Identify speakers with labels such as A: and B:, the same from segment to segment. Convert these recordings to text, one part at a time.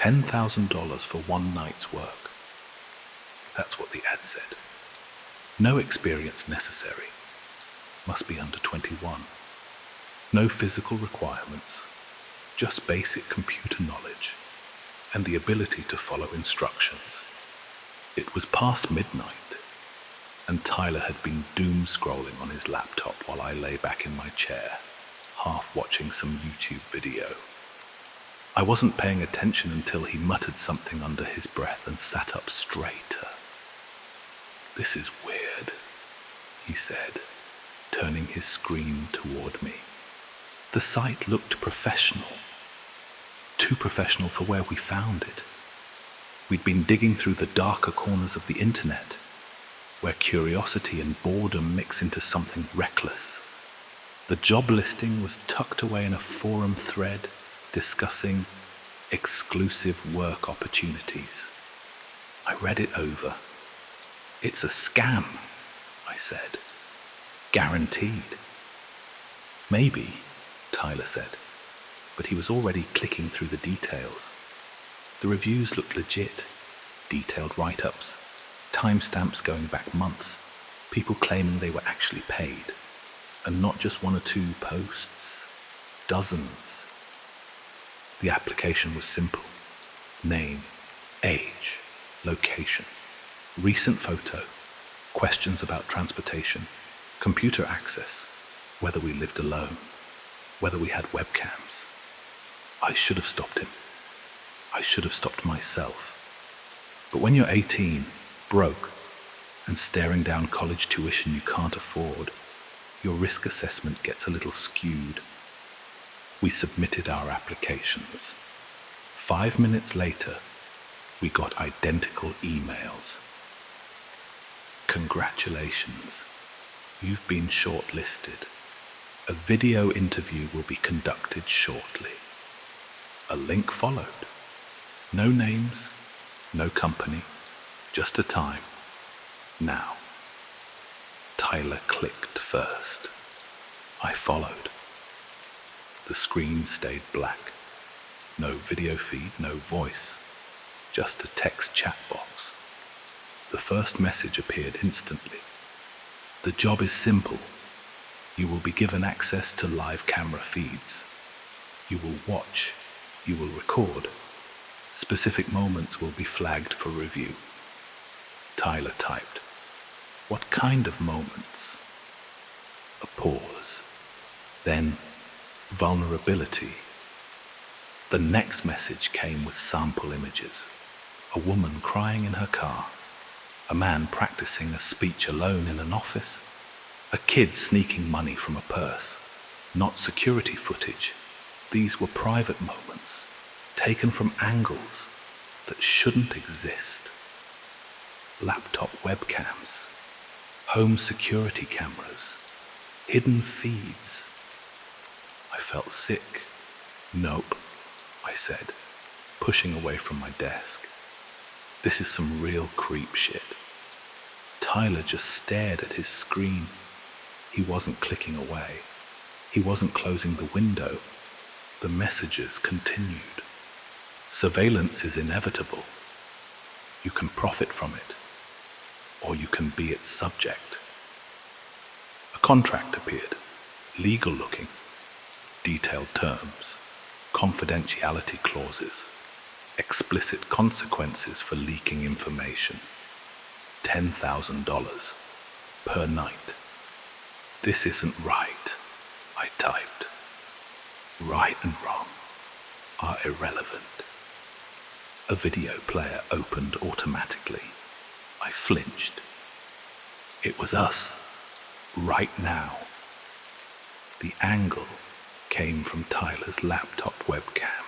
A: $10,000 for one night's work. That's what the ad said. No experience necessary. Must be under 21. No physical requirements, just basic computer knowledge and the ability to follow instructions. It was past midnight, and Tyler had been doom scrolling on his laptop while I lay back in my chair, half watching some YouTube video. I wasn't paying attention until he muttered something under his breath and sat up straighter. "This is weird," he said, turning his screen toward me. The site looked professional. Too professional for where we found it. We'd been digging through the darker corners of the internet, where curiosity and boredom mix into something reckless. The job listing was tucked away in a forum thread discussing exclusive work opportunities. I read it over. "It's a scam," I said. "Guaranteed." "Maybe," Tyler said, but he was already clicking through the details. The reviews looked legit. Detailed write-ups, timestamps going back months, people claiming they were actually paid, and not just one or two posts, dozens. The application was simple. Name, age, location, recent photo, questions about transportation, computer access, whether we lived alone, whether we had webcams. I should have stopped him. I should have stopped myself. But when you're 18, broke, and staring down college tuition you can't afford, your risk assessment gets a little skewed. We submitted our applications. 5 minutes later, we got identical emails. "Congratulations, you've been shortlisted. A video interview will be conducted shortly." A link followed. No names, no company, just a time. Now. Tyler clicked first. I followed. The screen stayed black. No video feed, no voice, just a text chat box. The first message appeared instantly. "The job is simple. You will be given access to live camera feeds. You will watch. You will record. Specific moments will be flagged for review." Tyler typed, "What kind of moments?" A pause. Then, vulnerability. The next message came with sample images. A woman crying in her car. A man practicing a speech alone in an office. A kid sneaking money from a purse. Not security footage. These were private moments, taken from angles that shouldn't exist. Laptop webcams, home security cameras, hidden feeds. I felt sick. "Nope," I said, pushing away from my desk. "This is some real creep shit." Tyler just stared at his screen. He wasn't clicking away. He wasn't closing the window. The messages continued. "Surveillance is inevitable. You can profit from it, or you can be its subject." A contract appeared, legal looking, detailed terms, confidentiality clauses, explicit consequences for leaking information, $10,000 per night. "This isn't right," I typed. "Right and wrong are irrelevant." A video player opened automatically. I flinched. It was us, right now. The angle came from Tyler's laptop webcam,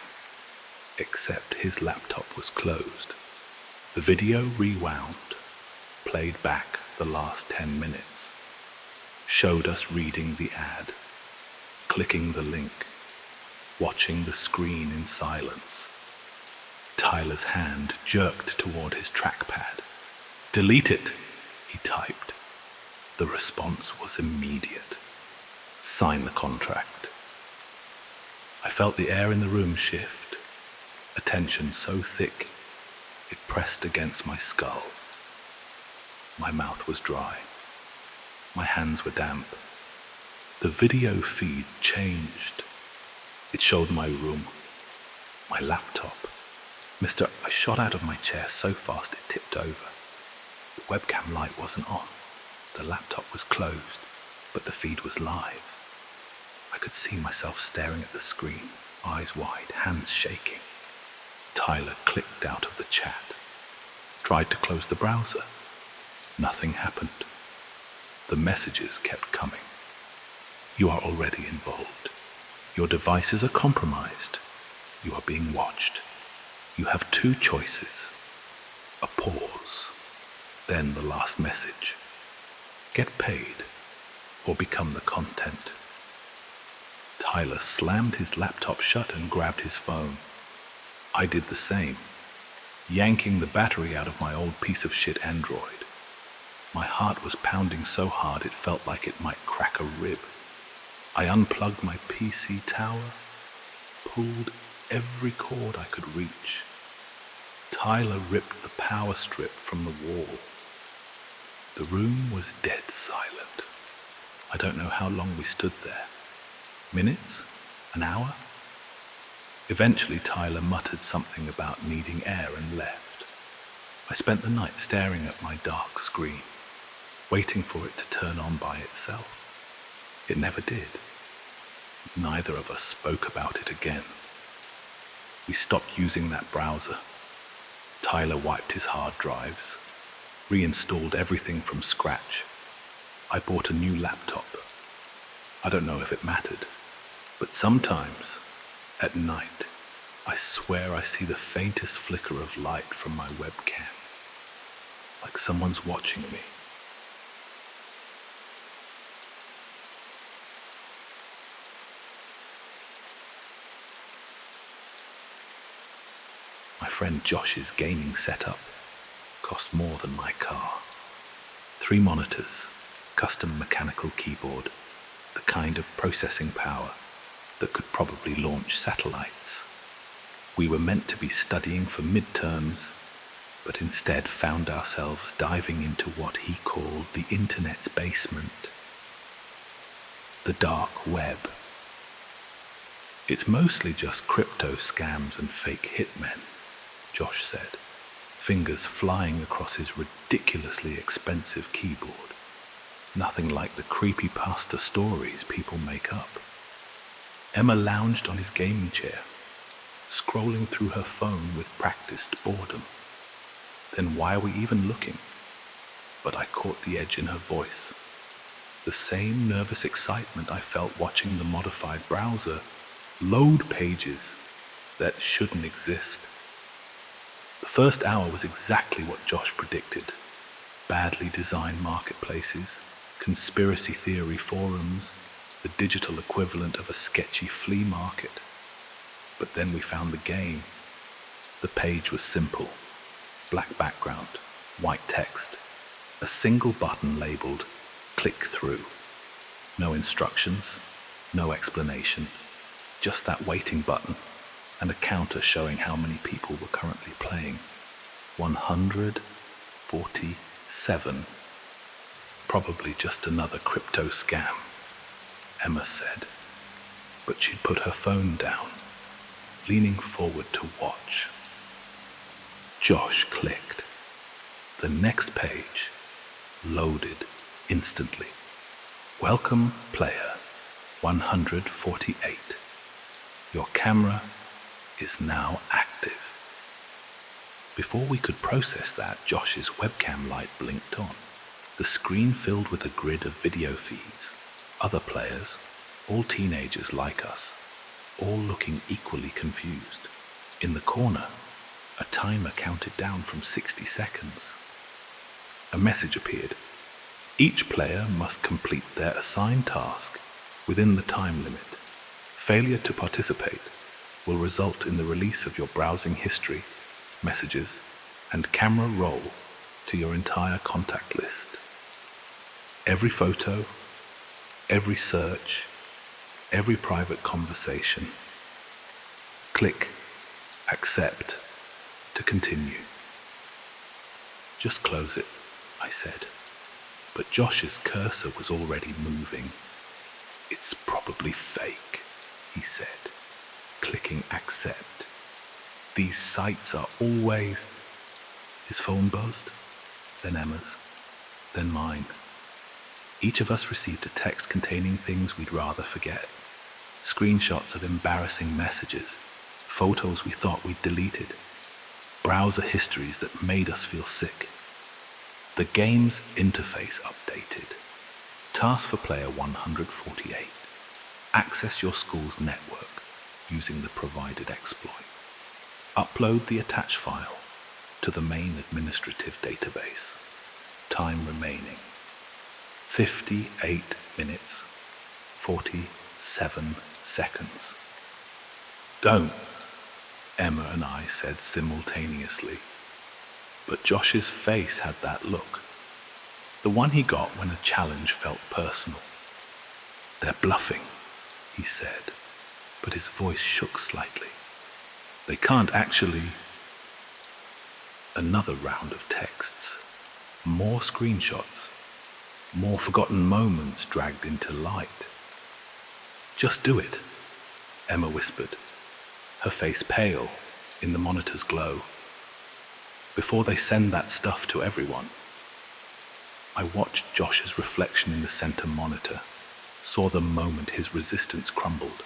A: except his laptop was closed. The video rewound, played back the last 10 minutes, showed us reading the ad, clicking the link, watching the screen in silence. Tyler's hand jerked toward his trackpad. "Delete it," he typed. The response was immediate. "Sign the contract." I felt the air in the room shift. a tension so thick it pressed against my skull. My mouth was dry. My hands were damp. The video feed changed. It showed my room, my laptop. I shot out of my chair so fast it tipped over. The webcam light wasn't on. The laptop was closed, but the feed was live. I could see myself staring at the screen, eyes wide, hands shaking. Tyler clicked out of the chat, tried to close the browser. Nothing happened. The messages kept coming. You are already involved. Your devices are compromised. You are being watched. You have two choices. A pause, then the last message. Get paid or become the content. Tyler slammed his laptop shut and grabbed his phone. I did the same, yanking the battery out of my old piece of shit Android. My heart was pounding so hard it felt like it might crack a rib. I unplugged my PC tower, pulled every cord I could reach. Tyler ripped the power strip from the wall. The room was dead silent. I don't know how long we stood there. Minutes? An hour? Eventually Tyler muttered something about needing air and left. I spent the night staring at my dark screen, waiting for it to turn on by itself. It never did. Neither of us spoke about it again. We stopped using that browser. Tyler wiped his hard drives, reinstalled everything from scratch. I bought a new laptop. I don't know if it mattered, but sometimes, at night, I swear I see the faintest flicker of light from my webcam, like someone's watching me. My friend Josh's gaming setup cost more than my car. 3 monitors, custom mechanical keyboard, the kind of processing power that could probably launch satellites. We were meant to be studying for midterms, but instead found ourselves diving into what he called the internet's basement, the dark web. It's mostly just crypto scams and fake hitmen, Josh said, fingers flying across his ridiculously expensive keyboard. Nothing like the creepypasta stories people make up. Emma lounged on his gaming chair, scrolling through her phone with practiced boredom. Then why are we even looking? But I caught the edge in her voice. The same nervous excitement I felt watching the modified browser load pages that shouldn't exist. The first hour was exactly what Josh predicted. Badly designed marketplaces, conspiracy theory forums, the digital equivalent of a sketchy flea market. But then we found the game. The page was simple. Black background, white text, a single button labeled "Click Through." No instructions, no explanation, just that waiting button and a counter showing how many people were currently playing. 147. Probably just another crypto scam, Emma said. But she'd put her phone down, leaning forward to watch. Josh clicked. The next page loaded instantly. Welcome, player 148. Your camera is now active. Before we could process that, Josh's webcam light blinked on. The screen filled with a grid of video feeds. Other players, all teenagers like us, all looking equally confused. In the corner, a timer counted down from 60 seconds. A message appeared. Each player must complete their assigned task within the time limit. Failure to participate will result in the release of your browsing history, messages, and camera roll to your entire contact list. Every photo, every search, every private conversation. Click accept, to continue. Just close it, I said, but Josh's cursor was already moving. It's probably fake, he said, clicking accept. These sites are always... His phone buzzed, then Emma's, then mine. Each of us received a text containing things we'd rather forget. Screenshots of embarrassing messages, photos we thought we'd deleted, browser histories that made us feel sick. The game's interface updated. Task for player 148. Access your school's network using the provided exploit. Upload the attached file to the main administrative database. Time remaining 58 minutes, 47 seconds. Don't, Emma and I said simultaneously. But Josh's face had that look. The one he got when a challenge felt personal. They're bluffing, he said, but his voice shook slightly. They can't actually... Another round of texts. More screenshots. More forgotten moments dragged into light. Just do it, Emma whispered, her face pale in the monitor's glow. Before they send that stuff to everyone. I watched Josh's reflection in the center monitor, saw the moment his resistance crumbled.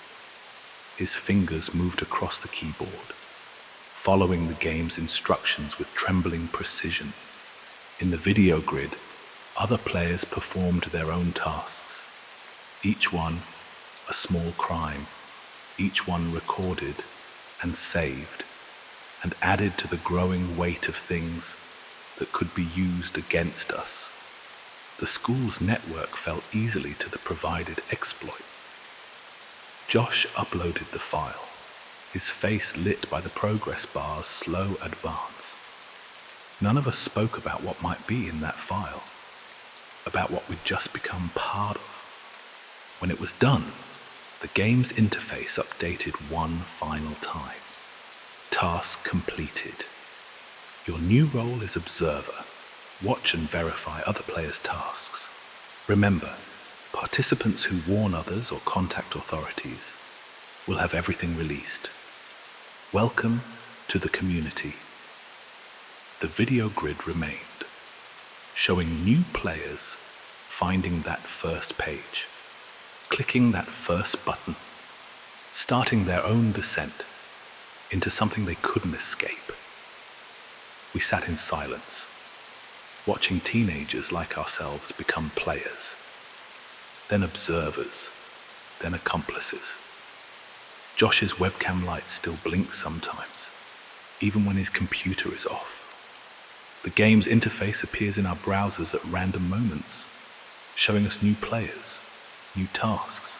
A: His fingers moved across the keyboard, following the game's instructions with trembling precision. In the video grid, other players performed their own tasks, each one a small crime, each one recorded and saved, and added to the growing weight of things that could be used against us. The school's network fell easily to the provided exploit. Josh uploaded the file, his face lit by the progress bar's slow advance. None of us spoke about what might be in that file, about what we'd just become part of. When it was done, the game's interface updated one final time. Task completed. Your new role is observer. Watch and verify other players' tasks. Remember, participants who warn others or contact authorities will have everything released. Welcome to the community. The video grid remained, showing new players finding that first page, clicking that first button, starting their own descent into something they couldn't escape. We sat in silence, watching teenagers like ourselves become players, then observers, then accomplices. Josh's webcam light still blinks sometimes, even when his computer is off. The game's interface appears in our browsers at random moments, showing us new players, new tasks,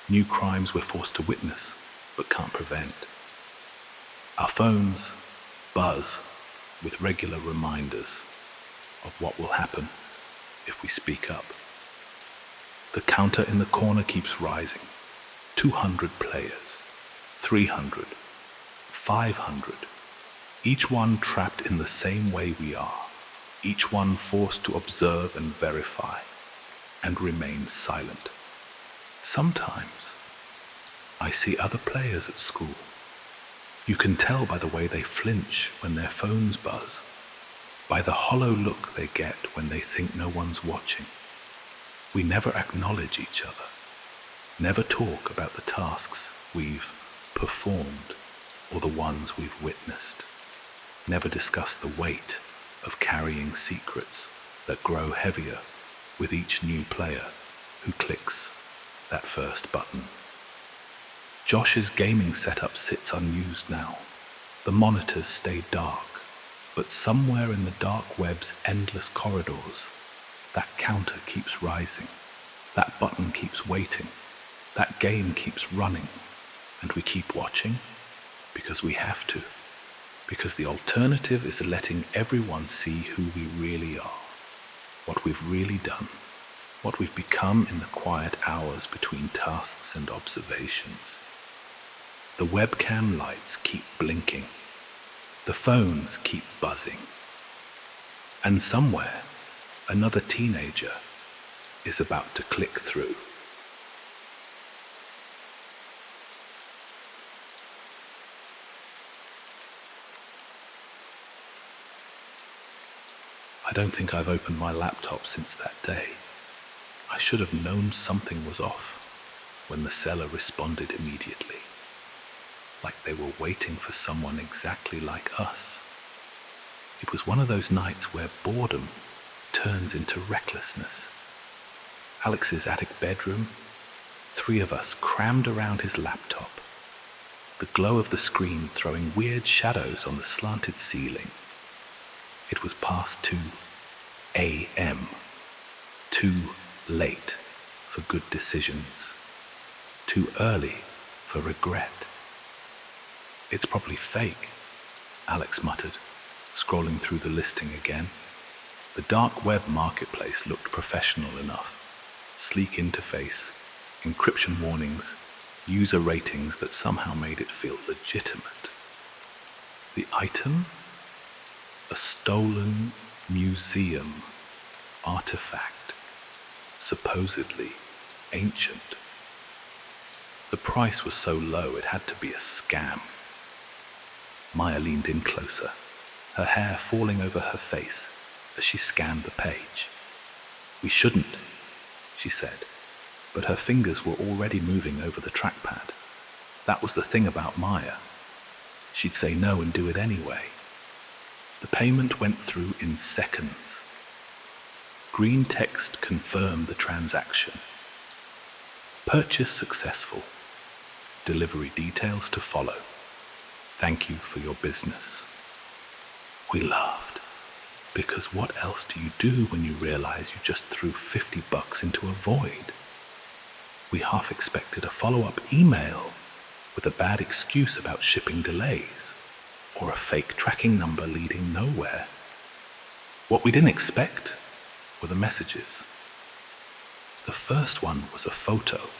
A: new crimes we're forced to witness but can't prevent. Our phones buzz with regular reminders of what will happen if we speak up. The counter in the corner keeps rising. 200 players, 300, 500, each one trapped in the same way we are, each one forced to observe and verify and remain silent. Sometimes I see other players at school. You can tell by the way they flinch when their phones buzz, by the hollow look they get when they think no one's watching. We never acknowledge each other, never talk about the tasks we've performed or the ones we've witnessed, never discuss the weight of carrying secrets that grow heavier with each new player who clicks that first button. Josh's gaming setup sits unused now. The monitors stay dark, but somewhere in the dark web's endless corridors, that counter keeps rising, that button keeps waiting, that game keeps running, and we keep watching because we have to, because the alternative is letting everyone see who we really are, what we've really done, what we've become in the quiet hours between tasks and observations. The webcam lights keep blinking, The phones keep buzzing. And somewhere, another teenager is about to click through. I don't think I've opened my laptop since that day. I should have known something was off when the seller responded immediately, like they were waiting for someone exactly like us. It was one of those nights where boredom turns into recklessness. Alex's attic bedroom, 3 of us crammed around his laptop, the glow of the screen throwing weird shadows on the slanted ceiling. It was past 2 a.m., too late for good decisions, too early for regret. It's probably fake, Alex muttered, scrolling through the listing again. The dark web marketplace looked professional enough. Sleek interface, encryption warnings, user ratings that somehow made it feel legitimate. The item? A stolen museum artifact, supposedly ancient. The price was so low it had to be a scam. Maya leaned in closer, her hair falling over her face as she scanned the page. "We shouldn't," she said, but her fingers were already moving over the trackpad. That was the thing about Maya. She'd say no and do it anyway. The payment went through in seconds. Green text confirmed the transaction. Purchase successful. Delivery details to follow. Thank you for your business. We laughed, because what else do you do when you realize you just threw $50 into a void? We half expected a follow-up email with a bad excuse about shipping delays, or a fake tracking number leading nowhere. What we didn't expect were the messages. The first one was a photo.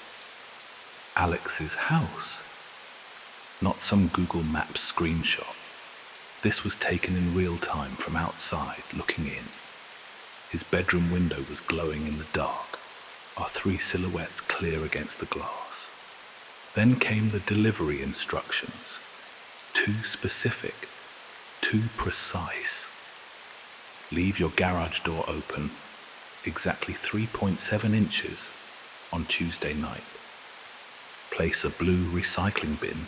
A: Alex's house. Not some Google Maps screenshot. This was taken in real time from outside, looking in. His bedroom window was glowing in the dark, our 3 silhouettes clear against the glass. Then came the delivery instructions. Too specific, too precise. Leave your garage door open, exactly 3.7 inches on Tuesday night. Place a blue recycling bin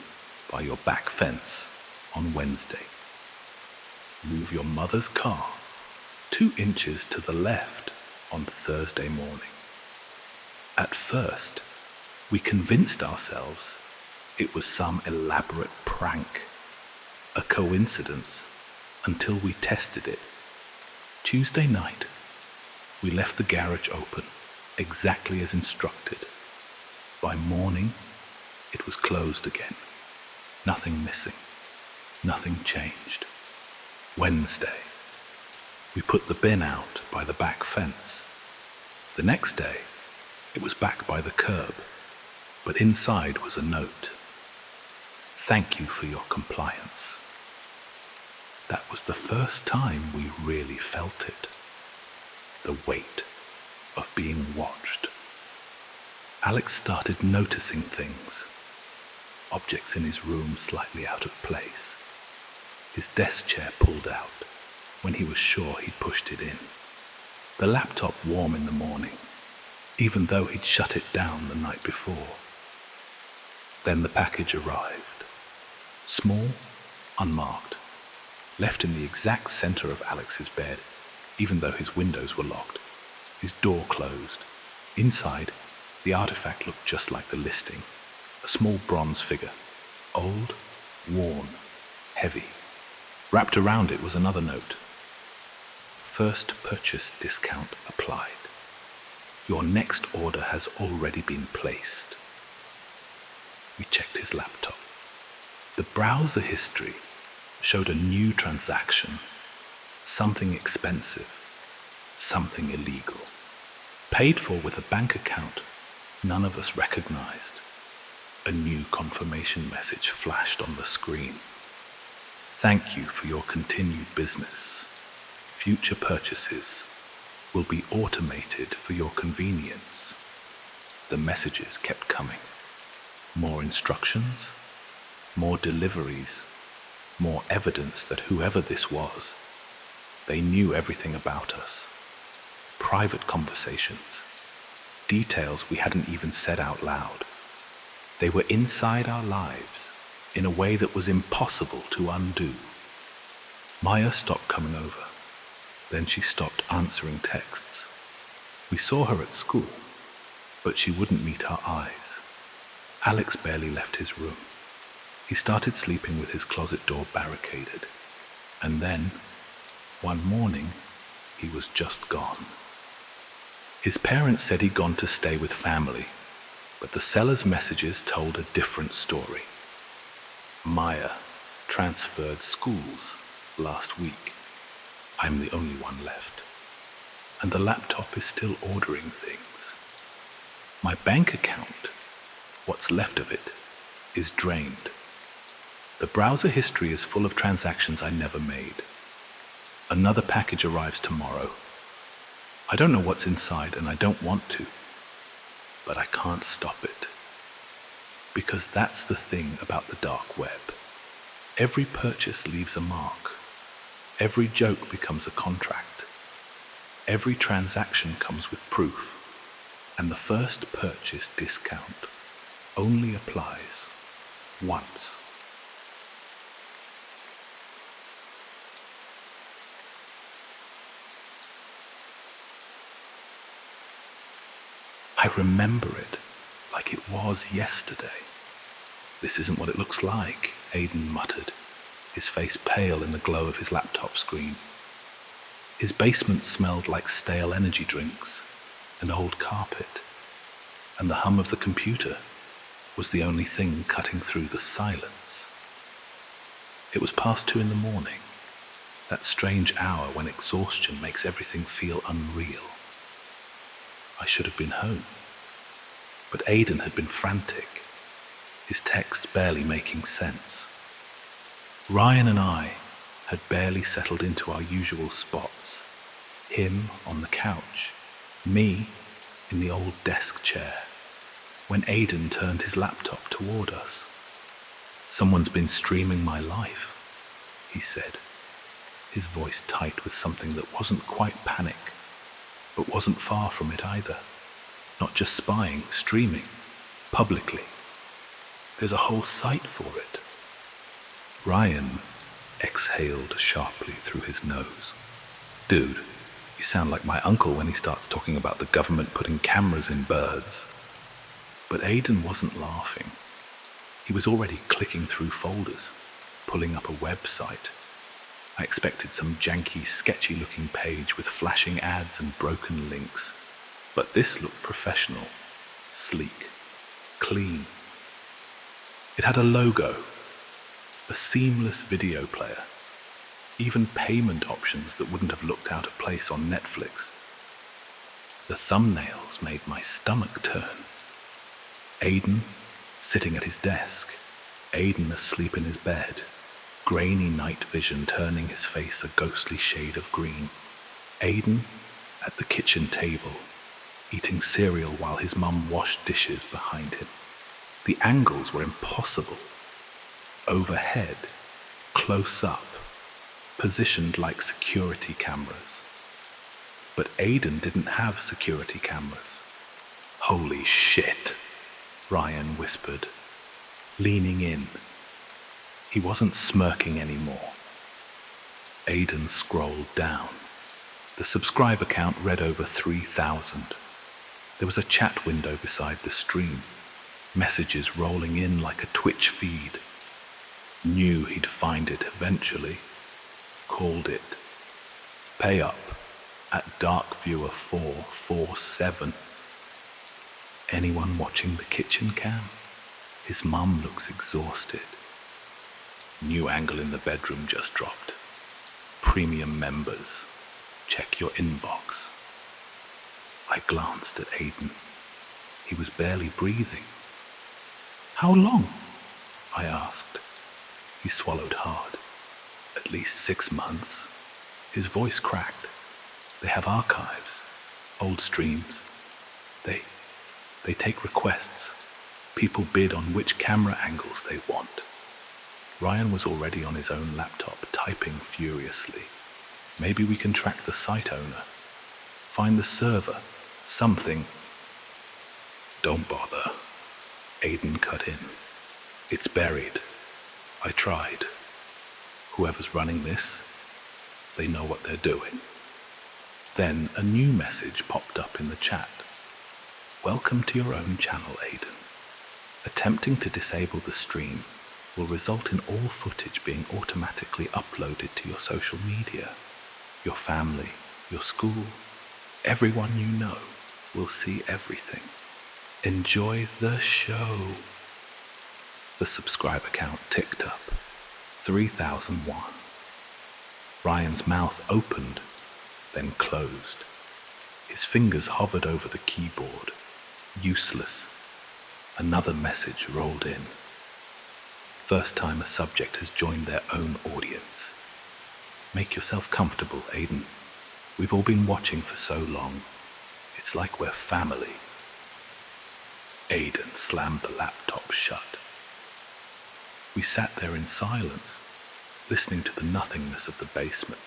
A: by your back fence on Wednesday. Move your mother's car 2 inches to the left on Thursday morning. At first, we convinced ourselves it was some elaborate prank, a coincidence, until we tested it. Tuesday night, we left the garage open, exactly as instructed. By morning, it was closed again. Nothing missing, nothing changed. Wednesday, we put the bin out by the back fence. The next day, it was back by the curb, but inside was a note. Thank you for your compliance. That was the first time we really felt it. The weight of being watched. Alex started noticing things. Objects in his room slightly out of place. His desk chair pulled out when he was sure he'd pushed it in. The laptop warm in the morning, even though he'd shut it down the night before. Then the package arrived. Small, unmarked, left in the exact center of Alex's bed, even though his windows were locked, his door closed. Inside, the artifact looked just like the listing. A small bronze figure, old, worn, heavy. Wrapped around it was another note. First purchase discount applied. Your next order has already been placed. We checked his laptop. The browser history showed a new transaction. Something expensive, something illegal. Paid for with a bank account none of us recognized. A new confirmation message flashed on the screen. Thank you for your continued business. Future purchases will be automated for your convenience. The messages kept coming. More instructions, more deliveries, more evidence that whoever this was, they knew everything about us. Private conversations, details we hadn't even said out loud. They were inside our lives in a way that was impossible to undo. Maya stopped coming over. Then she stopped answering texts. We saw her at school, but she wouldn't meet our eyes. Alex barely left his room. He started sleeping with his closet door barricaded. And then, one morning, he was just gone. His parents said he'd gone to stay with family, but the seller's messages told a different story. Maya transferred schools last week. I'm the only one left. And the laptop is still ordering things. My bank account, what's left of it, is drained. The browser history is full of transactions I never made. Another package arrives tomorrow. I don't know what's inside and I don't want to, but I can't stop it. Because that's the thing about the dark web. Every purchase leaves a mark. Every joke becomes a contract. Every transaction comes with proof. And the first purchase discount only applies once. I remember it like it was yesterday. This isn't what it looks like, Aidan muttered, his face pale in the glow of his laptop screen. His basement smelled like stale energy drinks and old carpet, and the hum of the computer was the only thing cutting through the silence. It was past 2 a.m, that strange hour when exhaustion makes everything feel unreal. I should have been home. But Aidan had been frantic, his texts barely making sense. Ryan and I had barely settled into our usual spots, him on the couch, me in the old desk chair, when Aidan turned his laptop toward us. Someone's been streaming my life, he said, his voice tight with something that wasn't quite panic, but wasn't far from it either. Not just spying, streaming, publicly. There's a whole site for it. Ryan exhaled sharply through his nose. Dude, you sound like my uncle when he starts talking about the government putting cameras in birds. But Aidan wasn't laughing. He was already clicking through folders, pulling up a website. I expected some janky, sketchy-looking page with flashing ads and broken links. But this looked professional, sleek, clean. It had a logo, a seamless video player, even payment options that wouldn't have looked out of place on Netflix. The thumbnails made my stomach turn. Aidan sitting at his desk, Aidan asleep in his bed, grainy night vision turning his face a ghostly shade of green. Aidan at the kitchen table, eating cereal while his mum washed dishes behind him. The angles were impossible. Overhead, close up, positioned like security cameras. But Aidan didn't have security cameras. Holy shit, Ryan whispered, leaning in. He wasn't smirking anymore. Aidan scrolled down. The subscriber count read over 3,000. There was a chat window beside the stream, messages rolling in like a Twitch feed. Knew he'd find it eventually. Called it. Pay up at Darkviewer 447. Anyone watching the kitchen cam? His mum looks exhausted. New angle in the bedroom just dropped. Premium members. Check your inbox. I glanced at Aidan. He was barely breathing. How long? I asked. He swallowed hard. At least 6 months. His voice cracked. They have archives, old streams. They take requests. People bid on which camera angles they want. Ryan was already on his own laptop, typing furiously. Maybe we can track the site owner. Find the server. Something. Don't bother. Aiden cut in. It's buried. I tried. Whoever's running this, they know what they're doing. Then a new message popped up in the chat. Welcome to your own channel, Aiden. Attempting to disable the stream will result in all footage being automatically uploaded to your social media. Your family, your school, everyone you know will see everything. Enjoy the show. The subscriber count ticked up. 3001. Ryan's mouth opened, then closed. His fingers hovered over the keyboard. Useless. Another message rolled in. First time a subject has joined their own audience. Make yourself comfortable, Aiden. We've all been watching for so long. It's like we're family. Aiden slammed the laptop shut. We sat there in silence, listening to the nothingness of the basement.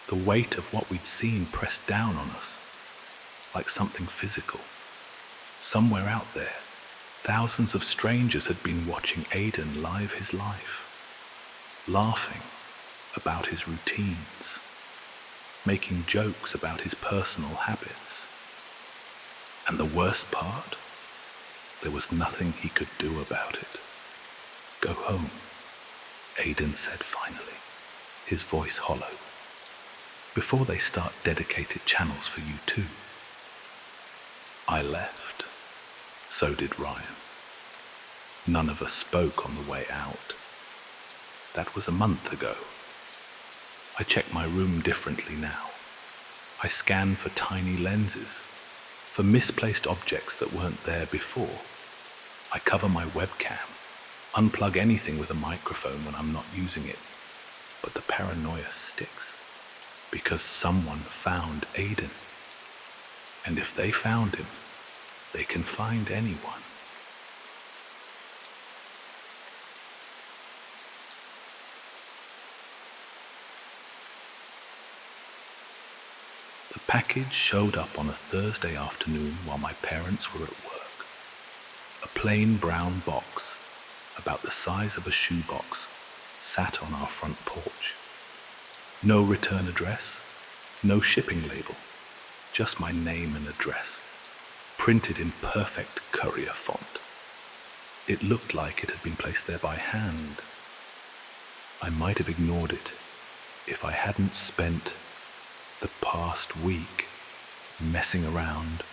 A: The weight of what we'd seen pressed down on us, like something physical. Somewhere out there, thousands of strangers had been watching Aiden live his life, laughing about his routines, making jokes about his personal habits. And the worst part? There was nothing he could do about it. Go home, Aiden said finally, his voice hollow. Before they start dedicated channels for you too. I left. So did Ryan. None of us spoke on the way out. That was a month ago. I check my room differently now. I scan for tiny lenses, for misplaced objects that weren't there before. I cover my webcam, unplug anything with a microphone when I'm not using it. But the paranoia sticks, because someone found Aiden. And if they found him, they can find anyone. The package showed up on a Thursday afternoon while my parents were at work. A plain brown box, about the size of a shoebox, sat on our front porch. No return address, no shipping label, just my name and address, printed in perfect courier font. It looked like it had been placed there by hand. I might have ignored it if I hadn't spent the past week messing around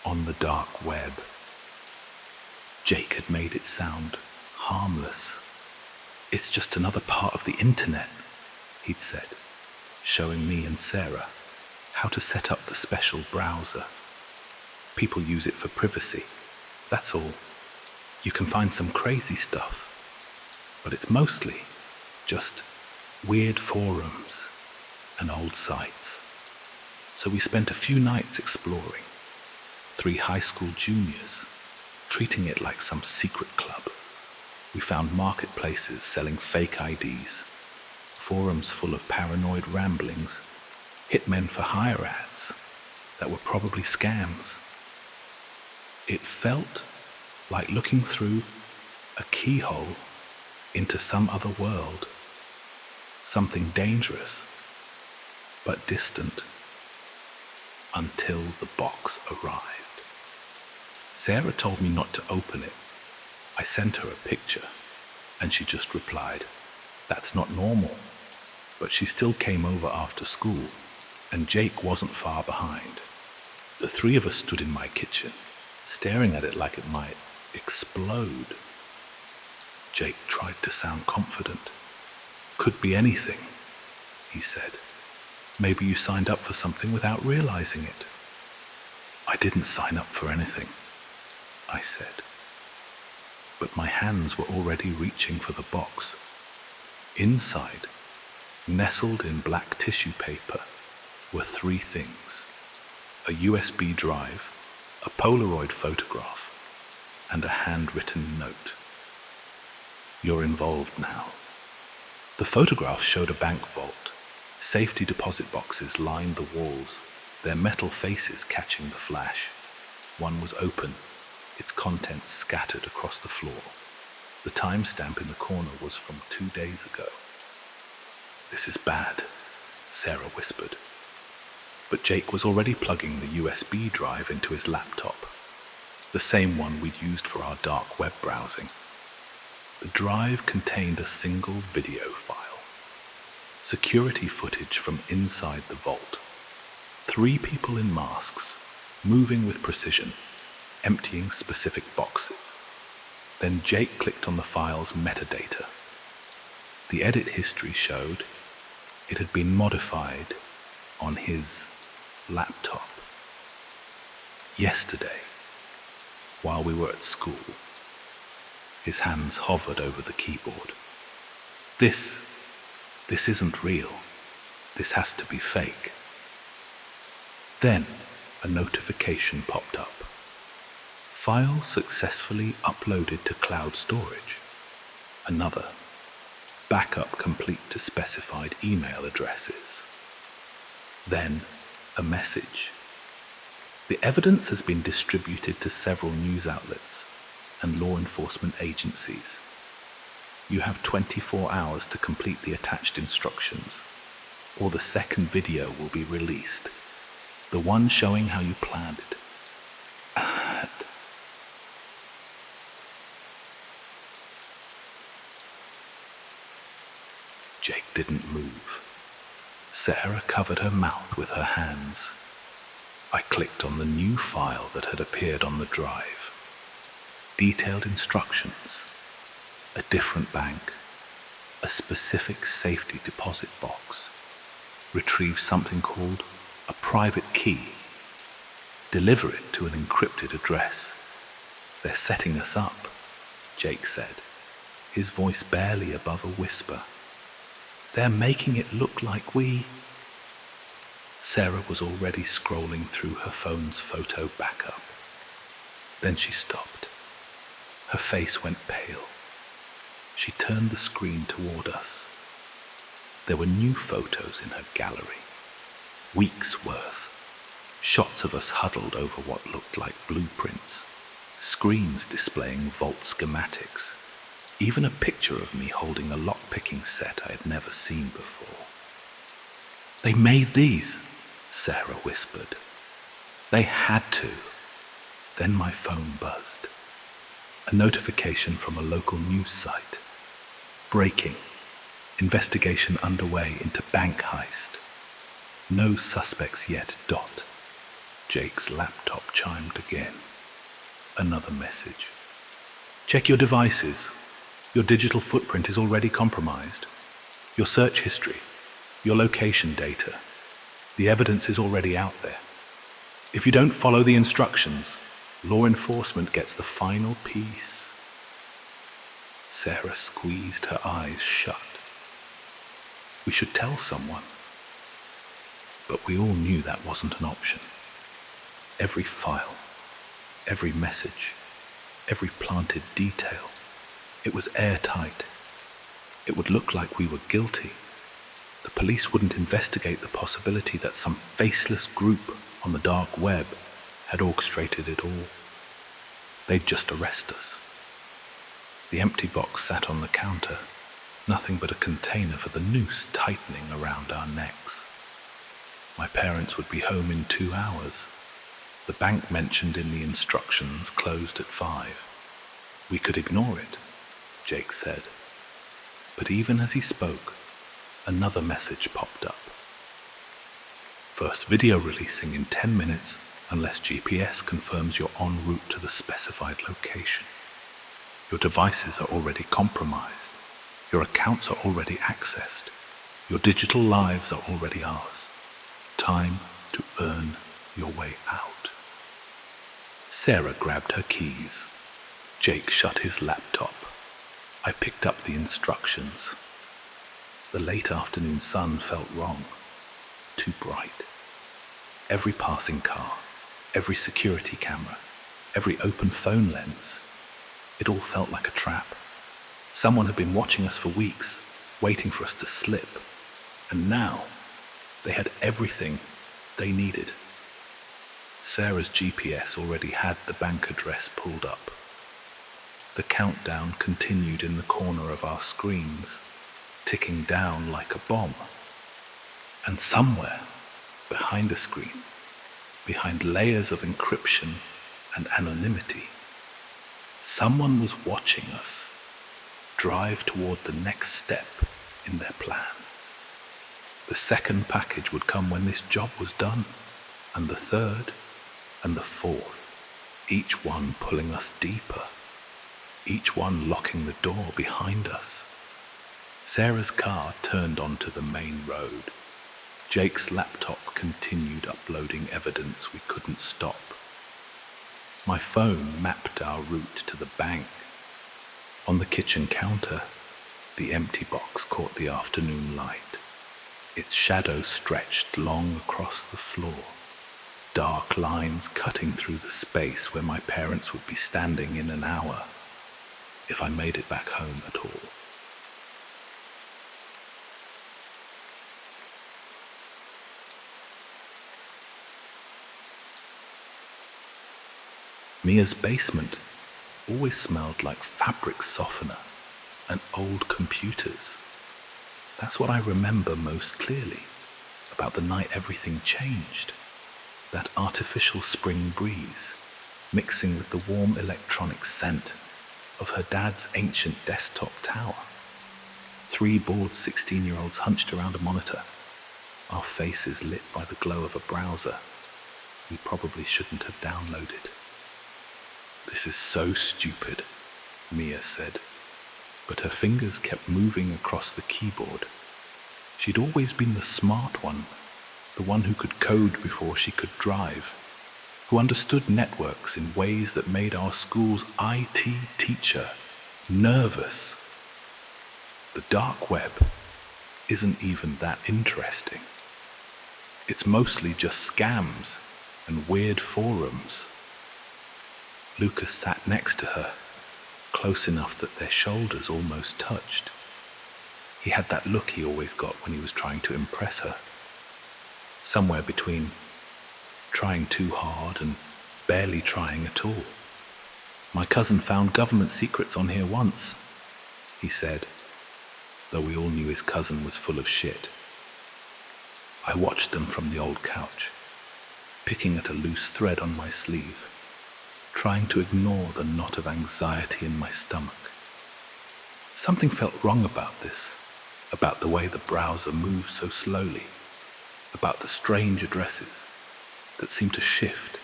A: on the dark web. Jake had made it sound harmless. It's just another part of the internet, he'd said, showing me and Sarah how to set up the special browser. People use it for privacy, that's all. You can find some crazy stuff, but it's mostly just weird forums and old sites. So we spent a few nights exploring. 3 high school juniors, treating it like some secret club. We found marketplaces selling fake IDs, forums full of paranoid ramblings, hitmen for hire ads that were probably scams. It felt like looking through a keyhole into some other world, something dangerous but distant, until the box arrived. Sarah told me not to open it. I sent her a picture, and she just replied, "That's not normal." But she still came over after school, and Jake wasn't far behind. The 3 of us stood in my kitchen, staring at it like it might explode. Jake tried to sound confident. "Could be anything," he said. "Maybe you signed up for something without realizing it." "I didn't sign up for anything," I said. But my hands were already reaching for the box. Inside Nestled in black tissue paper were three things: a USB drive, a Polaroid photograph, and a handwritten note. You're involved now. The photograph showed a bank vault. Safety deposit boxes lined the walls, their metal faces catching the flash. One was open, its contents scattered across the floor. The timestamp in the corner was from 2 days ago. "This is bad," Sarah whispered. But Jake was already plugging the USB drive into his laptop, the same one we'd used for our dark web browsing. The drive contained a single video file. Security footage from inside the vault. 3 people in masks, moving with precision, emptying specific boxes. Then Jake clicked on the file's metadata. The edit history showed it had been modified on his laptop. Yesterday, while we were at school. His hands hovered over the keyboard. This isn't real. This has to be fake. Then a notification popped up. File successfully uploaded to cloud storage. Another. Backup complete to specified email addresses. Then a message. The evidence has been distributed to several news outlets and law enforcement agencies. You have 24 hours to complete the attached instructions, or the second video will be released, the one showing how you planned it. Jake didn't move. Sarah covered her mouth with her hands. I clicked on the new file that had appeared on the drive. Detailed instructions, a different bank, a specific safety deposit box. Retrieve something called a private key. Deliver it to an encrypted address. "They're setting us up," Jake said, his voice barely above a whisper. "They're making it look like we..." Sarah was already scrolling through her phone's photo backup. Then she stopped. Her face went pale. She turned the screen toward us. There were new photos in her gallery. Weeks worth. Shots of us huddled over what looked like blueprints. Screens displaying vault schematics. Even a picture of me holding a lock-picking set I had never seen before. "They made these," Sarah whispered. "They had to." Then my phone buzzed. A notification from a local news site. Breaking. Investigation underway into bank heist. No suspects yet. Jake's laptop chimed again. Another message. "Check your devices. Your digital footprint is already compromised. Your search history. Your location data. The evidence is already out there. If you don't follow the instructions, law enforcement gets the final piece." Sarah squeezed her eyes shut. We should tell someone. But we all knew that wasn't an option. Every file, every message, every planted detail, it was airtight. It would look like we were guilty. The police wouldn't investigate the possibility that some faceless group on the dark web had orchestrated it all. They'd just arrest us. The empty box sat on the counter, nothing but a container for the noose tightening around our necks. My parents would be home in 2 hours. The bank mentioned in the instructions closed at 5. We could ignore it, Jake said. But even as he spoke, another message popped up. "First video releasing in 10 minutes unless GPS confirms you're en route to the specified location. Your devices are already compromised. Your accounts are already accessed. Your digital lives are already ours. Time to earn your way out." Sarah grabbed her keys. Jake shut his laptop. I picked up the instructions. The late afternoon sun felt wrong, too bright. Every passing car, every security camera, every open phone lens, it all felt like a trap. Someone had been watching us for weeks, waiting for us to slip, and now they had everything they needed. Sarah's GPS already had the bank address pulled up. The countdown continued in the corner of our screens, ticking down like a bomb. And somewhere, behind a screen, behind layers of encryption and anonymity, someone was watching us drive toward the next step in their plan. The second package would come when this job was done, and the third, and the fourth, each one pulling us deeper, each one locking the door behind us. Sarah's car turned onto the main road. Jake's laptop continued uploading evidence we couldn't stop. My phone mapped our route to the bank. On the kitchen counter, the empty box caught the afternoon light. Its shadow stretched long across the floor, dark lines cutting through the space where my parents would be standing in an hour, if I made it back home at all. Mia's basement always smelled like fabric softener and old computers. That's what I remember most clearly about the night everything changed. That artificial spring breeze mixing with the warm electronic scent of her dad's ancient desktop tower. 3 bored 16-year-olds hunched around a monitor, our faces lit by the glow of a browser we probably shouldn't have downloaded. "This is so stupid," Mia said, but her fingers kept moving across the keyboard. She'd always been the smart one, the one who could code before she could drive, who understood networks in ways that made our school's IT teacher nervous. The dark web isn't even that interesting. It's mostly just scams and weird forums. Lucas sat next to her, close enough that their shoulders almost touched. He had that look he always got when he was trying to impress her. Somewhere between trying too hard and barely trying at all. "My cousin found government secrets on here once," he said, though we all knew his cousin was full of shit. I watched them from the old couch, picking at a loose thread on my sleeve, trying to ignore the knot of anxiety in my stomach. Something felt wrong about this, about the way the browser moved so slowly, about the strange addresses that seemed to shift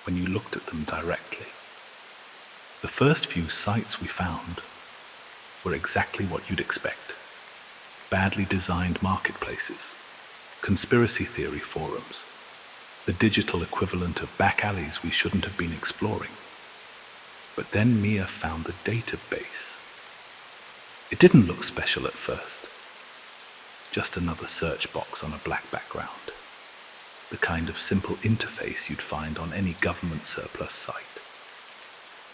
A: when you looked at them directly. The first few sites we found were exactly what you'd expect. Badly designed marketplaces, conspiracy theory forums, the digital equivalent of back alleys we shouldn't have been exploring. But then Mia found the database. It didn't look special at first. Just another search box on a black background. The kind of simple interface you'd find on any government surplus site.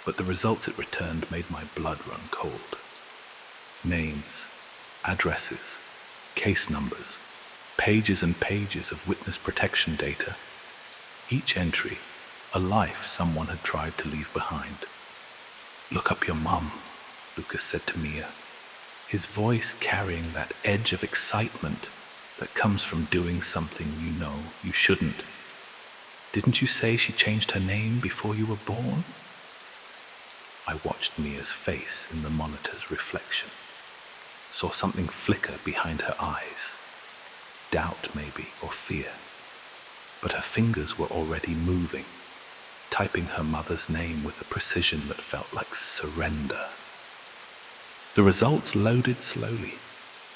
A: But the results it returned made my blood run cold. Names, addresses, case numbers, pages and pages of witness protection data. Each entry, a life someone had tried to leave behind. "Look up your mum," Lucas said to Mia, his voice carrying that edge of excitement that comes from doing something you know you shouldn't. "Didn't you say she changed her name before you were born?" I watched Mia's face in the monitor's reflection, saw something flicker behind her eyes. Doubt, maybe, or fear. But her fingers were already moving, typing her mother's name with a precision that felt like surrender. The results loaded slowly,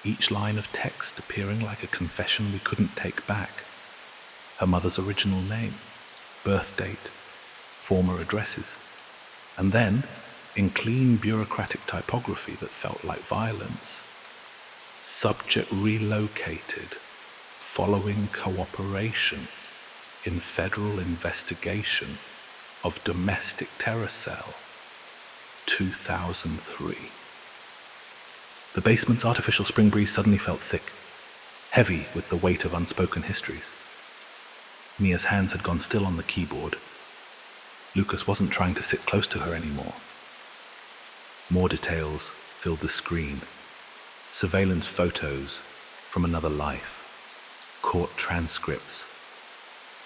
A: each line of text appearing like a confession we couldn't take back. Her mother's original name, birth date, former addresses, and then, in clean bureaucratic typography that felt like violence, Subject relocated following cooperation in federal investigation of domestic terror cell, 2003. The basement's artificial spring breeze suddenly felt thick, heavy with the weight of unspoken histories. Mia's hands had gone still on the keyboard. Lucas wasn't trying to sit close to her anymore. More details filled the screen. Surveillance photos from another life. Court transcripts.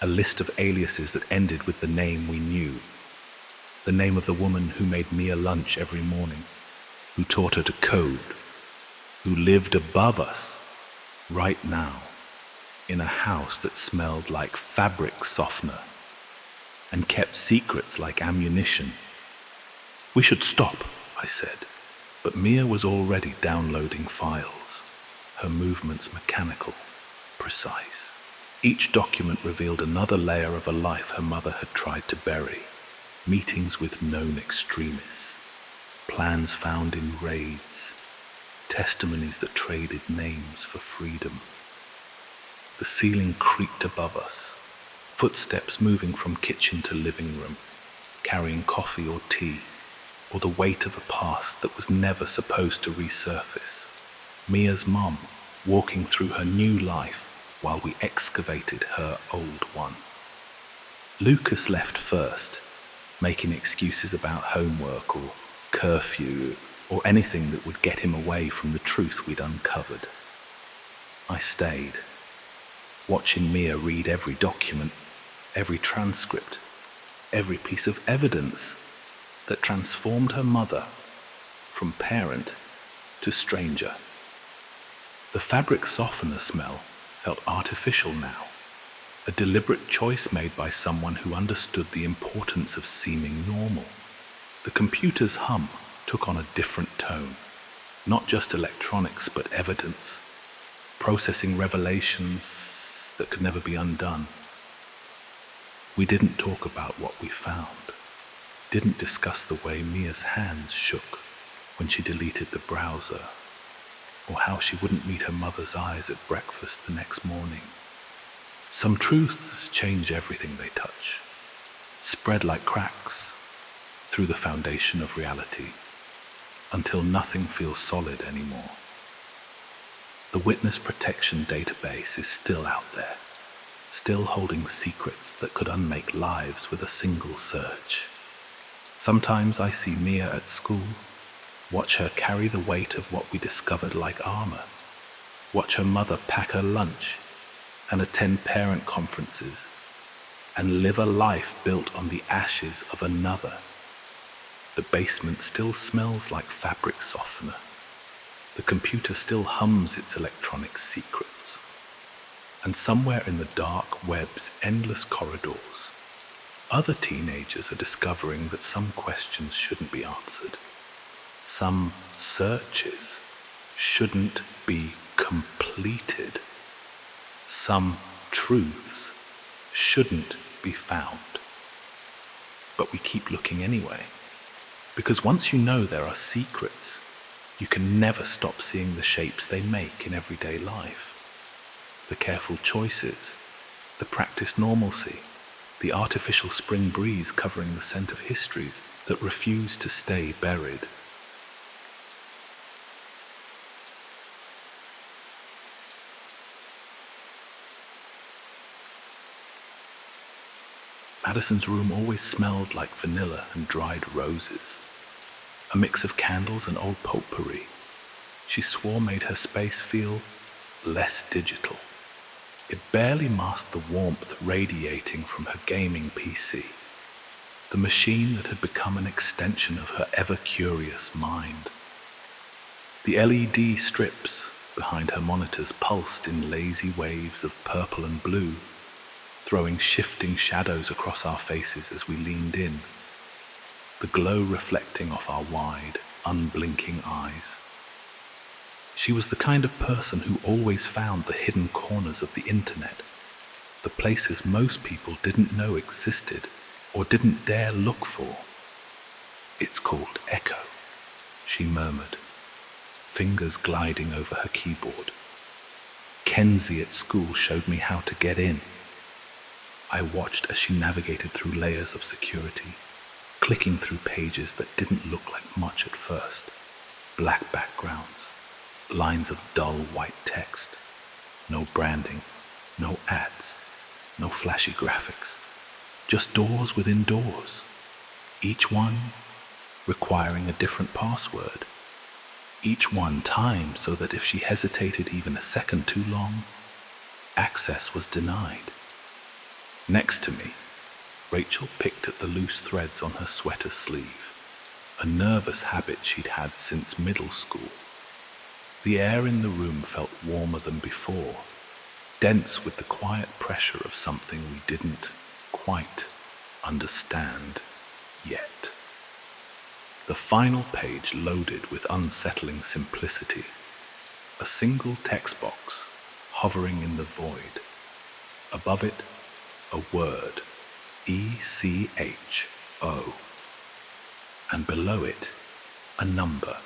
A: A list of aliases that ended with the name we knew. The name of the woman who made Mia lunch every morning, who taught her to code, who lived above us, right now, in a house that smelled like fabric softener and kept secrets like ammunition. We should stop, I said, but Mia was already downloading files, her movements mechanical, precise. Each document revealed another layer of a life her mother had tried to bury. Meetings with known extremists, plans found in raids, testimonies that traded names for freedom. The ceiling creaked above us, footsteps moving from kitchen to living room, carrying coffee or tea, or the weight of a past that was never supposed to resurface. Mia's mum walking through her new life while we excavated her old one. Lucas left first, making excuses about homework or curfew or anything that would get him away from the truth we'd uncovered. I stayed, watching Mia read every document, every transcript, every piece of evidence that transformed her mother from parent to stranger. The fabric softener smell felt artificial now, a deliberate choice made by someone who understood the importance of seeming normal. The computer's hum took on a different tone, not just electronics but evidence, processing revelations that could never be undone. We didn't talk about what we found, didn't discuss the way Mia's hands shook when she deleted the browser, or how she wouldn't meet her mother's eyes at breakfast the next morning. Some truths change everything they touch, spread like cracks through the foundation of reality, until nothing feels solid anymore. The witness protection database is still out there, still holding secrets that could unmake lives with a single search. Sometimes I see Mia at school, watch her carry the weight of what we discovered like armor, watch her mother pack her lunch and attend parent conferences, and live a life built on the ashes of another. The basement still smells like fabric softener. The computer still hums its electronic secrets. And somewhere in the dark web's endless corridors, other teenagers are discovering that some questions shouldn't be answered. Some searches shouldn't be completed. Some truths shouldn't be found. But we keep looking anyway. Because once you know there are secrets, you can never stop seeing the shapes they make in everyday life. The careful choices, the practiced normalcy, the artificial spring breeze covering the scent of histories that refuse to stay buried. Madison's room always smelled like vanilla and dried roses, a mix of candles and old potpourri. She swore made her space feel less digital. It barely masked the warmth radiating from her gaming PC, the machine that had become an extension of her ever-curious mind. The LED strips behind her monitors pulsed in lazy waves of purple and blue, throwing shifting shadows across our faces as we leaned in, the glow reflecting off our wide, unblinking eyes. She was the kind of person who always found the hidden corners of the internet, the places most people didn't know existed or didn't dare look for. "It's called Echo," she murmured, fingers gliding over her keyboard. Kenzie at school showed me how to get in. I watched as she navigated through layers of security, clicking through pages that didn't look like much at first. Black backgrounds, lines of dull white text, no branding, no ads, no flashy graphics, just doors within doors, each one requiring a different password, each one timed so that if she hesitated even a second too long, access was denied. Next to me, Rachel picked at the loose threads on her sweater sleeve, a nervous habit she'd had since middle school. The air in the room felt warmer than before, dense with the quiet pressure of something we didn't quite understand yet. The final page loaded with unsettling simplicity, a single text box hovering in the void. Above it, a word, ECHO, and below it, a number,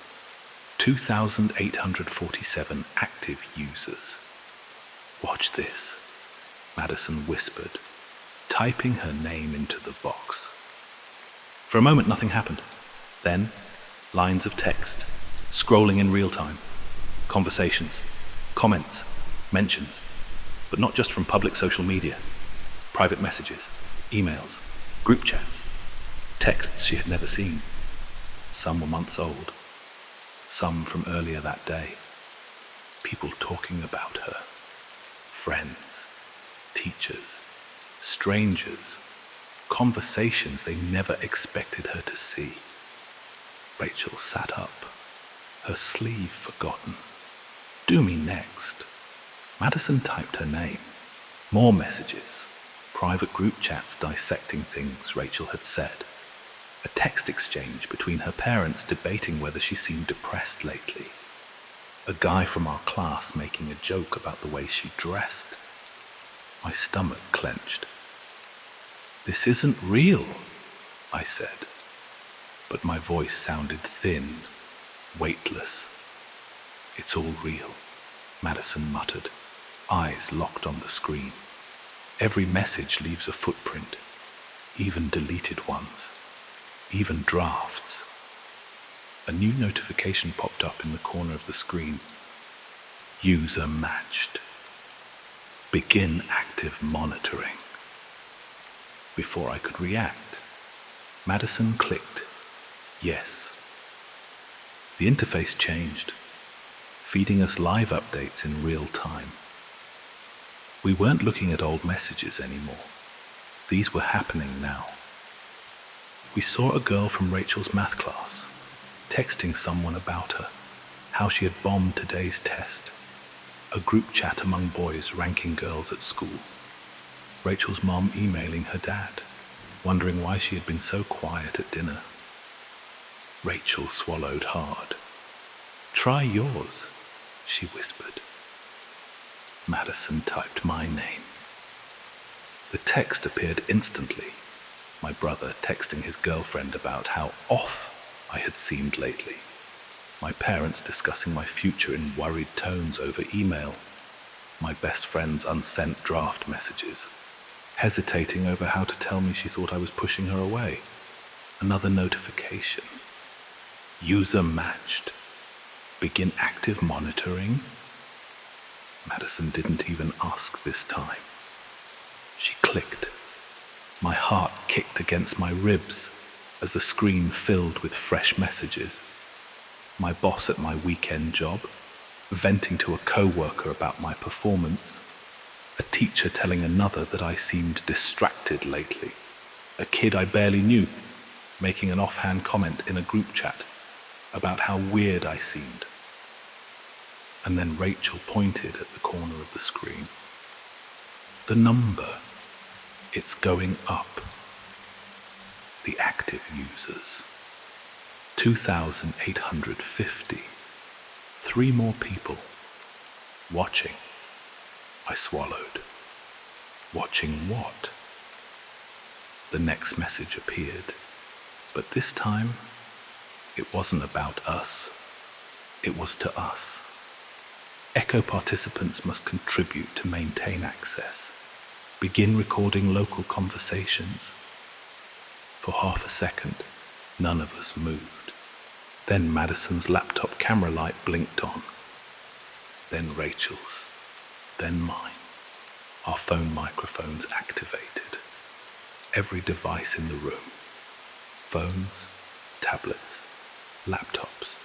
A: 2,847 active users. "Watch this," Madison whispered, typing her name into the box. For a moment, nothing happened. Then, lines of text, scrolling in real time, conversations, comments, mentions, but not just from public social media, private messages, emails, group chats, texts she had never seen. Some were months old, some from earlier that day. People talking about her, friends, teachers, strangers, conversations they never expected her to see. Rachel sat up, her sleeve forgotten. "Do me next." Madison typed her name. More messages, private group chats dissecting things Rachel had said. A text exchange between her parents debating whether she seemed depressed lately. A guy from our class making a joke about the way she dressed. My stomach clenched. "This isn't real," I said, but my voice sounded thin, weightless. "It's all real," Madison muttered, eyes locked on the screen. "Every message leaves a footprint, even deleted ones, even drafts." A new notification popped up in the corner of the screen. "User matched. Begin active monitoring." Before I could react, Madison clicked yes. The interface changed, feeding us live updates in real time. We weren't looking at old messages anymore. These were happening now. We saw a girl from Rachel's math class, texting someone about her, how she had bombed today's test. A group chat among boys ranking girls at school. Rachel's mom emailing her dad, wondering why she had been so quiet at dinner. Rachel swallowed hard. "Try yours," she whispered. Madison typed my name. The text appeared instantly. My brother texting his girlfriend about how off I had seemed lately. My parents discussing my future in worried tones over email. My best friend's unsent draft messages, hesitating over how to tell me she thought I was pushing her away. Another notification. User matched. Begin active monitoring. Madison didn't even ask this time. She clicked. My heart kicked against my ribs as the screen filled with fresh messages. My boss at my weekend job, venting to a co-worker about my performance. A teacher telling another that I seemed distracted lately. A kid I barely knew making an offhand comment in a group chat about how weird I seemed. And then Rachel pointed at the corner of the screen. The number. It's going up. The active users. 2,850. 3 more people. Watching. I swallowed. Watching what? The next message appeared, but this time it wasn't about us. It was to us. Echo participants must contribute to maintain access. Begin recording local conversations. For half a second, none of us moved. Then Madison's laptop camera light blinked on. Then Rachel's. Then mine. Our phone microphones activated. Every device in the room. Phones, tablets, laptops.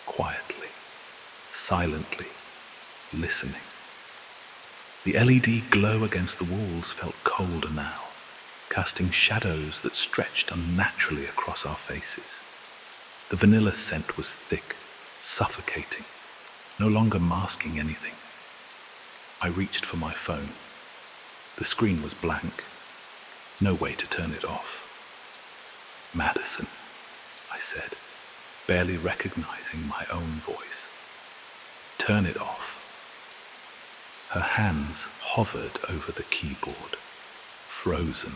A: Quietly, silently, listening. The LED glow against the walls felt colder now, casting shadows that stretched unnaturally across our faces. The vanilla scent was thick, suffocating, no longer masking anything. I reached for my phone. The screen was blank. No way to turn it off. Madison, I said, barely recognizing my own voice. Turn it off. Her hands hovered over the keyboard, frozen.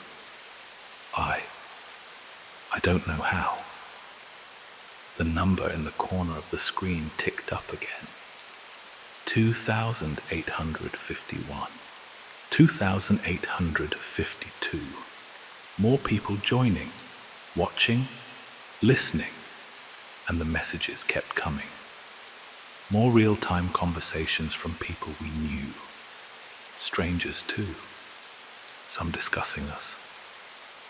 A: I don't know how. The number in the corner of the screen ticked up again. 2,851. 2,852. More people joining, watching, listening, and the messages kept coming. More real-time conversations from people we knew. Strangers too. Some discussing us.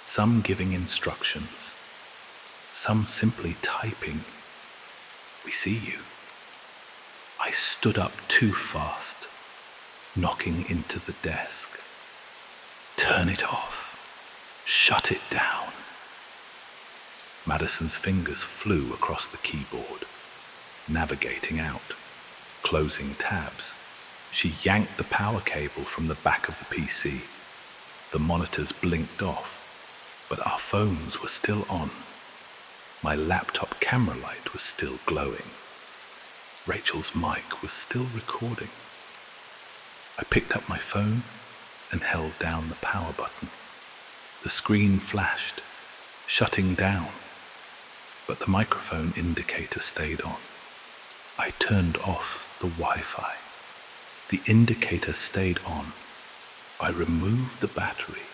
A: Some giving instructions. Some simply typing, "We see you." I stood up too fast, knocking into the desk. Turn it off. Shut it down. Madison's fingers flew across the keyboard, navigating out, closing tabs. She yanked the power cable from the back of the PC. The monitors blinked off, but our phones were still on. My laptop camera light was still glowing. Rachel's mic was still recording. I picked up my phone and held down the power button. The screen flashed, shutting down, but the microphone indicator stayed on. I turned off the Wi-Fi. The indicator stayed on. I removed the battery.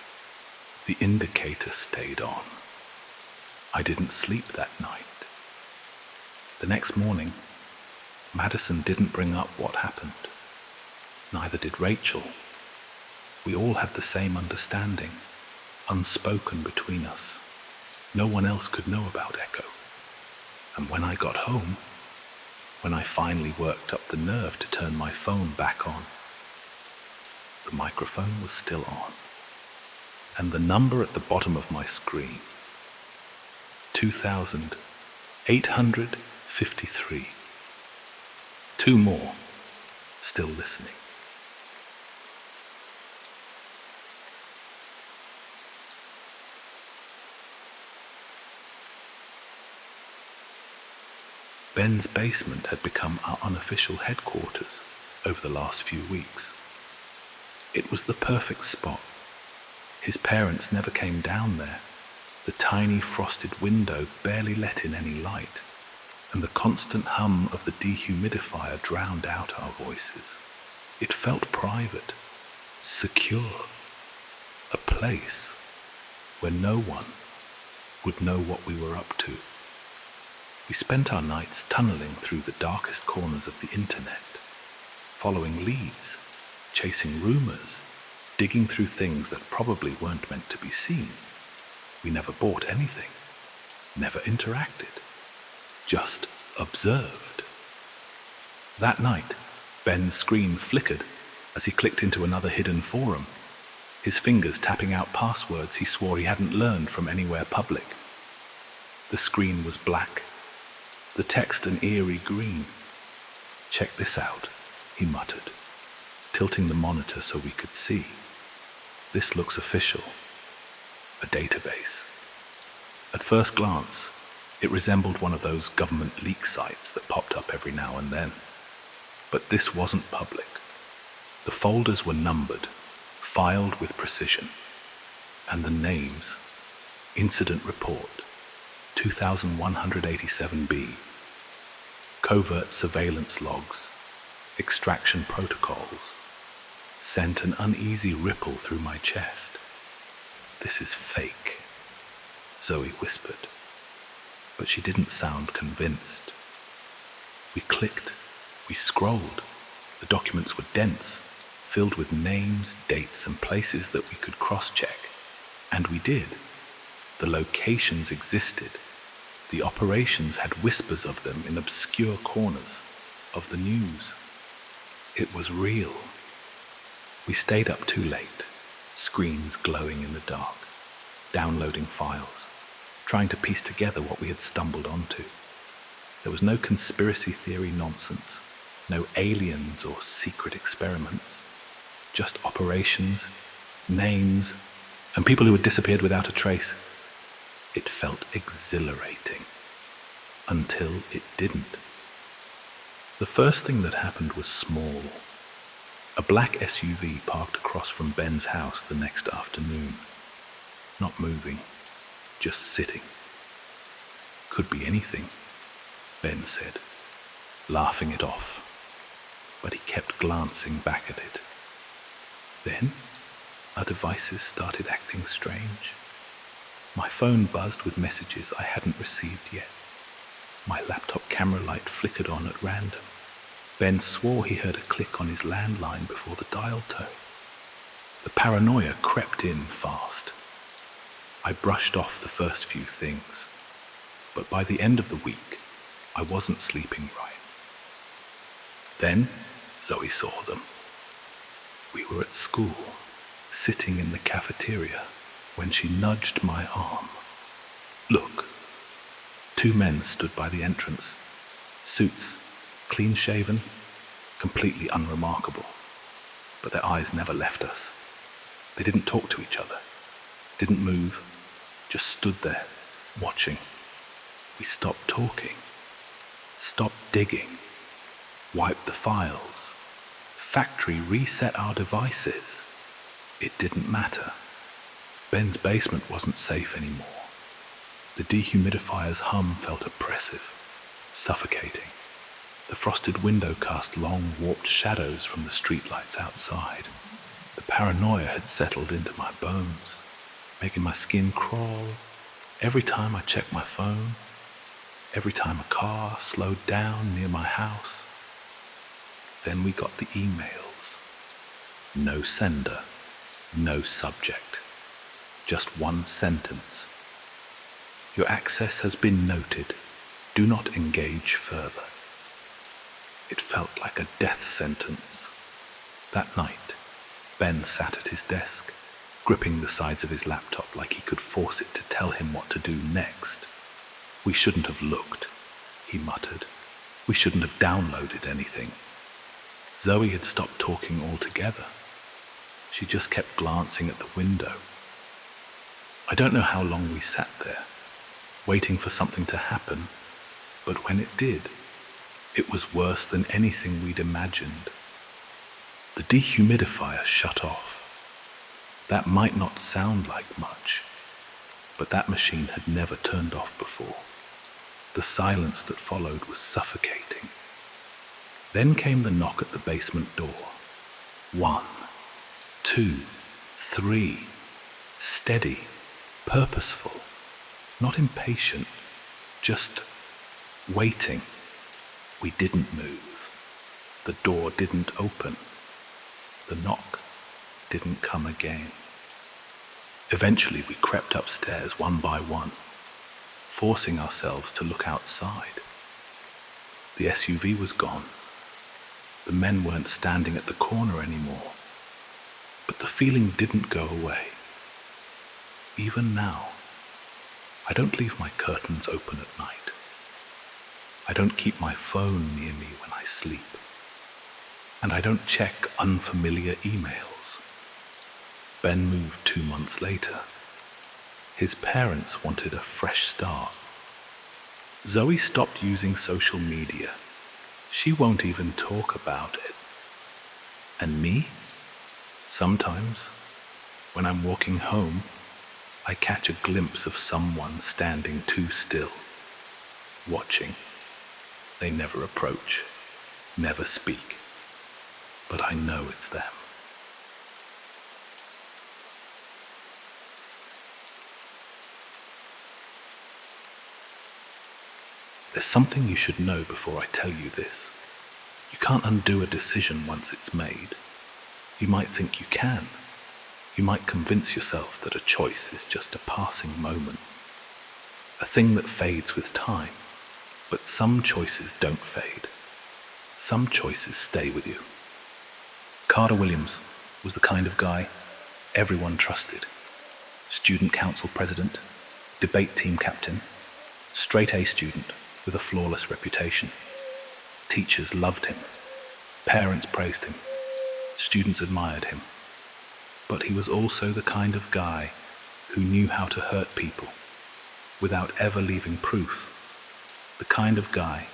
A: The indicator stayed on. I didn't sleep that night. The next morning, Madison didn't bring up what happened. Neither did Rachel. We all had the same understanding, unspoken between us. No one else could know about Echo. And when I got home, when I finally worked up the nerve to turn my phone back on, the microphone was still on. And the number at the bottom of my screen, 2,853. 2 more, still listening. Ben's basement had become our unofficial headquarters over the last few weeks. It was the perfect spot. His parents never came down there. The tiny frosted window barely let in any light, and the constant hum of the dehumidifier drowned out our voices. It felt private, secure, a place where no one would know what we were up to. We spent our nights tunneling through the darkest corners of the internet, following leads, chasing rumors, digging through things that probably weren't meant to be seen. We never bought anything, never interacted, just observed. That night, Ben's screen flickered as he clicked into another hidden forum, his fingers tapping out passwords he swore he hadn't learned from anywhere public. The screen was black, the text an eerie green. "Check this out," he muttered, tilting the monitor so we could see. "This looks official. A database." At first glance, it resembled one of those government leak sites that popped up every now and then. But this wasn't public. The folders were numbered, filed with precision, and the names: Incident Report 2187B, Covert surveillance logs, extraction protocols, sent an uneasy ripple through my chest. "This is fake," Zoe whispered, but she didn't sound convinced. We clicked, we scrolled. The documents were dense, filled with names, dates, and places that we could cross-check. And we did. The locations existed. The operations had whispers of them in obscure corners of the news. It was real. We stayed up too late, screens glowing in the dark, downloading files, trying to piece together what we had stumbled onto. There was no conspiracy theory nonsense, no aliens or secret experiments, just operations, names, and people who had disappeared without a trace. It felt exhilarating, until it didn't. The first thing that happened was small. A black SUV parked across from Ben's house the next afternoon. Not moving, just sitting. "Could be anything," Ben said, laughing it off, but he kept glancing back at it. Then, our devices started acting strange. My phone buzzed with messages I hadn't received yet. My laptop camera light flickered on at random. Ben swore he heard a click on his landline before the dial tone. The paranoia crept in fast. I brushed off the first few things, but by the end of the week, I wasn't sleeping right. Then, Zoe saw them. We were at school, sitting in the cafeteria, when she nudged my arm. "Look." 2 men stood by the entrance, suits, clean-shaven, completely unremarkable, but their eyes never left us. They didn't talk to each other, didn't move, just stood there, watching. We stopped talking, stopped digging, wiped the files, factory reset our devices. It didn't matter. Ben's basement wasn't safe anymore. The dehumidifier's hum felt oppressive, suffocating. The frosted window cast long, warped shadows from the streetlights outside. The paranoia had settled into my bones, making my skin crawl every time I checked my phone, every time a car slowed down near my house. Then we got the emails. No sender, no subject, just one sentence. "Your access has been noted. Do not engage further." It felt like a death sentence. That night, Ben sat at his desk, gripping the sides of his laptop like he could force it to tell him what to do next. "We shouldn't have looked," he muttered. "We shouldn't have downloaded anything." Zoe had stopped talking altogether. She just kept glancing at the window. I don't know how long we sat there, waiting for something to happen, but when it did, it was worse than anything we'd imagined. The dehumidifier shut off. That might not sound like much, but that machine had never turned off before. The silence that followed was suffocating. Then came the knock at the basement door. 1, 2, 3. Steady, purposeful, not impatient, just waiting. We didn't move. The door didn't open. The knock didn't come again. Eventually we crept upstairs one by one, forcing ourselves to look outside. The SUV was gone. The men weren't standing at the corner anymore, but the feeling didn't go away. Even now, I don't leave my curtains open at night. I don't keep my phone near me when I sleep. And I don't check unfamiliar emails. Ben moved 2 months later. His parents wanted a fresh start. Zoe stopped using social media. She won't even talk about it. And me? Sometimes, when I'm walking home, I catch a glimpse of someone standing too still, watching. They never approach, never speak, but I know it's them. There's something you should know before I tell you this. You can't undo a decision once it's made. You might think you can. You might convince yourself that a choice is just a passing moment, a thing that fades with time. But some choices don't fade. Some choices stay with you. Carter Williams was the kind of guy everyone trusted. Student council president, debate team captain, straight A student with a flawless reputation. Teachers loved him. Parents praised him. Students admired him. But he was also the kind of guy who knew how to hurt people without ever leaving proof. The kind of guy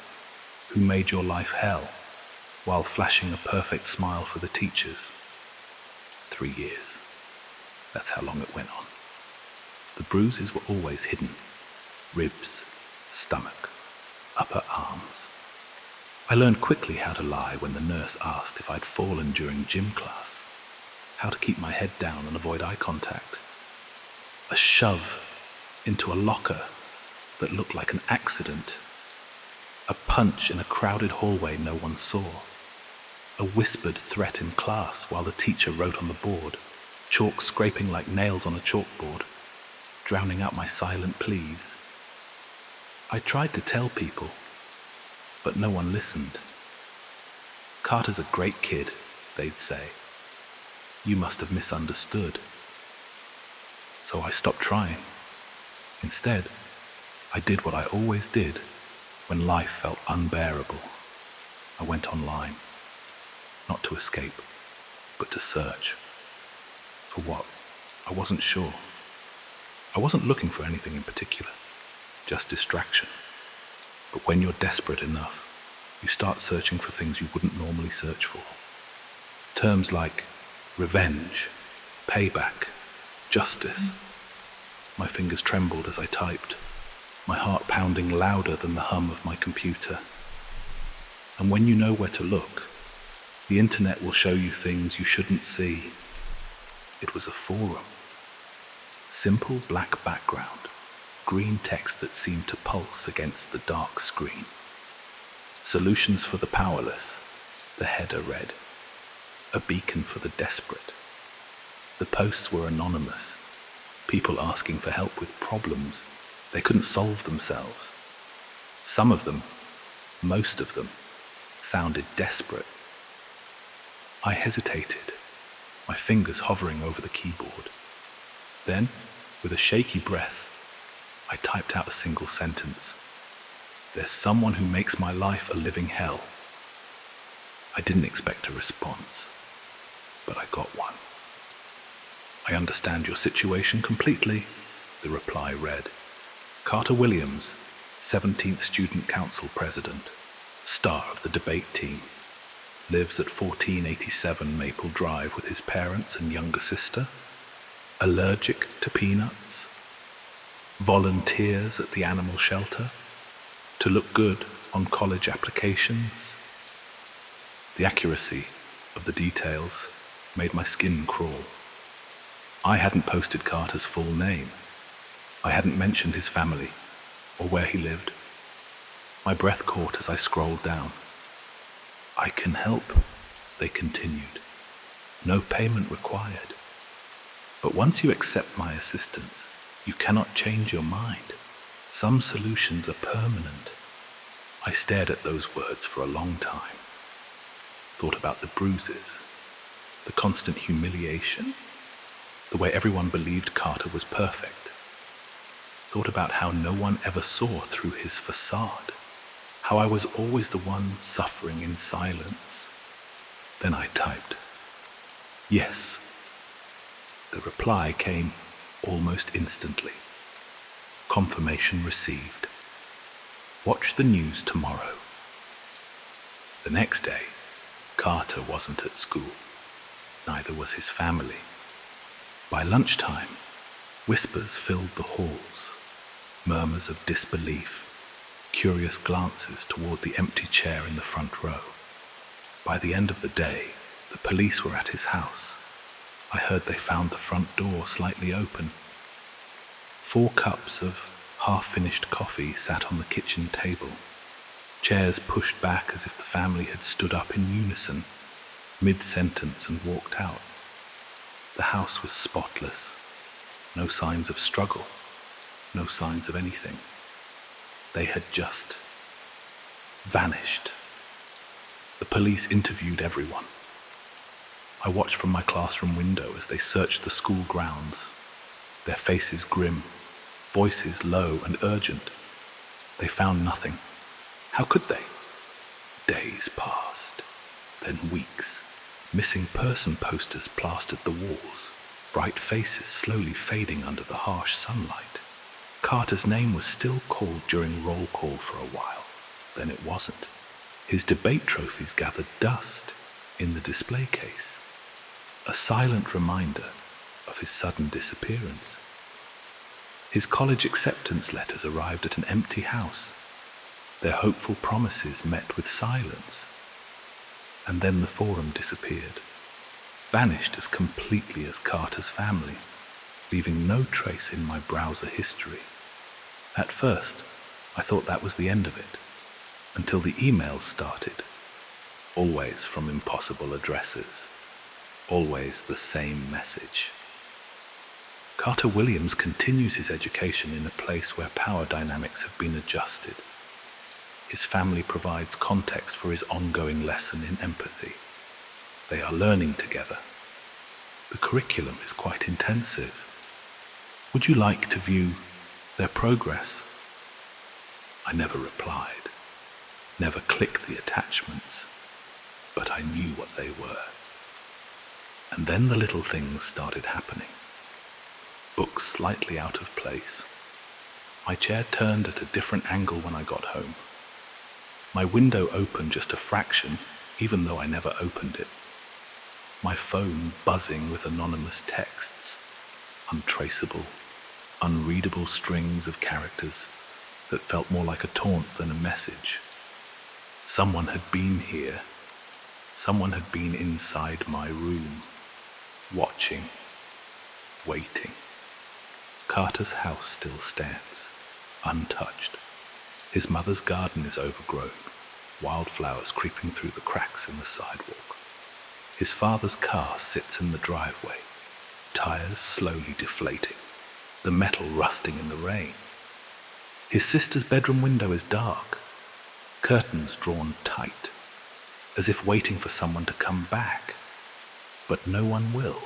A: who made your life hell while flashing a perfect smile for the teachers. 3 years. That's how long it went on. The bruises were always hidden. Ribs, stomach, upper arms. I learned quickly how to lie when the nurse asked if I'd fallen during gym class, how to keep my head down and avoid eye contact. A shove into a locker that looked like an accident. A punch in a crowded hallway no one saw. A whispered threat in class while the teacher wrote on the board, chalk scraping like nails on a chalkboard, drowning out my silent pleas. I tried to tell people, but no one listened. Carter's a great kid, they'd say. You must have misunderstood. So I stopped trying. Instead, I did what I always did when life felt unbearable. I went online, not to escape, but to search. For what? I wasn't sure. I wasn't looking for anything in particular, just distraction. But when you're desperate enough, you start searching for things you wouldn't normally search for. Terms like revenge, payback, justice. My fingers trembled as I typed, my heart pounding louder than the hum of my computer. And when you know where to look, the internet will show you things you shouldn't see. It was a forum. Simple black background, green text that seemed to pulse against the dark screen. Solutions for the powerless, the header read. A beacon for the desperate. The posts were anonymous, people asking for help with problems they couldn't solve themselves. Some of them, most of them, sounded desperate. I hesitated, my fingers hovering over the keyboard. Then, with a shaky breath, I typed out a single sentence. There's someone who makes my life a living hell. I didn't expect a response, but I got one. I understand your situation completely, the reply read. Carter Williams, 17th Student Council President, star of the debate team, lives at 1487 Maple Drive with his parents and younger sister, allergic to peanuts, volunteers at the animal shelter, to look good on college applications. The accuracy of the details made my skin crawl. I hadn't posted Carter's full name. I hadn't mentioned his family or where he lived. My breath caught as I scrolled down. I can help, they continued. No payment required. But once you accept my assistance, you cannot change your mind. Some solutions are permanent. I stared at those words for a long time. Thought about the bruises, the constant humiliation, the way everyone believed Carter was perfect. Thought about how no one ever saw through his facade, how I was always the one suffering in silence. Then I typed, yes. The reply came almost instantly. Confirmation received. Watch the news tomorrow. The next day, Carter wasn't at school. Neither was his family. By lunchtime, whispers filled the halls, murmurs of disbelief. curious glances toward the empty chair in the front row. By the end of the day, the police were at his house. I heard they found the front door slightly open. 4 cups of half-finished coffee sat on the kitchen table, chairs pushed back as if the family had stood up in unison, mid-sentence, and walked out. The house was spotless. No signs of struggle, no signs of anything. They had just vanished. The police interviewed everyone. I watched from my classroom window as they searched the school grounds, their faces grim, voices low and urgent. They found nothing. How could they? Days passed, then weeks. Missing person posters plastered the walls, bright faces slowly fading under the harsh sunlight. Carter's name was still called during roll call for a while, then it wasn't. His debate trophies gathered dust in the display case, a silent reminder of his sudden disappearance. His college acceptance letters arrived at an empty house, their hopeful promises met with silence. And then the forum disappeared, vanished as completely as Carter's family, leaving no trace in my browser history. At first, I thought that was the end of it, until the emails started, always from impossible addresses, always the same message. Carter Williams continues his education in a place where power dynamics have been adjusted. His family provides context for his ongoing lesson in empathy. They are learning together. The curriculum is quite intensive. Would you like to view their progress? I never replied, never clicked the attachments, but I knew what they were. And then the little things started happening. Books slightly out of place. My chair turned at a different angle when I got home. My window opened just a fraction, even though I never opened it. My phone buzzing with anonymous texts, untraceable, unreadable strings of characters that felt more like a taunt than a message. Someone had been here. Someone had been inside my room, watching, waiting. Carter's house still stands, untouched. His mother's garden is overgrown, wildflowers creeping through the cracks in the sidewalk. His father's car sits in the driveway, tires slowly deflating, the metal rusting in the rain. His sister's bedroom window is dark, curtains drawn tight, as if waiting for someone to come back. But no one will,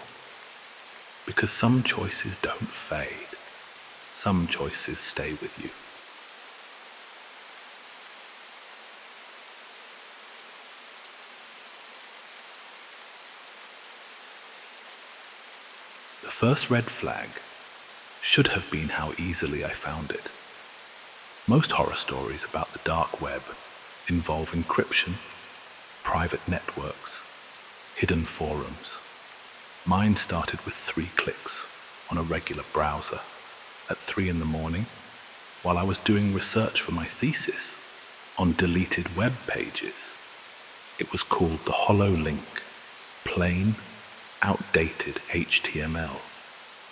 A: because some choices don't fade. Some choices stay with you. The first red flag should have been how easily I found it. Most horror stories about the dark web involve encryption, private networks, hidden forums. Mine started with 3 clicks on a regular browser at 3 in the morning while I was doing research for my thesis on deleted web pages. It was called the Hollow Link, plain, outdated HTML,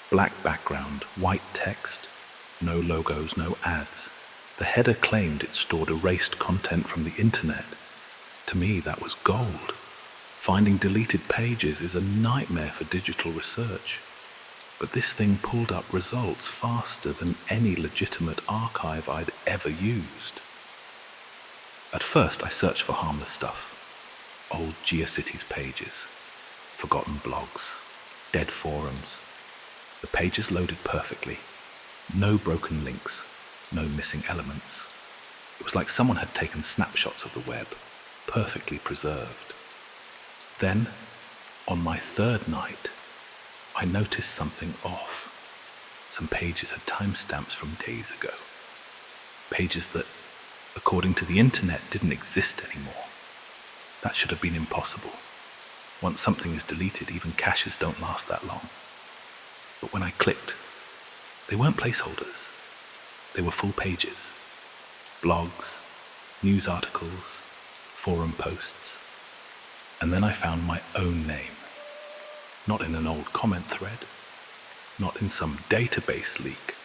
A: black background, white text, no logos, no ads. The header claimed it stored erased content from the internet. To me, that was gold. Finding deleted pages is a nightmare for digital research. But this thing pulled up results faster than any legitimate archive I'd ever used. At first, I searched for harmless stuff. Old GeoCities pages, forgotten blogs, dead forums. The pages loaded perfectly. No broken links, no missing elements. It was like someone had taken snapshots of the web, perfectly preserved. Then, on my 3rd night, I noticed something off. Some pages had timestamps from days ago. Pages that, according to the internet, didn't exist anymore. That should have been impossible. Once something is deleted, even caches don't last that long. But when I clicked, they weren't placeholders. They were full pages. blogs, news articles, forum posts, and then I found my own name. Not in an old comment thread, not in some database leak,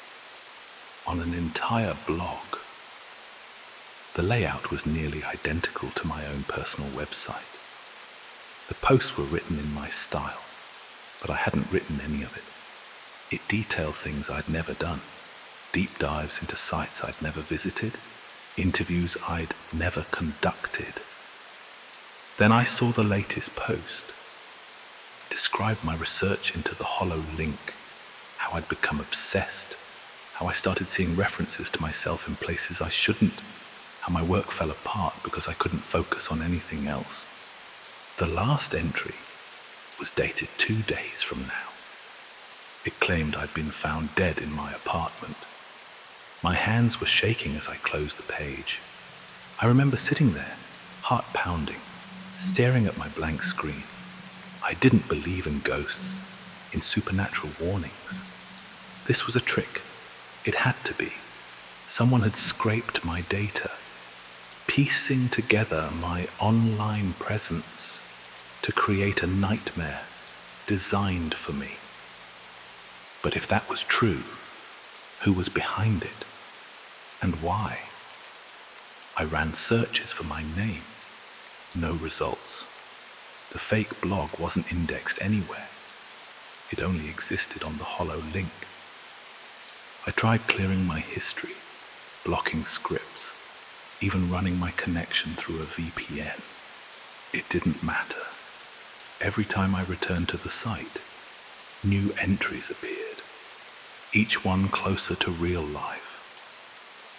A: on an entire blog. The layout was nearly identical to my own personal website. The posts were written in my style, but I hadn't written any of it. It detailed things I'd never done, deep dives into sites I'd never visited, interviews I'd never conducted. Then I saw the latest post. It described my research into the hollow link, how I'd become obsessed, how I started seeing references to myself in places I shouldn't, how my work fell apart because I couldn't focus on anything else. The last entry was dated 2 days from now. It claimed I'd been found dead in my apartment. My hands were shaking as I closed the page. I remember sitting there, heart pounding, staring at my blank screen. I didn't believe in ghosts, in supernatural warnings. This was a trick. It had to be. Someone had scraped my data, piecing together my online presence to create a nightmare designed for me. But if that was true, who was behind it? And why? I ran searches for my name. No results. The fake blog wasn't indexed anywhere. It only existed on the hollow link. I tried clearing my history, blocking scripts, even running my connection through a VPN. It didn't matter. Every time I returned to the site, new entries appeared, each one closer to real life.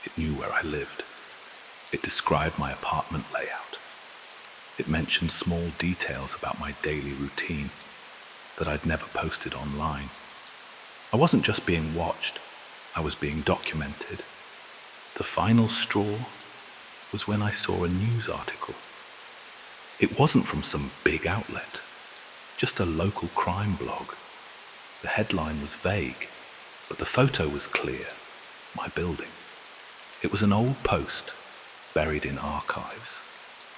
A: It knew where I lived. It described my apartment layout. It mentioned small details about my daily routine that I'd never posted online. I wasn't just being watched, I was being documented. The final straw was when I saw a news article. It wasn't from some big outlet, just a local crime blog. The headline was vague, but the photo was clear. My building. It was an old post, buried in archives,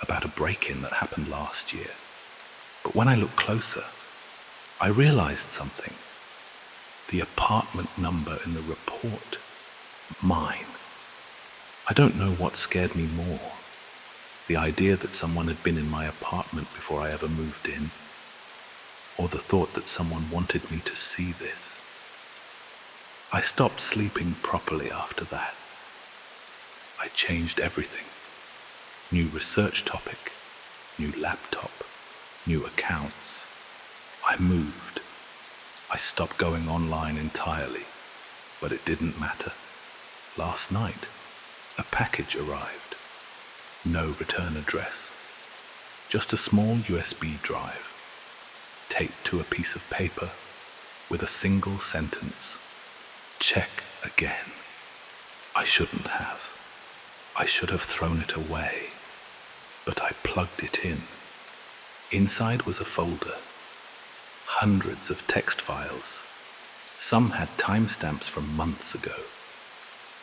A: about a break-in that happened last year. But when I looked closer, I realized something. The apartment number in the report, mine. I don't know what scared me more. The idea that someone had been in my apartment before I ever moved in, or the thought that someone wanted me to see this. I stopped sleeping properly after that. I changed everything. New research topic, new laptop, new accounts. I moved. I stopped going online entirely, but it didn't matter. Last night, a package arrived. No return address. Just a small USB drive, taped to a piece of paper with a single sentence. Check again. I shouldn't have. I should have thrown it away, but I plugged it in. Inside was a folder. Hundreds of text files. Some had timestamps from months ago.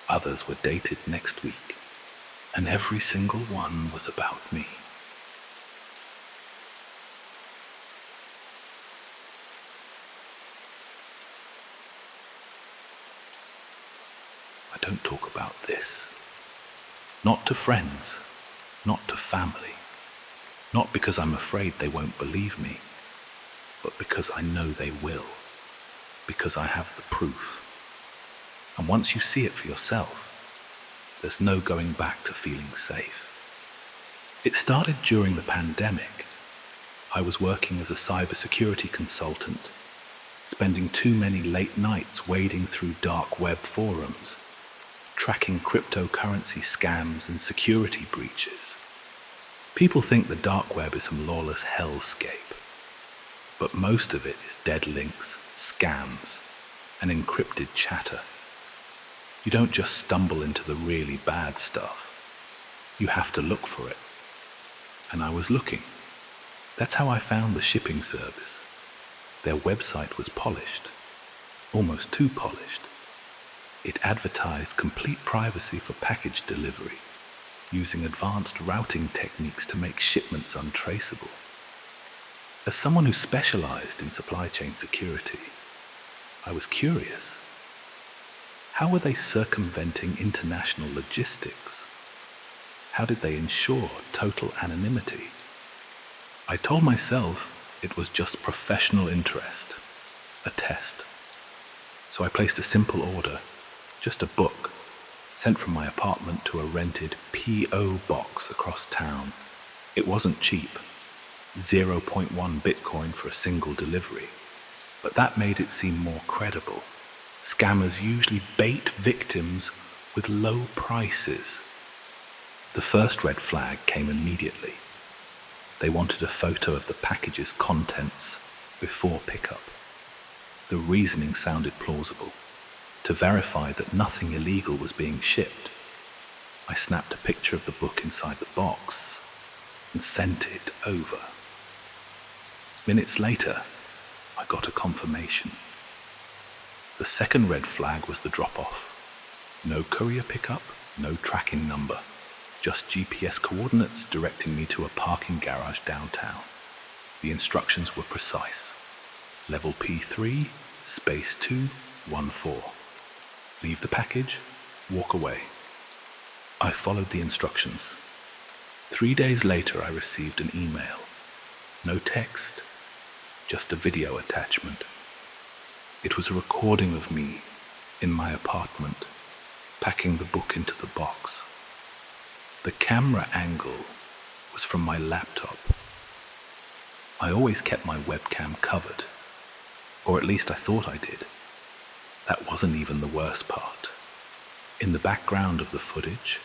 A: Others were dated next week, and every single one was about me. I don't talk about this. Not to friends, not to family. Not because I'm afraid they won't believe me, but because I know they will. Because I have the proof. And once you see it for yourself, there's no going back to feeling safe. It started during the pandemic. I was working as a cybersecurity consultant, spending too many late nights wading through dark web forums, tracking cryptocurrency scams and security breaches. People think the dark web is some lawless hellscape, but most of it is dead links, scams, and encrypted chatter. You don't just stumble into the really bad stuff. You have to look for it. And I was looking. That's how I found the shipping service. Their website was polished, almost too polished. It advertised complete privacy for package delivery, using advanced routing techniques to make shipments untraceable. As someone who specialized in supply chain security, I was curious. How were they circumventing international logistics? How did they ensure total anonymity? I told myself it was just professional interest, a test. So I placed a simple order, just a book, sent from my apartment to a rented P.O. box across town. It wasn't cheap, 0.1 Bitcoin for a single delivery, but that made it seem more credible. Scammers usually bait victims with low prices. The first red flag came immediately. They wanted a photo of the package's contents before pickup. The reasoning sounded plausible. To verify that nothing illegal was being shipped, I snapped a picture of the book inside the box and sent it over. Minutes later, I got a confirmation. The second red flag was the drop-off. No courier pickup, no tracking number, just GPS coordinates directing me to a parking garage downtown. The instructions were precise. Level P3, space 214. Leave the package, walk away. I followed the instructions. 3 days later, I received an email. No text, just a video attachment. It was a recording of me in my apartment, packing the book into the box. The camera angle was from my laptop. I always kept my webcam covered, or at least I thought I did. That wasn't even the worst part. In the background of the footage,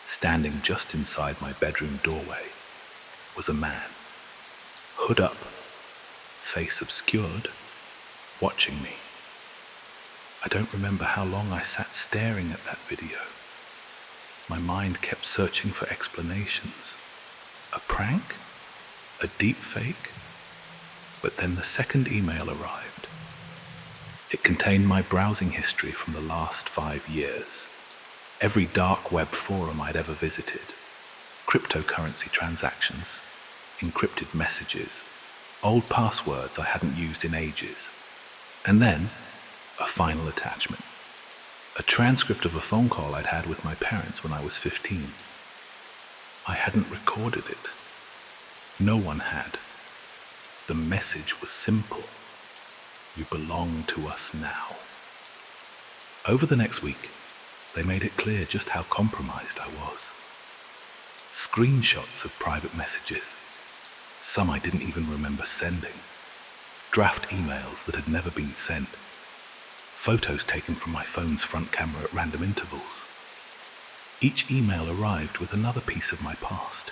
A: standing just inside my bedroom doorway, was a man, hood up, face obscured, watching me. I don't remember how long I sat staring at that video. My mind kept searching for explanations. A prank? A deep fake? But then the second email arrived. It contained my browsing history from the last 5 years. Every dark web forum I'd ever visited. Cryptocurrency transactions. Encrypted messages. Old passwords I hadn't used in ages. And then, a final attachment. A transcript of a phone call I'd had with my parents when I was 15. I hadn't recorded it. No one had. The message was simple. You belong to us now. Over the next week, they made it clear just how compromised I was. Screenshots of private messages. Some I didn't even remember sending. Draft emails that had never been sent. Photos taken from my phone's front camera at random intervals. Each email arrived with another piece of my past.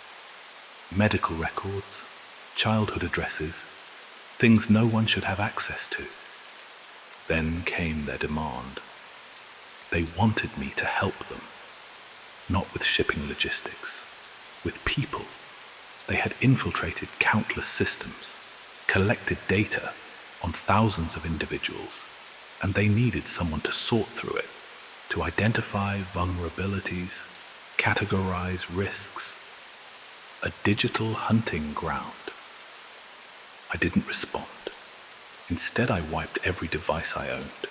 A: Medical records, childhood addresses, things no one should have access to. Then came their demand. They wanted me to help them, not with shipping logistics, with people. They had infiltrated countless systems, collected data on thousands of individuals, and they needed someone to sort through it, to identify vulnerabilities, categorize risks. A digital hunting ground. I didn't respond. Instead, I wiped every device I owned,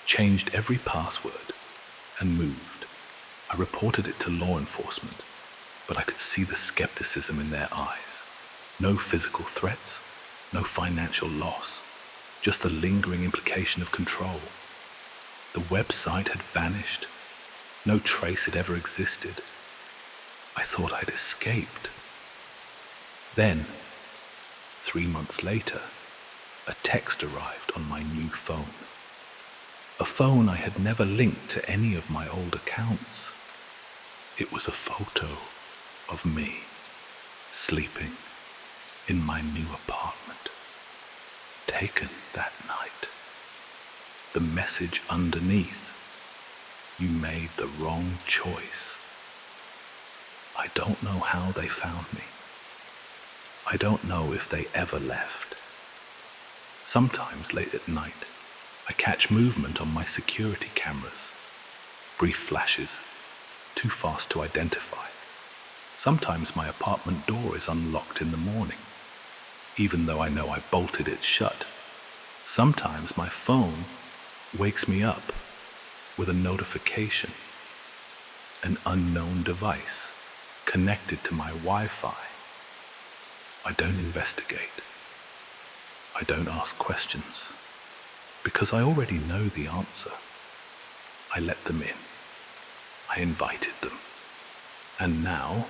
A: changed every password, and moved. I reported it to law enforcement, but I could see the skepticism in their eyes. No physical threats, no financial loss, just the lingering implication of control. The website had vanished. No trace had ever existed. I thought I'd escaped. Then, 3 months later, a text arrived on my new phone. A phone I had never linked to any of my old accounts. It was a photo of me, sleeping in my new apartment, taken that night. The message underneath, you made the wrong choice. I don't know how they found me. I don't know if they ever left. Sometimes late at night, I catch movement on my security cameras. Brief flashes, too fast to identify. Sometimes my apartment door is unlocked in the morning, even though I know I bolted it shut. Sometimes my phone wakes me up with a notification, an unknown device connected to my Wi-Fi. I don't investigate. I don't ask questions, because I already know the answer. I let them in. I invited them. And now,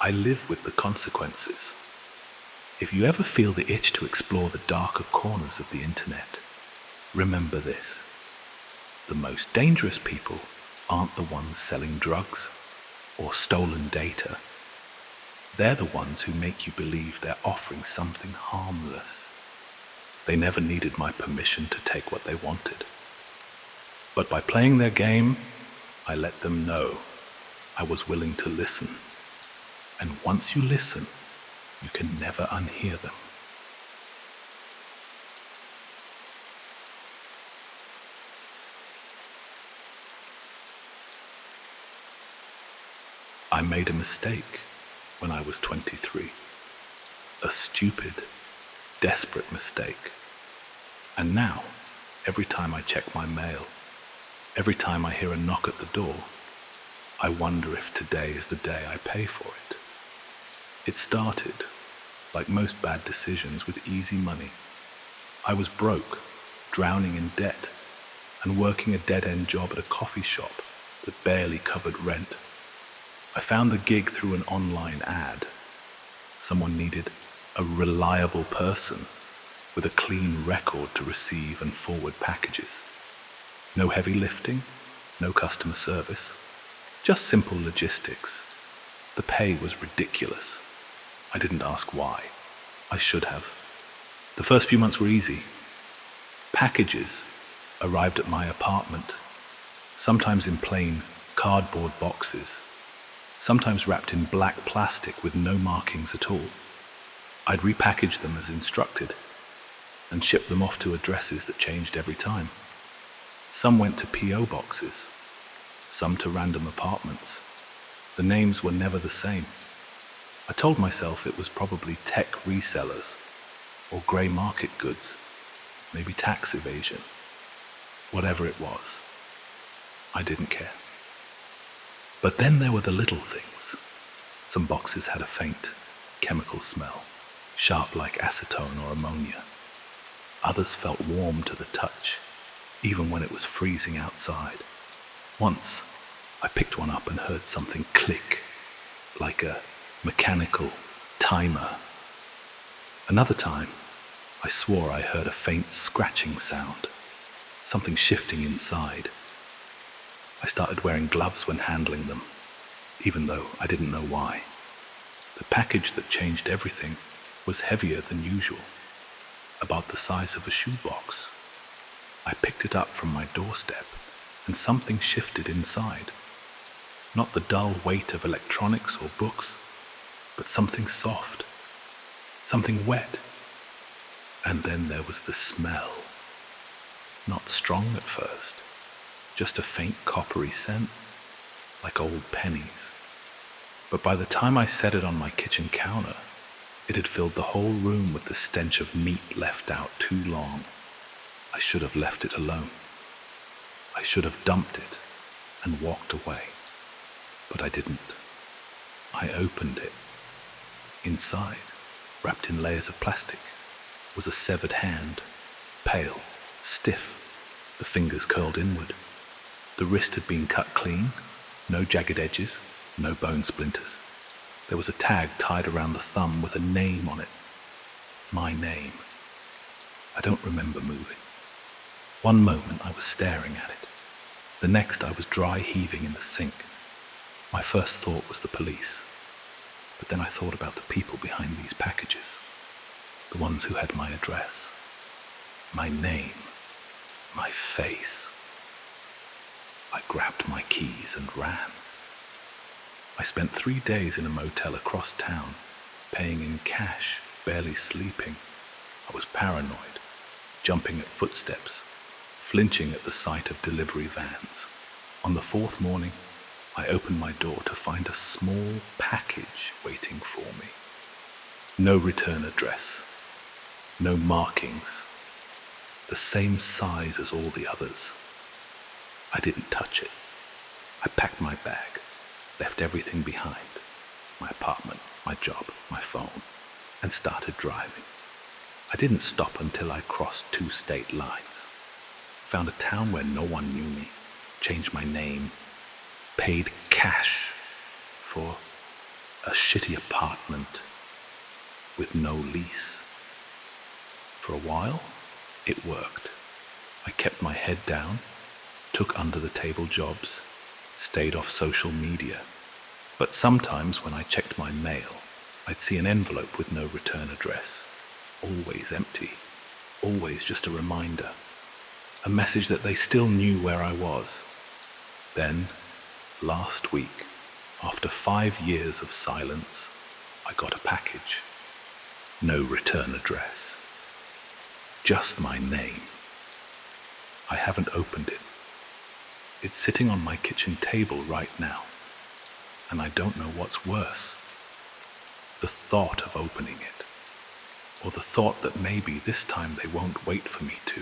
A: I live with the consequences. If you ever feel the itch to explore the darker corners of the internet, remember this. The most dangerous people aren't the ones selling drugs or stolen data. They're the ones who make you believe they're offering something harmless. They never needed my permission to take what they wanted. But by playing their game, I let them know I was willing to listen. And once you listen, you can never unhear them. I made a mistake when I was 23. A stupid, desperate mistake. And now, every time I check my mail, every time I hear a knock at the door, I wonder if today is the day I pay for it. It started, like most bad decisions, with easy money. I was broke, drowning in debt, and working a dead-end job at a coffee shop that barely covered rent. I found the gig through an online ad. Someone needed a reliable person with a clean record to receive and forward packages. No heavy lifting, no customer service, just simple logistics. The pay was ridiculous. I didn't ask why. I should have. The first few months were easy. Packages arrived at my apartment, sometimes in plain cardboard boxes, sometimes wrapped in black plastic with no markings at all. I'd repackage them as instructed and ship them off to addresses that changed every time. Some went to P.O. boxes, some to random apartments. The names were never the same. I told myself it was probably tech resellers or grey market goods, maybe tax evasion. Whatever it was, I didn't care. But then there were the little things. Some boxes had a faint chemical smell, sharp like acetone or ammonia. Others felt warm to the touch, even when it was freezing outside. Once, I picked one up and heard something click, like a mechanical timer. Another time, I swore I heard a faint scratching sound, something shifting inside. I started wearing gloves when handling them, even though I didn't know why. The package that changed everything was heavier than usual, about the size of a shoebox. I picked it up from my doorstep, and something shifted inside. Not the dull weight of electronics or books, but something soft, something wet. And then there was the smell. Not strong at first, just a faint coppery scent, like old pennies. But by the time I set it on my kitchen counter, it had filled the whole room with the stench of meat left out too long. I should have left it alone. I should have dumped it and walked away. But I didn't. I opened it. Inside, wrapped in layers of plastic, was a severed hand, pale, stiff, the fingers curled inward. The wrist had been cut clean, no jagged edges, no bone splinters. There was a tag tied around the thumb with a name on it. My name. I don't remember moving. One moment I was staring at it. The next I was dry heaving in the sink. My first thought was the police. But then I thought about the people behind these packages. The ones who had my address, my name, my face. I grabbed my keys and ran. I spent 3 days in a motel across town, paying in cash, barely sleeping. I was paranoid, jumping at footsteps, flinching at the sight of delivery vans. On the fourth morning, I opened my door to find a small package waiting for me. No return address, no markings, the same size as all the others. I didn't touch it. I packed my bag, left everything behind, my apartment, my job, my phone, and started driving. I didn't stop until I crossed 2 state lines, found a town where no one knew me, changed my name, paid cash for a shitty apartment with no lease. For a while, it worked. I kept my head down, took under-the-table jobs, stayed off social media. But sometimes when I checked my mail, I'd see an envelope with no return address. Always empty. Always just a reminder. A message that they still knew where I was. Then, last week, after 5 years of silence, I got a package. No return address. Just my name. I haven't opened it. It's sitting on my kitchen table right now, and I don't know what's worse. The thought of opening it, or the thought that maybe this time they won't wait for me to.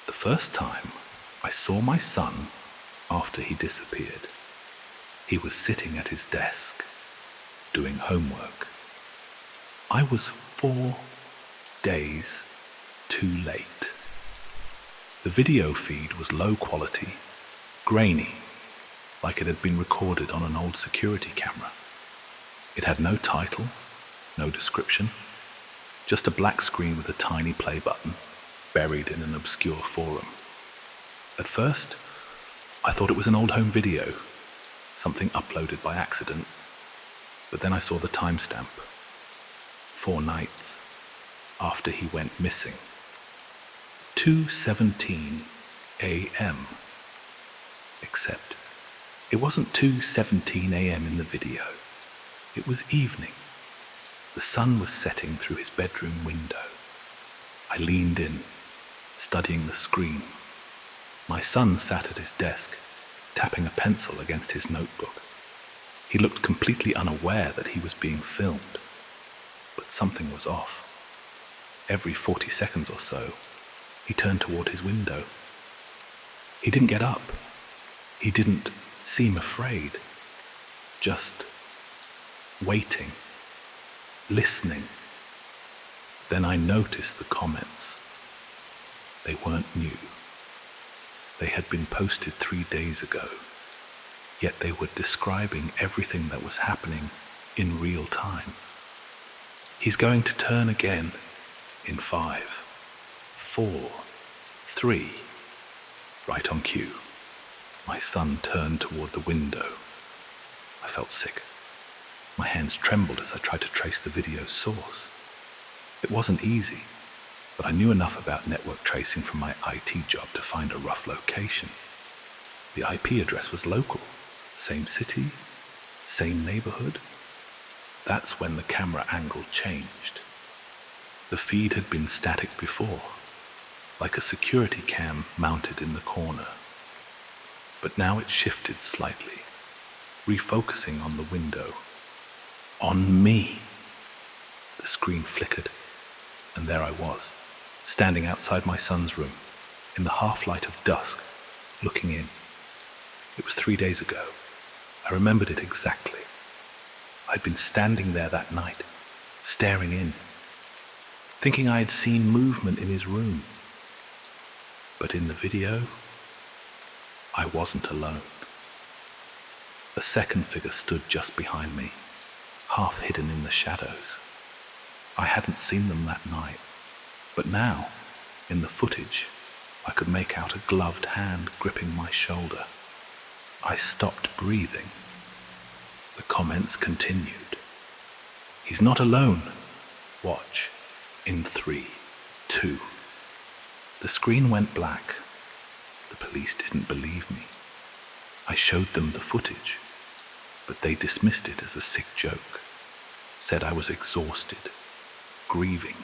A: The first time I saw my son after he disappeared, he was sitting at his desk doing homework. I was 4 days too late. The video feed was low quality, grainy, like it had been recorded on an old security camera. It had no title, no description, just a black screen with a tiny play button buried in an obscure forum. At first, I thought it was an old home video, something uploaded by accident, but then I saw the timestamp. 4 nights after he went missing. 2:17 a.m. Except it wasn't 2:17 a.m. in the video. It was evening. The sun was setting through his bedroom window. I leaned in, studying the screen. My son sat at his desk, tapping a pencil against his notebook. He looked completely unaware that he was being filmed, but something was off. Every 40 seconds or so, he turned toward his window. He didn't get up. He didn't seem afraid. Just waiting, listening. Then I noticed the comments. They weren't new. They had been posted 3 days ago, yet they were describing everything that was happening in real time. He's going to turn again in 5, 4, 3. Right on cue. My son turned toward the window. I felt sick. My hands trembled as I tried to trace the video's source. It wasn't easy, but I knew enough about network tracing from my IT job to find a rough location. The IP address was local, same city, same neighborhood. That's when the camera angle changed. The feed had been static before, like a security cam mounted in the corner. But now it shifted slightly, refocusing on the window. On me! The screen flickered, and there I was, standing outside my son's room, in the half-light of dusk, looking in. It was 3 days ago. I remembered it exactly. I'd been standing there that night, staring in, thinking I had seen movement in his room. But in the video, I wasn't alone. A second figure stood just behind me, half hidden in the shadows. I hadn't seen them that night, but now, in the footage, I could make out a gloved hand gripping my shoulder. I stopped breathing. The comments continued. He's not alone. Watch. In 3, 2. The screen went black. The police didn't believe me. I showed them the footage, but they dismissed it as a sick joke, said I was exhausted. grieving.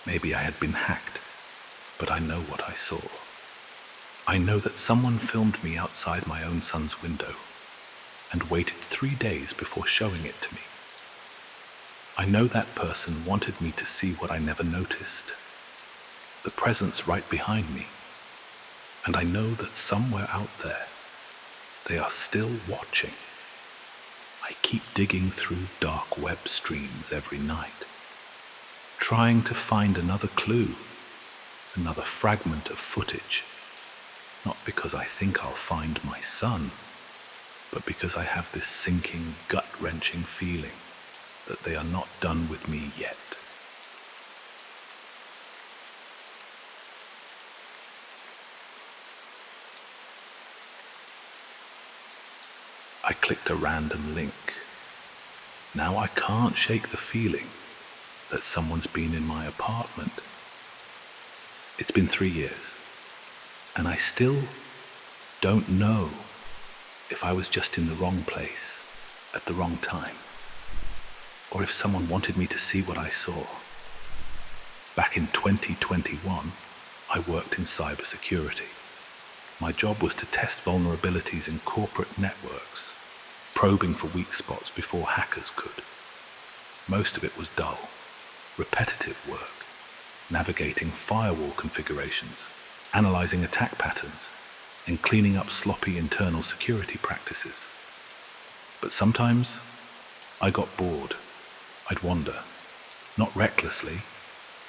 A: Maybe I had been hacked, but I know what I saw. I know that someone filmed me outside my own son's window and waited 3 days before showing it to me. I know that person wanted me to see what I never noticed, the presence right behind me, and I know that somewhere out there, they are still watching. I keep digging through dark web streams every night, trying to find another clue, another fragment of footage, not because I think I'll find my son, but because I have this sinking, gut-wrenching feeling that they are not done with me yet. I clicked a random link. Now I can't shake the feeling that someone's been in my apartment. It's been 3 years, and I still don't know if I was just in the wrong place at the wrong time, or if someone wanted me to see what I saw. Back in 2021, I worked in cybersecurity. My job was to test vulnerabilities in corporate networks, probing for weak spots before hackers could. Most of it was dull, repetitive work, navigating firewall configurations, analyzing attack patterns, and cleaning up sloppy internal security practices. But sometimes I got bored. I'd wander, not recklessly,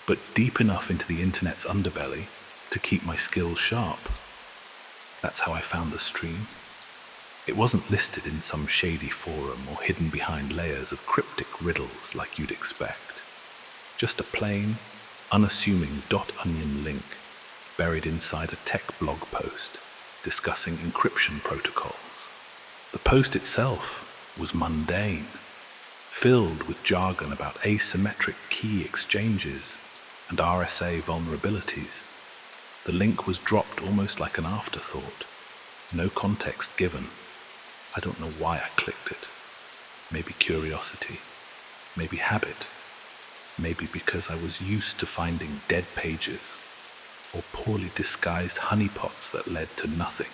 A: but deep enough into the internet's underbelly to keep my skills sharp. That's how I found the stream. It wasn't listed in some shady forum or hidden behind layers of cryptic riddles like you'd expect. Just a plain, unassuming .onion link buried inside a tech blog post discussing encryption protocols. The post itself was mundane, filled with jargon about asymmetric key exchanges and RSA vulnerabilities. The link was dropped almost like an afterthought, no context given. I don't know why I clicked it. Maybe curiosity, maybe habit, maybe because I was used to finding dead pages or poorly disguised honeypots that led to nothing.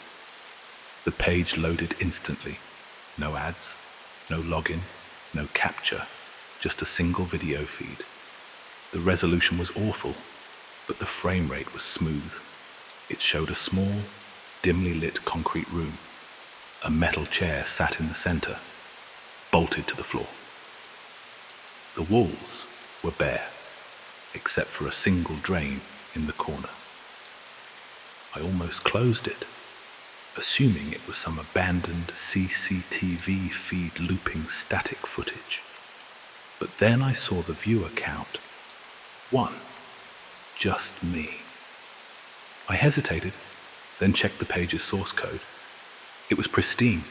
A: The page loaded instantly. No ads, no login, no capture, just a single video feed. The resolution was awful, but the frame rate was smooth. It showed a small, dimly lit concrete room. A metal chair sat in the center, bolted to the floor. The walls were bare, except for a single drain in the corner. I almost closed it, assuming it was some abandoned CCTV feed looping static footage. But then I saw the viewer count. 1. Just me. I hesitated, then checked the page's source code. It was pristine,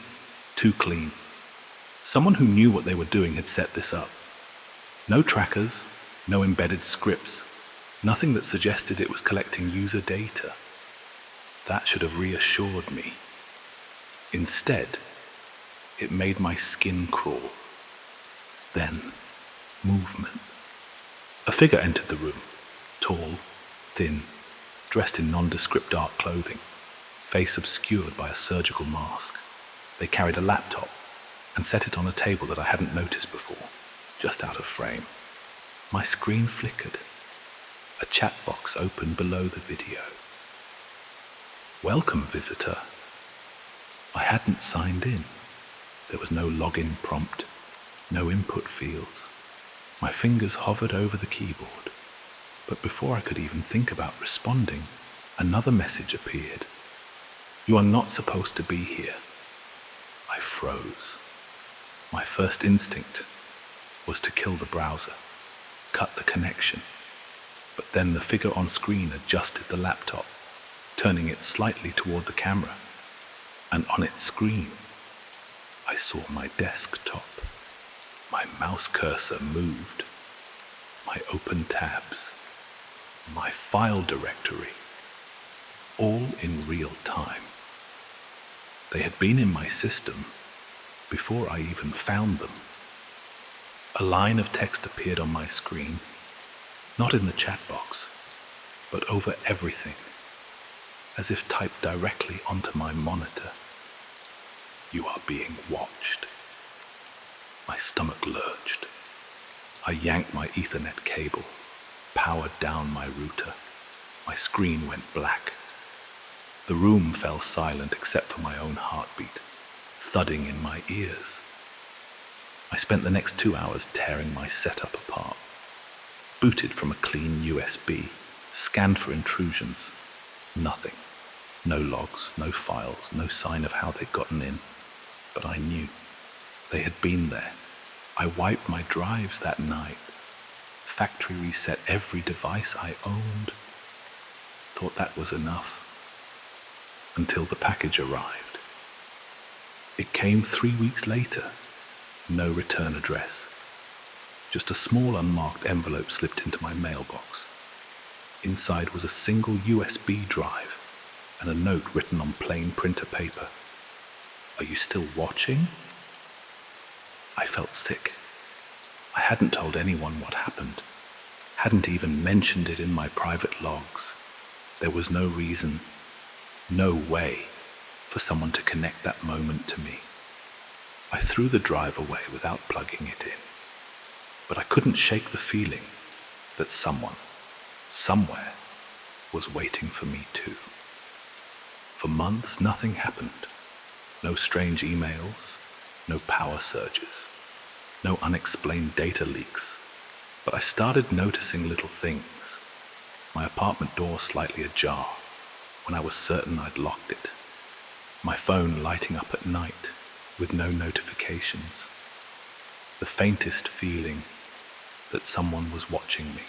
A: too clean. Someone who knew what they were doing had set this up. No trackers, no embedded scripts, nothing that suggested it was collecting user data. That should have reassured me. Instead, it made my skin crawl. Then, movement. A figure entered the room, tall, thin, dressed in nondescript dark clothing, face obscured by a surgical mask. They carried a laptop and set it on a table that I hadn't noticed before, just out of frame. My screen flickered. A chat box opened below the video. Welcome, visitor. I hadn't signed in. There was no login prompt, no input fields. My fingers hovered over the keyboard, but before I could even think about responding, another message appeared. You are not supposed to be here. I froze. My first instinct was to kill the browser, cut the connection, but then the figure on screen adjusted the laptop, turning it slightly toward the camera, and on its screen, I saw my desktop. My mouse cursor moved, my open tabs, my file directory, all in real time. They had been in my system before I even found them. A line of text appeared on my screen. Not in the chat box, but over everything, as if typed directly onto my monitor. You are being watched. My stomach lurched. I yanked my Ethernet cable, powered down my router. My screen went black. The room fell silent except for my own heartbeat, thudding in my ears. I spent the next 2 hours tearing my setup apart. Booted from a clean USB, scanned for intrusions. Nothing. No logs, no files, no sign of how they'd gotten in. But I knew. They had been there. I wiped my drives that night. Factory reset every device I owned. Thought that was enough. Until the package arrived. It came 3 weeks later. No return address. Just a small unmarked envelope slipped into my mailbox. Inside was a single USB drive and a note written on plain printer paper. Are you still watching? I felt sick. I hadn't told anyone what happened. Hadn't even mentioned it in my private logs. There was no reason, no way, for someone to connect that moment to me. I threw the drive away without plugging it in. But I couldn't shake the feeling that someone, somewhere, was waiting for me too. For months, nothing happened. No strange emails, no power surges, no unexplained data leaks. But I started noticing little things. My apartment door slightly ajar when I was certain I'd locked it. My phone lighting up at night with no notifications. The faintest feeling that someone was watching me.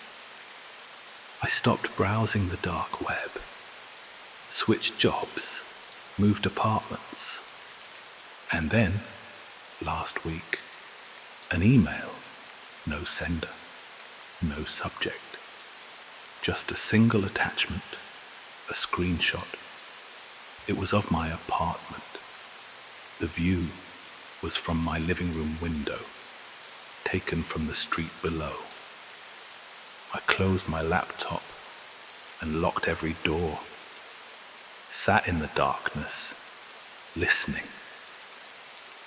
A: I stopped browsing the dark web, switched jobs, moved apartments, and then, last week, an email, no sender, no subject, just a single attachment, a screenshot. It was of my apartment. The view was from my living room window, taken from the street below. I closed my laptop and locked every door, sat in the darkness, listening.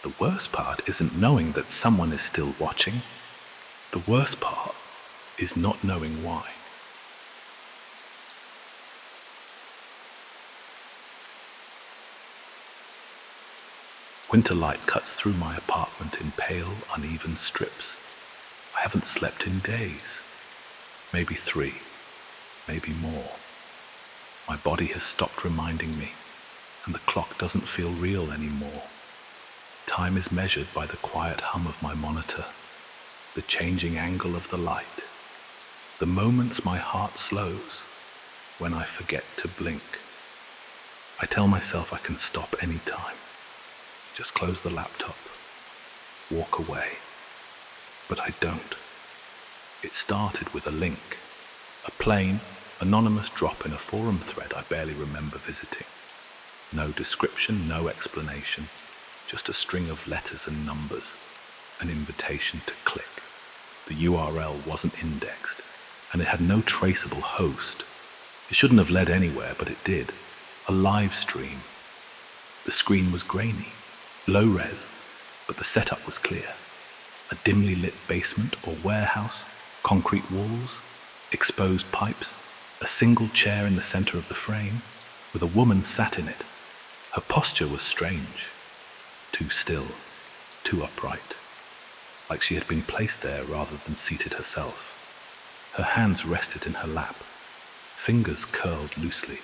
A: The worst part isn't knowing that someone is still watching. The worst part is not knowing why. Winter light cuts through my apartment in pale, uneven strips. I haven't slept in days. Maybe 3, maybe more. My body has stopped reminding me, and the clock doesn't feel real anymore. Time is measured by the quiet hum of my monitor, the changing angle of the light, the moments my heart slows when I forget to blink. I tell myself I can stop any time. Just close the laptop, walk away. But I don't. It started with a link, a plain, anonymous drop in a forum thread I barely remember visiting. No description, no explanation, just a string of letters and numbers, an invitation to click. The URL wasn't indexed, and it had no traceable host. It shouldn't have led anywhere, but it did. A live stream. The screen was grainy, low res, but the setup was clear. A dimly lit basement or warehouse, concrete walls, exposed pipes, a single chair in the center of the frame, with a woman sat in it. Her posture was strange, too still, too upright, like she had been placed there rather than seated herself. Her hands rested in her lap, fingers curled loosely.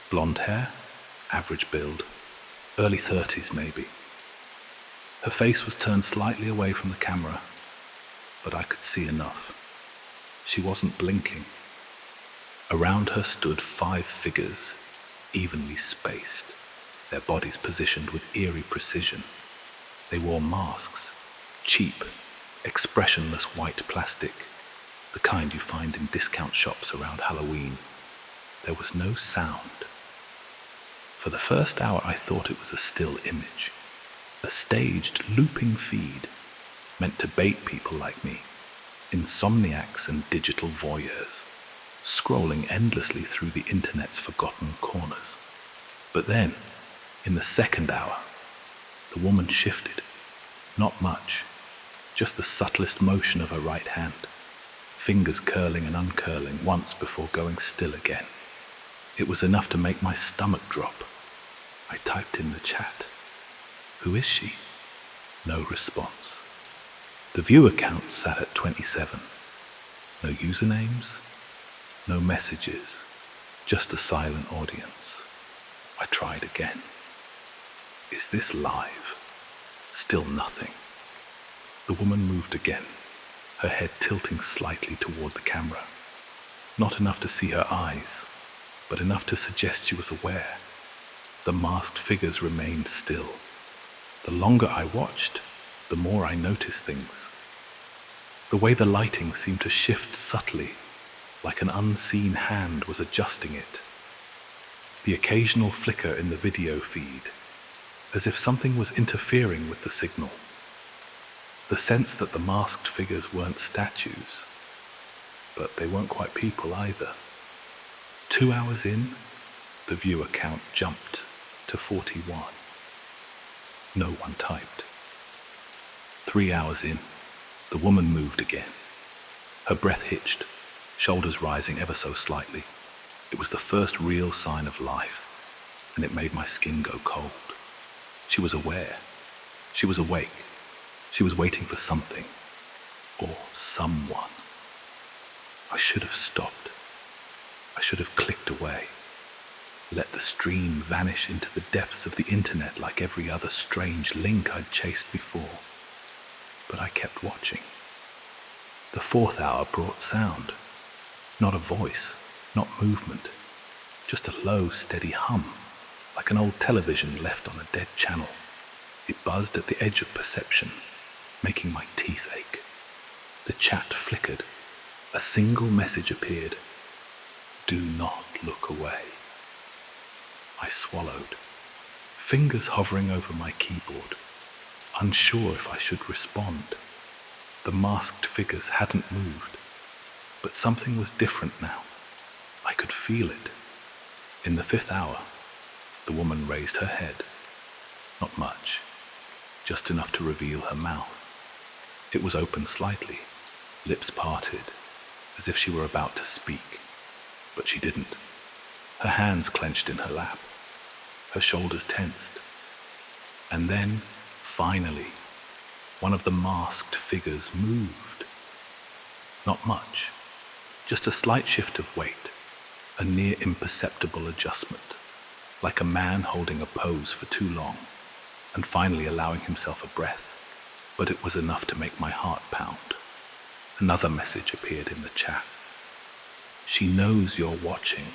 A: Blonde hair, average build, early 30s maybe. Her face was turned slightly away from the camera, but I could see enough. She wasn't blinking. Around her stood 5 figures, evenly spaced, their bodies positioned with eerie precision. They wore masks, cheap, expressionless white plastic, the kind you find in discount shops around Halloween. There was no sound. For the first hour I thought it was a still image, a staged, looping feed meant to bait people like me. insomniacs and digital voyeurs, scrolling endlessly through the internet's forgotten corners. But then, in the second hour, the woman shifted. Not much, just the subtlest motion of her right hand, fingers curling and uncurling once before going still again. It was enough to make my stomach drop. I typed in the chat, "Who is she?" No response. The viewer count sat at 27. No usernames, no messages, just a silent audience. I tried again. Is this live? Still nothing. The woman moved again, her head tilting slightly toward the camera. Not enough to see her eyes, but enough to suggest she was aware. The masked figures remained still. The longer I watched, the more I noticed things. The way the lighting seemed to shift subtly, like an unseen hand was adjusting it. The occasional flicker in the video feed, as if something was interfering with the signal. The sense that the masked figures weren't statues, but they weren't quite people either. 2 hours in, the viewer count jumped to 41. No one typed. 3 hours in, the woman moved again. Her breath hitched, shoulders rising ever so slightly. It was the first real sign of life, and it made my skin go cold. She was aware. She was awake. She was waiting for something, or someone. I should have stopped. I should have clicked away. Let the stream vanish into the depths of the internet like every other strange link I'd chased before. But I kept watching. The fourth hour brought sound. Not a voice, not movement. Just a low, steady hum, like an old television left on a dead channel. It buzzed at the edge of perception, making my teeth ache. The chat flickered. A single message appeared. Do not look away. I swallowed, fingers hovering over my keyboard, unsure if I should respond. The masked figures hadn't moved, but something was different now. I could feel it. In the 5th hour, the woman raised her head. Not much, just enough to reveal her mouth. It was open slightly, lips parted, as if she were about to speak, but she didn't. Her hands clenched in her lap, her shoulders tensed. And then, finally, one of the masked figures moved. Not much, just a slight shift of weight, a near imperceptible adjustment, like a man holding a pose for too long, and finally allowing himself a breath. But it was enough to make my heart pound. Another message appeared in the chat. She knows you're watching.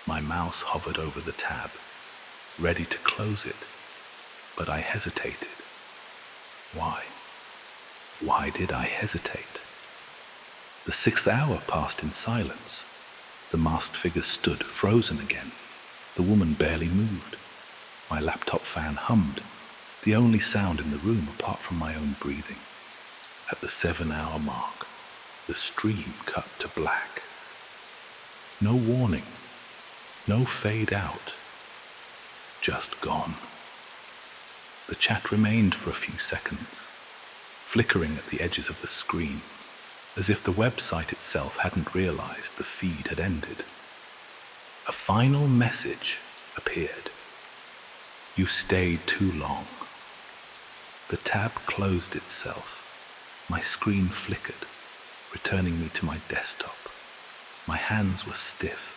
A: My mouse hovered over the tab, ready to close it, but I hesitated. Why? Why did I hesitate? The 6th hour passed in silence. The masked figures stood, frozen again. The woman barely moved. My laptop fan hummed, the only sound in the room apart from my own breathing. At the 7-hour mark, the stream cut to black. No warning, no fade out, just gone. The chat remained for a few seconds, flickering at the edges of the screen, as if the website itself hadn't realized the feed had ended. A final message appeared. You stayed too long. The tab closed itself. My screen flickered, returning me to my desktop. My hands were stiff,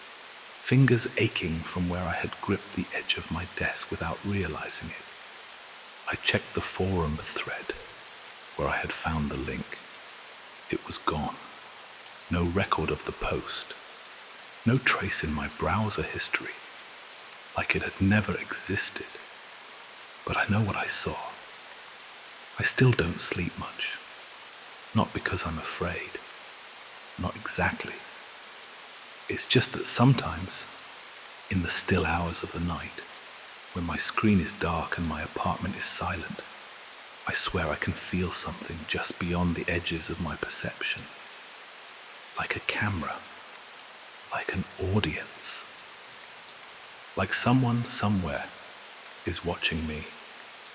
A: fingers aching from where I had gripped the edge of my desk without realizing it. I checked the forum thread where I had found the link. It was gone. No record of the post. No trace in my browser history. Like it had never existed. But I know what I saw. I still don't sleep much. Not because I'm afraid. Not exactly. It's just that sometimes, in the still hours of the night, when my screen is dark and my apartment is silent, I swear I can feel something just beyond the edges of my perception. Like a camera. Like an audience. Like someone somewhere is watching me,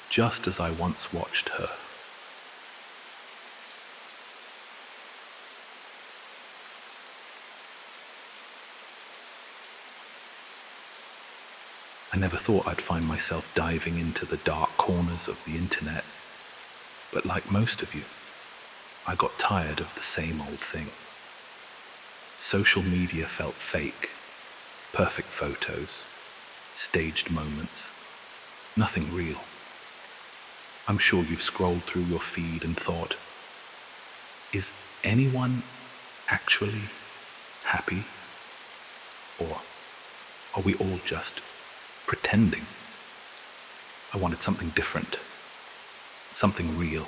A: just as I once watched her. I never thought I'd find myself diving into the dark corners of the internet, but like most of you, I got tired of the same old thing. Social media felt fake, perfect photos, staged moments, nothing real. I'm sure you've scrolled through your feed and thought, is anyone actually happy? Or are we all just pretending? I wanted something different, something real.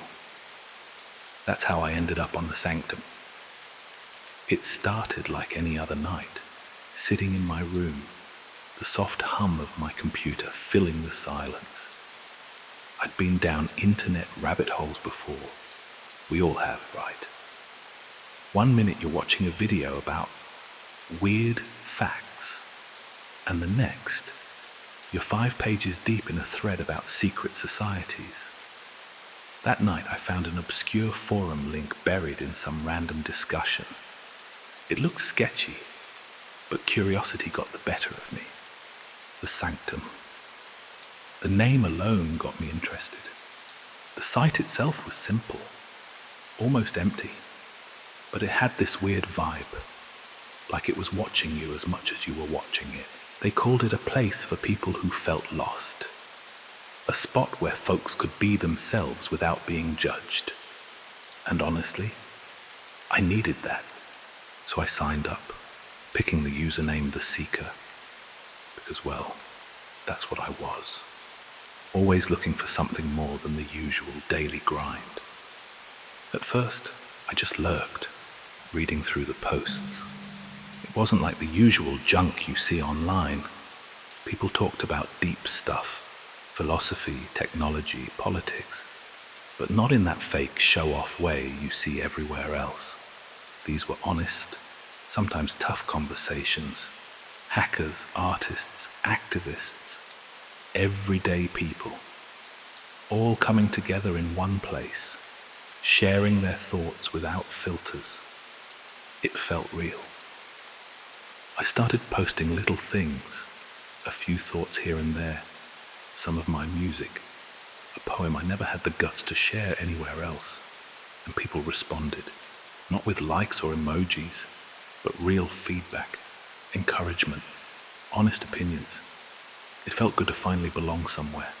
A: That's how I ended up on the Sanctum. It started like any other night, sitting in my room, the soft hum of my computer filling the silence. I'd been down internet rabbit holes before. We all have, right? 1 minute you're watching a video about weird facts, and the next, you're 5 pages deep in a thread about secret societies. That night I found an obscure forum link buried in some random discussion. It looked sketchy, but curiosity got the better of me. The Sanctum. The name alone got me interested. The site itself was simple, almost empty, but it had this weird vibe, like it was watching you as much as you were watching it. They called it a place for people who felt lost, a spot where folks could be themselves without being judged. And honestly, I needed that, so I signed up, picking the username The Seeker, because, well, that's what I was. Always looking for something more than the usual daily grind. At first, I just lurked, reading through the posts. It wasn't like the usual junk you see online. People talked about deep stuff, philosophy, technology, politics, but not in that fake show-off way you see everywhere else. These were honest, sometimes tough conversations. Hackers, artists, activists, everyday people, all coming together in one place, sharing their thoughts without filters. It felt real. I started posting little things, a few thoughts here and there, some of my music, a poem I never had the guts to share anywhere else, and people responded, not with likes or emojis, but real feedback, encouragement, honest opinions. It felt good to finally belong somewhere.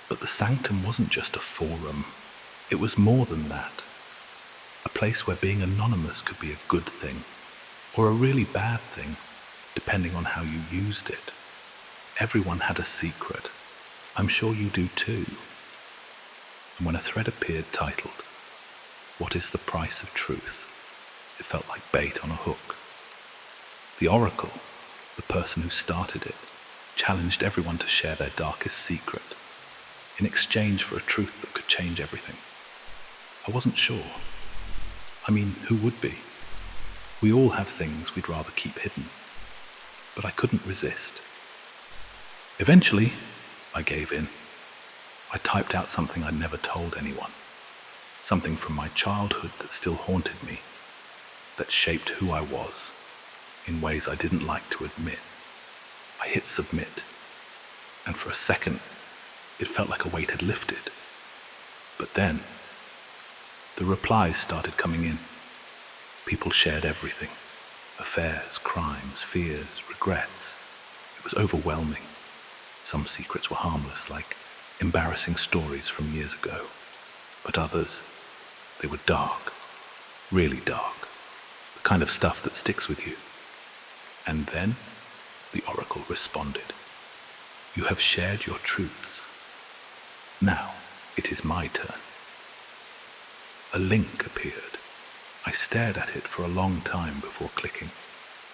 A: But the Sanctum wasn't just a forum. It was more than that. A place where being anonymous could be a good thing, or a really bad thing, depending on how you used it. Everyone had a secret. I'm sure you do too. And when a thread appeared titled, "What is the price of truth?" it felt like bait on a hook. The Oracle, the person who started it, challenged everyone to share their darkest secret, in exchange for a truth that could change everything. I wasn't sure. I mean, who would be? We all have things we'd rather keep hidden, but I couldn't resist. Eventually, I gave in. I typed out something I'd never told anyone, something from my childhood that still haunted me, that shaped who I was in ways I didn't like to admit. I hit submit, and for a second, it felt like a weight had lifted. But then, the replies started coming in. People shared everything. Affairs, crimes, fears, regrets. It was overwhelming. Some secrets were harmless, like embarrassing stories from years ago. But others, they were dark. Really dark. The kind of stuff that sticks with you. And then, the Oracle responded. "You have shared your truths. Now, it is my turn." A link appeared. I stared at it for a long time before clicking.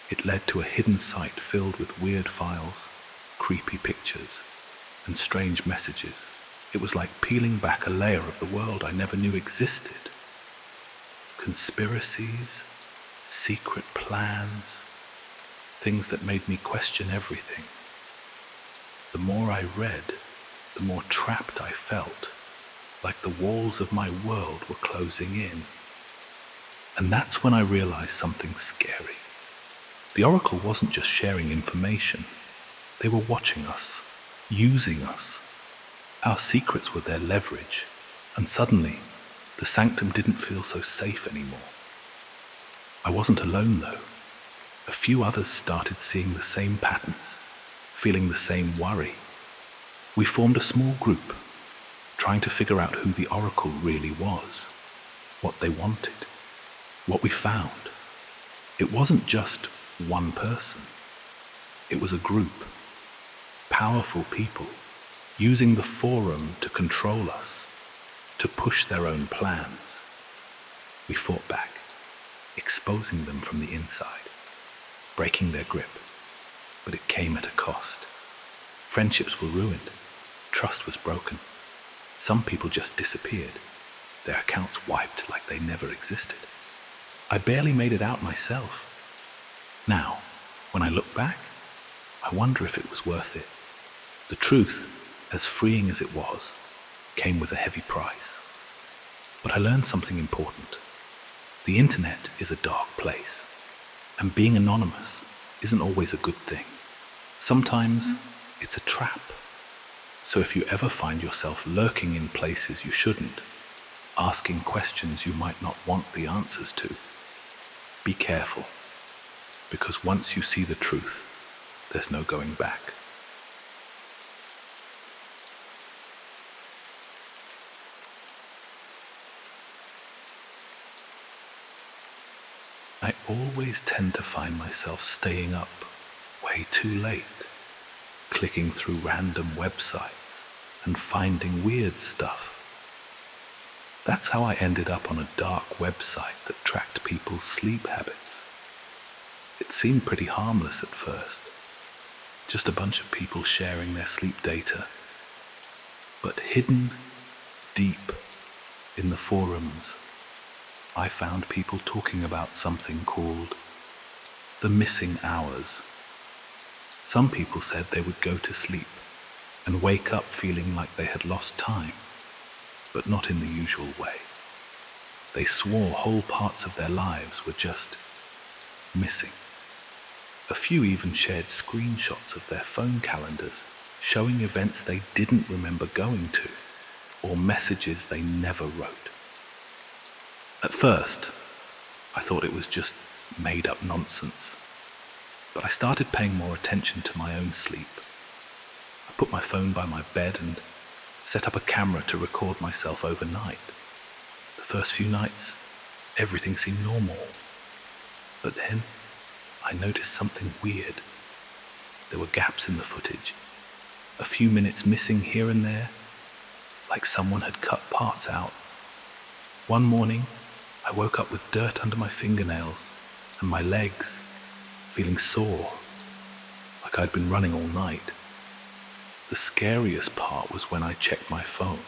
A: It led to a hidden site filled with weird files, creepy pictures, and strange messages. It was like peeling back a layer of the world I never knew existed. Conspiracies, secret plans, things that made me question everything. The more I read, the more trapped I felt, like the walls of my world were closing in. And that's when I realized something scary. The Oracle wasn't just sharing information. They were watching us, using us. Our secrets were their leverage, and suddenly, the sanctum didn't feel so safe anymore. I wasn't alone though. A few others started seeing the same patterns, feeling the same worry. We formed a small group, trying to figure out who the Oracle really was, what they wanted, what we found. It wasn't just one person. It was a group, powerful people, using the forum to control us, to push their own plans. We fought back, exposing them from the inside, breaking their grip, but it came at a cost. Friendships were ruined, trust was broken. Some people just disappeared, their accounts wiped like they never existed. I barely made it out myself. Now, when I look back, I wonder if it was worth it. The truth, as freeing as it was, came with a heavy price. But I learned something important. The internet is a dark place, and being anonymous isn't always a good thing. Sometimes it's a trap. So if you ever find yourself lurking in places you shouldn't, asking questions you might not want the answers to, be careful, because once you see the truth, there's no going back. I always tend to find myself staying up way too late, clicking through random websites and finding weird stuff. That's how I ended up on a dark website that tracked people's sleep habits. It seemed pretty harmless at first, just a bunch of people sharing their sleep data. But hidden deep in the forums, I found people talking about something called the missing hours. Some people said they would go to sleep and wake up feeling like they had lost time, but not in the usual way. They swore whole parts of their lives were just missing. A few even shared screenshots of their phone calendars showing events they didn't remember going to, or messages they never wrote. At first, I thought it was just made-up nonsense, but I started paying more attention to my own sleep. I put my phone by my bed and set up a camera to record myself overnight. The first few nights, everything seemed normal, but then I noticed something weird. There were gaps in the footage, a few minutes missing here and there, like someone had cut parts out. One morning, I woke up with dirt under my fingernails and my legs, feeling sore, like I'd been running all night. The scariest part was when I checked my phone.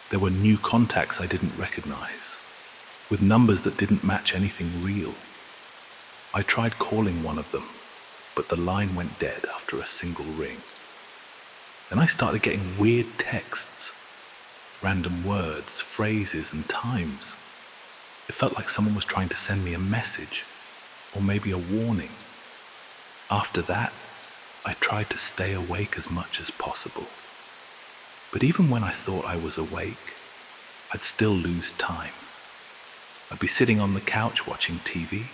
A: There were new contacts I didn't recognize, with numbers that didn't match anything real. I tried calling one of them, but the line went dead after a single ring. Then I started getting weird texts, random words, phrases, and times. It felt like someone was trying to send me a message, or maybe a warning. After that, I tried to stay awake as much as possible. But even when I thought I was awake, I'd still lose time. I'd be sitting on the couch watching TV,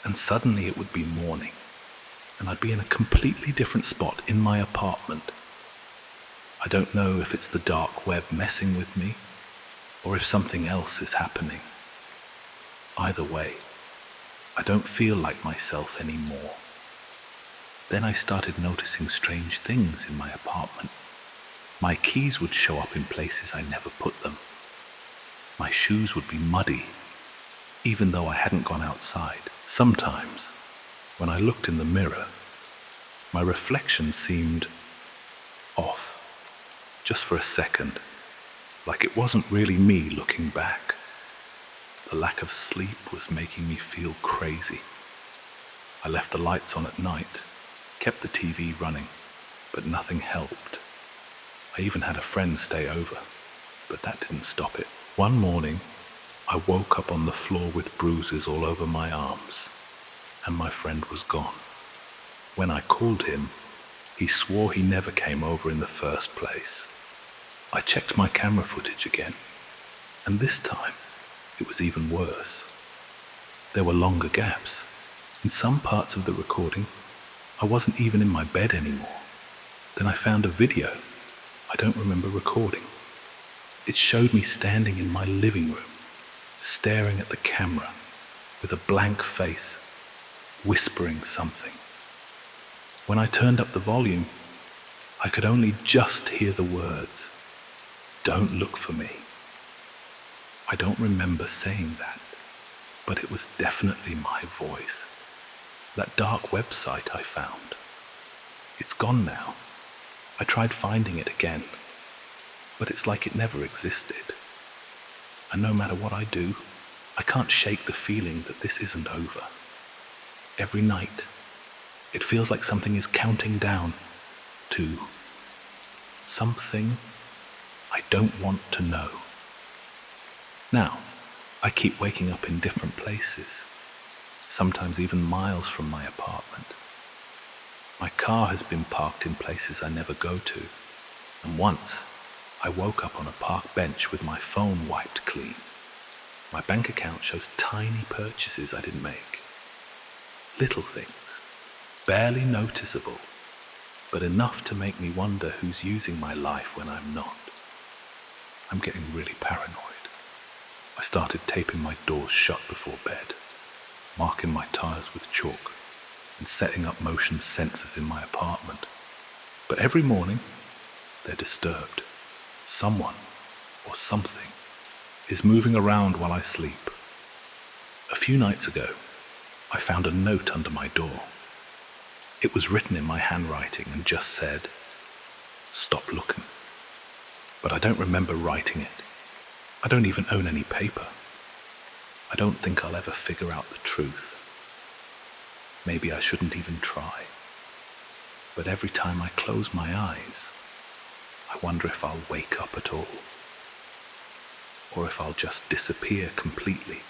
A: and suddenly it would be morning, and I'd be in a completely different spot in my apartment. I don't know if it's the dark web messing with me, or if something else is happening. Either way, I don't feel like myself anymore. Then I started noticing strange things in my apartment. My keys would show up in places I never put them. My shoes would be muddy, even though I hadn't gone outside. Sometimes, when I looked in the mirror, my reflection seemed off. just for a second, like it wasn't really me looking back. The lack of sleep was making me feel crazy. I left the lights on at night, kept the TV running, but nothing helped. I even had a friend stay over, but that didn't stop it. One morning, I woke up on the floor with bruises all over my arms, and my friend was gone. When I called him, he swore he never came over in the first place. I checked my camera footage again, and this time it was even worse. There were longer gaps. In some parts of the recording, I wasn't even in my bed anymore. Then I found a video I don't remember recording. It showed me standing in my living room, staring at the camera with a blank face, whispering something. When I turned up the volume, I could only just hear the words, "Don't look for me." I don't remember saying that, but it was definitely my voice. That dark website I found. It's gone now. I tried finding it again, but it's like it never existed. And no matter what I do, I can't shake the feeling that this isn't over. Every night, it feels like something is counting down to something I don't want to know. Now, I keep waking up in different places, sometimes even miles from my apartment. My car has been parked in places I never go to, and once I woke up on a park bench with my phone wiped clean. My bank account shows tiny purchases I didn't make. Little things, barely noticeable, but enough to make me wonder who's using my life when I'm not. I'm getting really paranoid. I started taping my doors shut before bed, marking my tires with chalk, and setting up motion sensors in my apartment. But every morning, they're disturbed. Someone or something is moving around while I sleep. A few nights ago, I found a note under my door. It was written in my handwriting and just said, "Stop looking." But I don't remember writing it. I don't even own any paper. I don't think I'll ever figure out the truth. Maybe I shouldn't even try. But every time I close my eyes, I wonder if I'll wake up at all, or if I'll just disappear completely.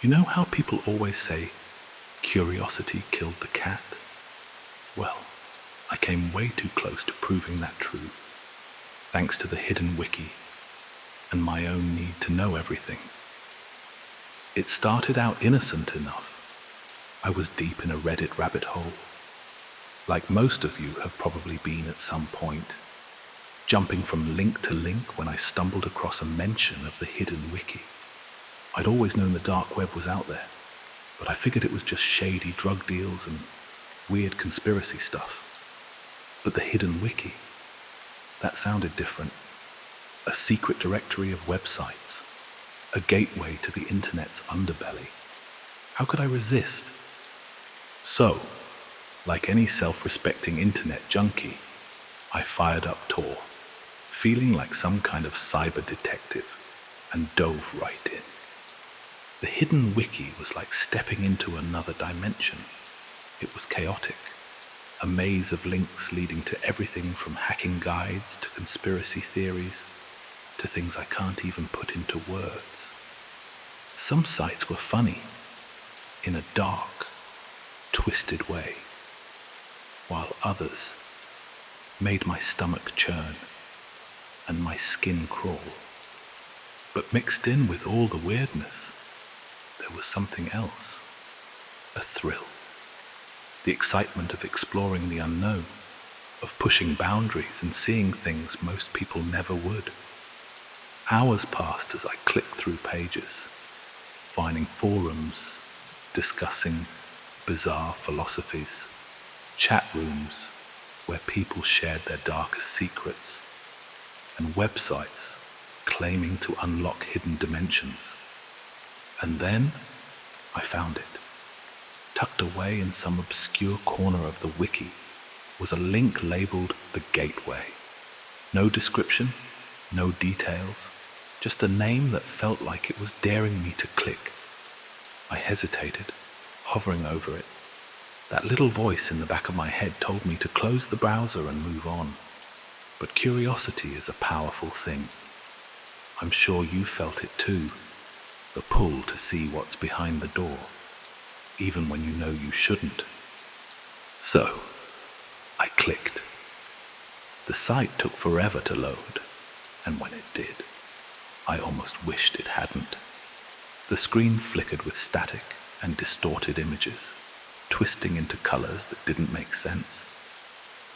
A: You know how people always say, curiosity killed the cat? Well, I came way too close to proving that true, thanks to the hidden wiki and my own need to know everything. It started out innocent enough. I was deep in a Reddit rabbit hole, like most of you have probably been at some point, jumping from link to link when I stumbled across a mention of the hidden wiki. I'd always known the dark web was out there, but I figured it was just shady drug deals and weird conspiracy stuff. But the hidden wiki, that sounded different. A secret directory of websites, a gateway to the internet's underbelly. How could I resist? So, like any self-respecting internet junkie, I fired up Tor, feeling like some kind of cyber detective, and dove right in. The hidden wiki was like stepping into another dimension. It was chaotic, a maze of links leading to everything from hacking guides to conspiracy theories, to things I can't even put into words. Some sites were funny, in a dark, twisted way, while others made my stomach churn and my skin crawl. But mixed in with all the weirdness, there was something else, a thrill. The excitement of exploring the unknown, of pushing boundaries and seeing things most people never would. Hours passed as I clicked through pages, finding forums, discussing bizarre philosophies, chat rooms where people shared their darkest secrets, and websites claiming to unlock hidden dimensions. And then I found it. Tucked away in some obscure corner of the wiki was a link labeled The Gateway. No description, no details, just a name that felt like it was daring me to click. I hesitated, hovering over it. That little voice in the back of my head told me to close the browser and move on. But curiosity is a powerful thing. I'm sure you felt it too, the pull to see what's behind the door, even when you know you shouldn't. So, I clicked. The site took forever to load, and when it did, I almost wished it hadn't. The screen flickered with static and distorted images, twisting into colors that didn't make sense.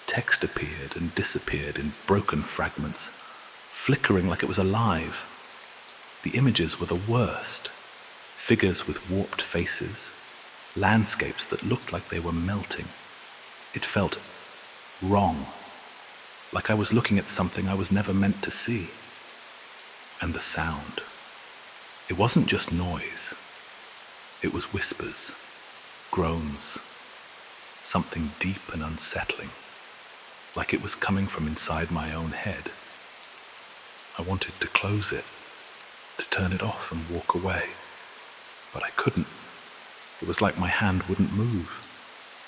A: Text appeared and disappeared in broken fragments, flickering like it was alive. The images were the worst. Figures with warped faces, landscapes that looked like they were melting. It felt wrong, like I was looking at something I was never meant to see. And the sound. It wasn't just noise. It was whispers, groans, something deep and unsettling, like it was coming from inside my own head. I wanted to close it, to turn it off and walk away, but I couldn't. It was like my hand wouldn't move.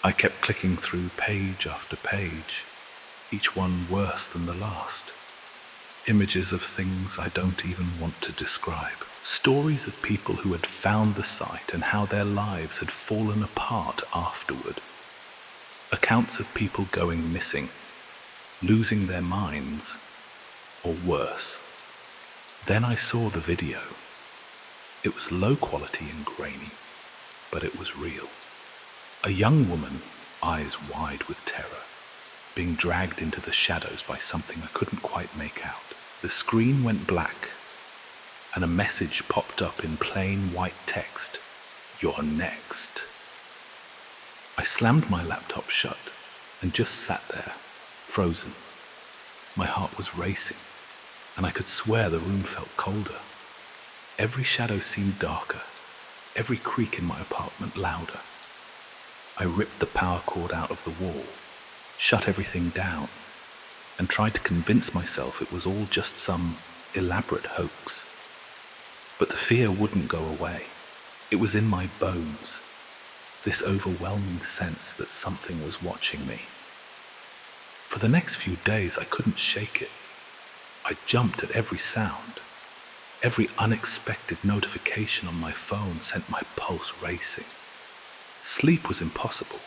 A: I kept clicking through page after page, each one worse than the last. Images of things I don't even want to describe. Stories of people who had found the site and how their lives had fallen apart afterward. Accounts of people going missing, losing their minds, or worse. Then I saw the video. It was low quality and grainy, but it was real. A young woman, eyes wide with terror, being dragged into the shadows by something I couldn't quite make out. The screen went black, and a message popped up in plain white text. "You're next." I slammed my laptop shut and just sat there, frozen. My heart was racing, and I could swear the room felt colder. Every shadow seemed darker, every creak in my apartment louder. I ripped the power cord out of the wall, shut everything down, and tried to convince myself it was all just some elaborate hoax. But the fear wouldn't go away. It was in my bones, this overwhelming sense that something was watching me. For the next few days, I couldn't shake it. I jumped at every sound. Every unexpected notification on my phone sent my pulse racing. Sleep was impossible.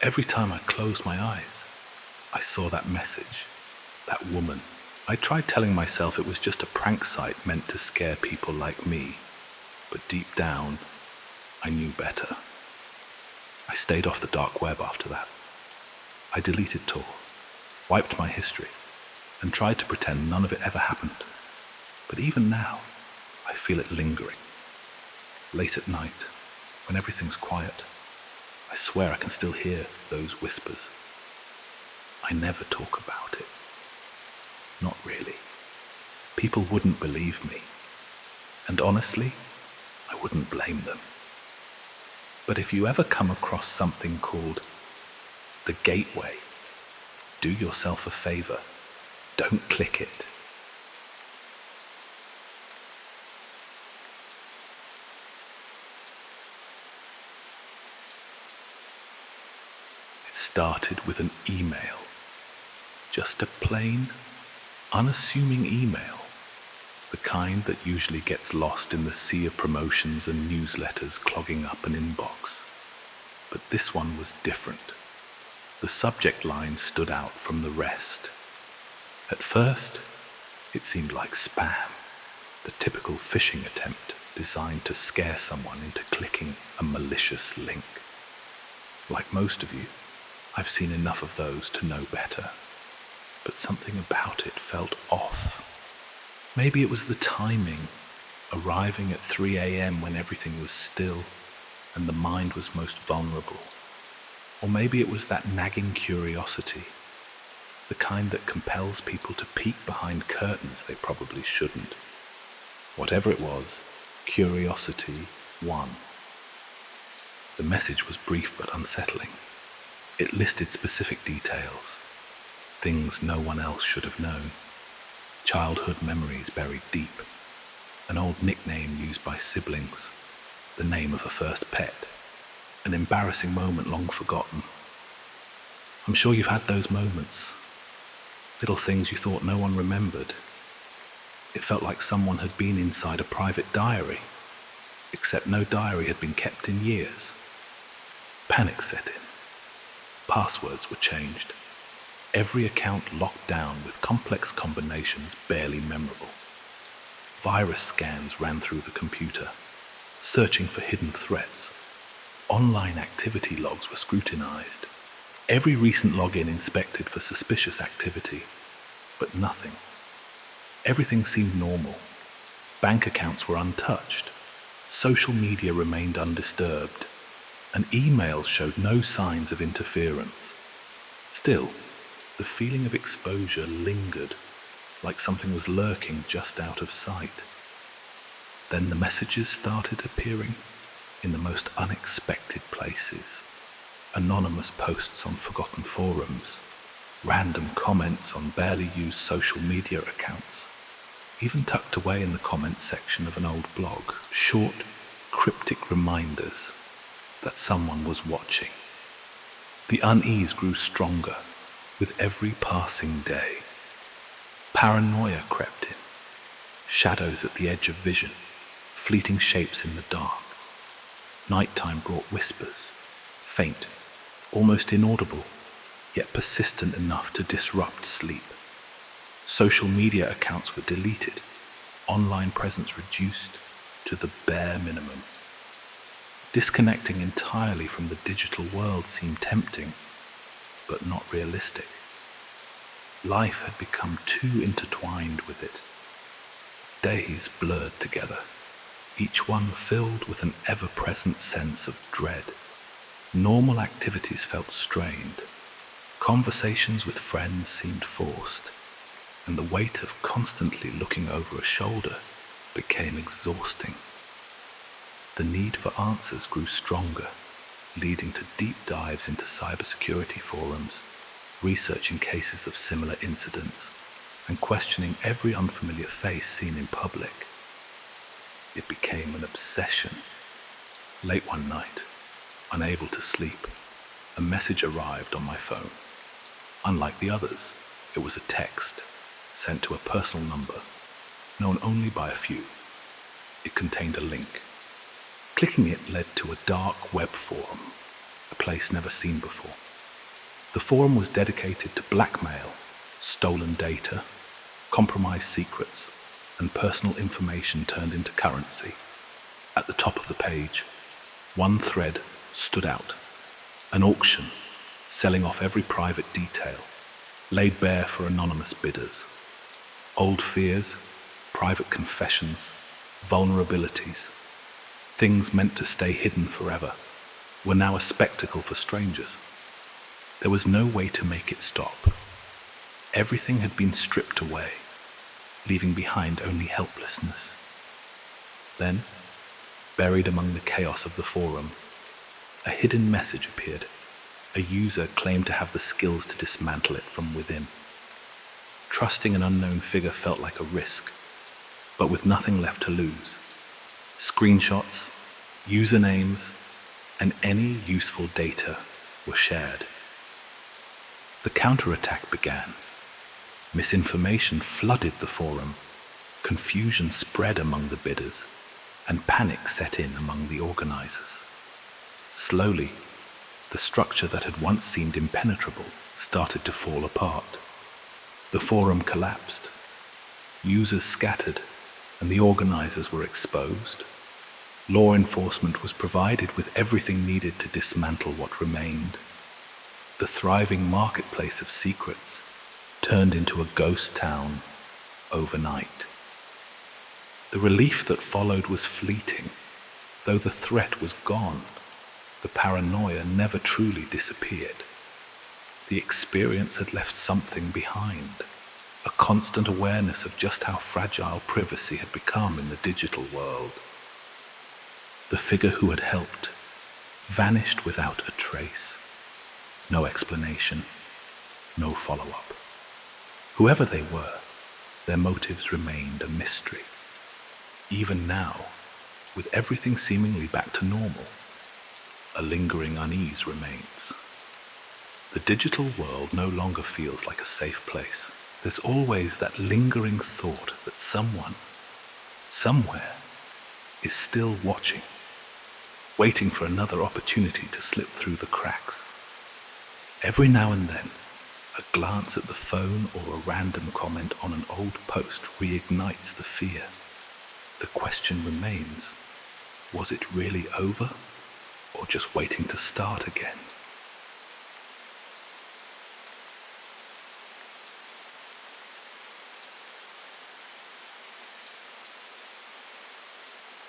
A: Every time I closed my eyes, I saw that message, that woman. I tried telling myself it was just a prank site meant to scare people like me, but deep down, I knew better. I stayed off the dark web after that. I deleted Tor, wiped my history, and tried to pretend none of it ever happened. But even now, I feel it lingering. Late at night, when everything's quiet, I swear I can still hear those whispers. I never talk about it. Not really. People wouldn't believe me. And honestly, I wouldn't blame them. But if you ever come across something called The Gateway, do yourself a favor. Don't click it. It started with an email. Just a plain, unassuming email. The kind that usually gets lost in the sea of promotions and newsletters clogging up an inbox. But this one was different. The subject line stood out from the rest. At first, it seemed like spam, the typical phishing attempt designed to scare someone into clicking a malicious link. Like most of you, I've seen enough of those to know better. But something about it felt off. Maybe it was the timing, arriving at 3 a.m. when everything was still and the mind was most vulnerable. Or maybe it was that nagging curiosity, the kind that compels people to peek behind curtains they probably shouldn't. Whatever it was, Curiosity 1. The message was brief but unsettling. It listed specific details, things no one else should have known, childhood memories buried deep, an old nickname used by siblings, the name of a first pet, an embarrassing moment long forgotten. I'm sure you've had those moments, little things you thought no one remembered. It felt like someone had been inside a private diary, except no diary had been kept in years. Panic set in. Passwords were changed. Every account locked down with complex combinations barely memorable. Virus scans ran through the computer, searching for hidden threats. Online activity logs were scrutinized. Every recent login inspected for suspicious activity, but nothing. Everything seemed normal. Bank accounts were untouched. Social media remained undisturbed, and emails showed no signs of interference. Still, the feeling of exposure lingered, like something was lurking just out of sight. Then the messages started appearing in the most unexpected places. Anonymous posts on forgotten forums, random comments on barely used social media accounts, even tucked away in the comments section of an old blog, short, cryptic reminders that someone was watching. The unease grew stronger with every passing day. Paranoia crept in, shadows at the edge of vision, fleeting shapes in the dark. Nighttime brought whispers, faint, almost inaudible, yet persistent enough to disrupt sleep. Social media accounts were deleted, online presence reduced to the bare minimum. Disconnecting entirely from the digital world seemed tempting, but not realistic. Life had become too intertwined with it. Days blurred together, each one filled with an ever-present sense of dread. Normal activities felt strained. Conversations with friends seemed forced, and the weight of constantly looking over a shoulder became exhausting. The need for answers grew stronger, leading to deep dives into cybersecurity forums, researching cases of similar incidents, and questioning every unfamiliar face seen in public. It became an obsession. Late one night, unable to sleep, a message arrived on my phone. Unlike the others, it was a text sent to a personal number, known only by a few. It contained a link. Clicking it led to a dark web forum, a place never seen before. The forum was dedicated to blackmail, stolen data, compromised secrets, and personal information turned into currency. At the top of the page, one thread stood out. An auction, selling off every private detail, laid bare for anonymous bidders. Old fears, private confessions, vulnerabilities, things meant to stay hidden forever, were now a spectacle for strangers. There was no way to make it stop. Everything had been stripped away, leaving behind only helplessness. Then, buried among the chaos of the forum, a hidden message appeared. A user claimed to have the skills to dismantle it from within. Trusting an unknown figure felt like a risk, but with nothing left to lose. Screenshots, usernames, and any useful data were shared. The counterattack began. Misinformation flooded the forum, confusion spread among the bidders, and panic set in among the organizers. Slowly, the structure that had once seemed impenetrable started to fall apart. The forum collapsed. Users scattered, and the organizers were exposed. Law enforcement was provided with everything needed to dismantle what remained. The thriving marketplace of secrets turned into a ghost town overnight. The relief that followed was fleeting. Though the threat was gone, the paranoia never truly disappeared. The experience had left something behind, a constant awareness of just how fragile privacy had become in the digital world. The figure who had helped vanished without a trace. No explanation, no follow-up. Whoever they were, their motives remained a mystery. Even now, with everything seemingly back to normal, a lingering unease remains. The digital world no longer feels like a safe place. There's always that lingering thought that someone, somewhere, is still watching, waiting for another opportunity to slip through the cracks. Every now and then, a glance at the phone or a random comment on an old post reignites the fear. The question remains, was it really over, or just waiting to start again?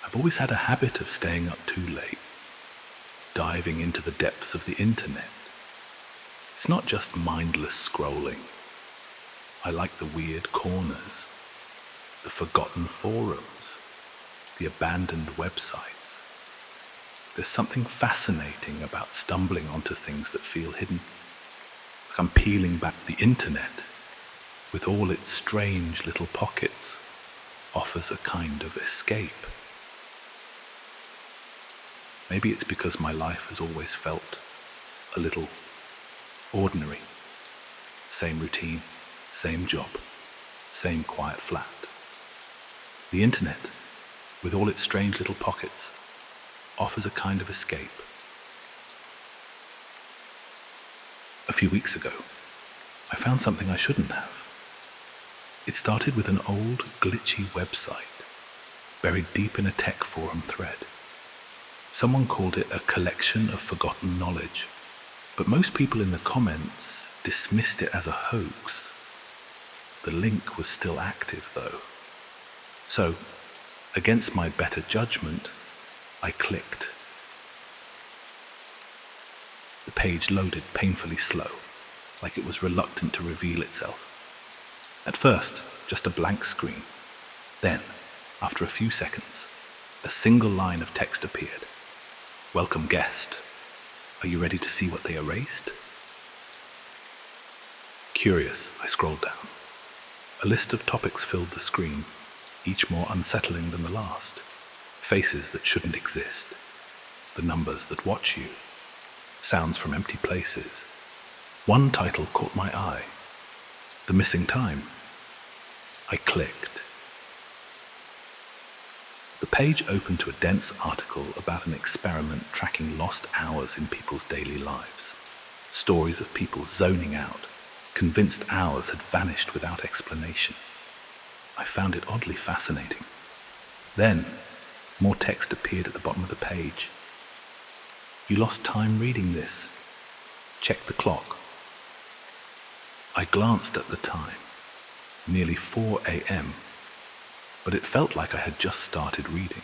A: I've always had a habit of staying up too late, diving into the depths of the internet. It's not just mindless scrolling. I like the weird corners, the forgotten forums, the abandoned websites. There's something fascinating about stumbling onto things that feel hidden. Like I'm peeling back the internet, with all its strange little pockets, offers a kind of escape. Maybe it's because my life has always felt a little ordinary. Same routine, same job, same quiet flat. The internet, with all its strange little pockets, offers a kind of escape. A few weeks ago, I found something I shouldn't have. It started with an old, glitchy website, buried deep in a tech forum thread. Someone called it a collection of forgotten knowledge, but most people in the comments dismissed it as a hoax. The link was still active, though. So, against my better judgment, I clicked. The page loaded painfully slow, like it was reluctant to reveal itself. At first, just a blank screen. Then, after a few seconds, a single line of text appeared. Welcome guest. Are you ready to see what they erased? Curious, I scrolled down. A list of topics filled the screen, each more unsettling than the last. Faces that shouldn't exist. The numbers that watch you. Sounds from empty places. One title caught my eye. The missing time. I clicked. The page opened to a dense article about an experiment tracking lost hours in people's daily lives. Stories of people zoning out, convinced hours had vanished without explanation. I found it oddly fascinating. Then, more text appeared at the bottom of the page. You lost time reading this. Check the clock. I glanced at the time. Nearly 4 a.m., but it felt like I had just started reading.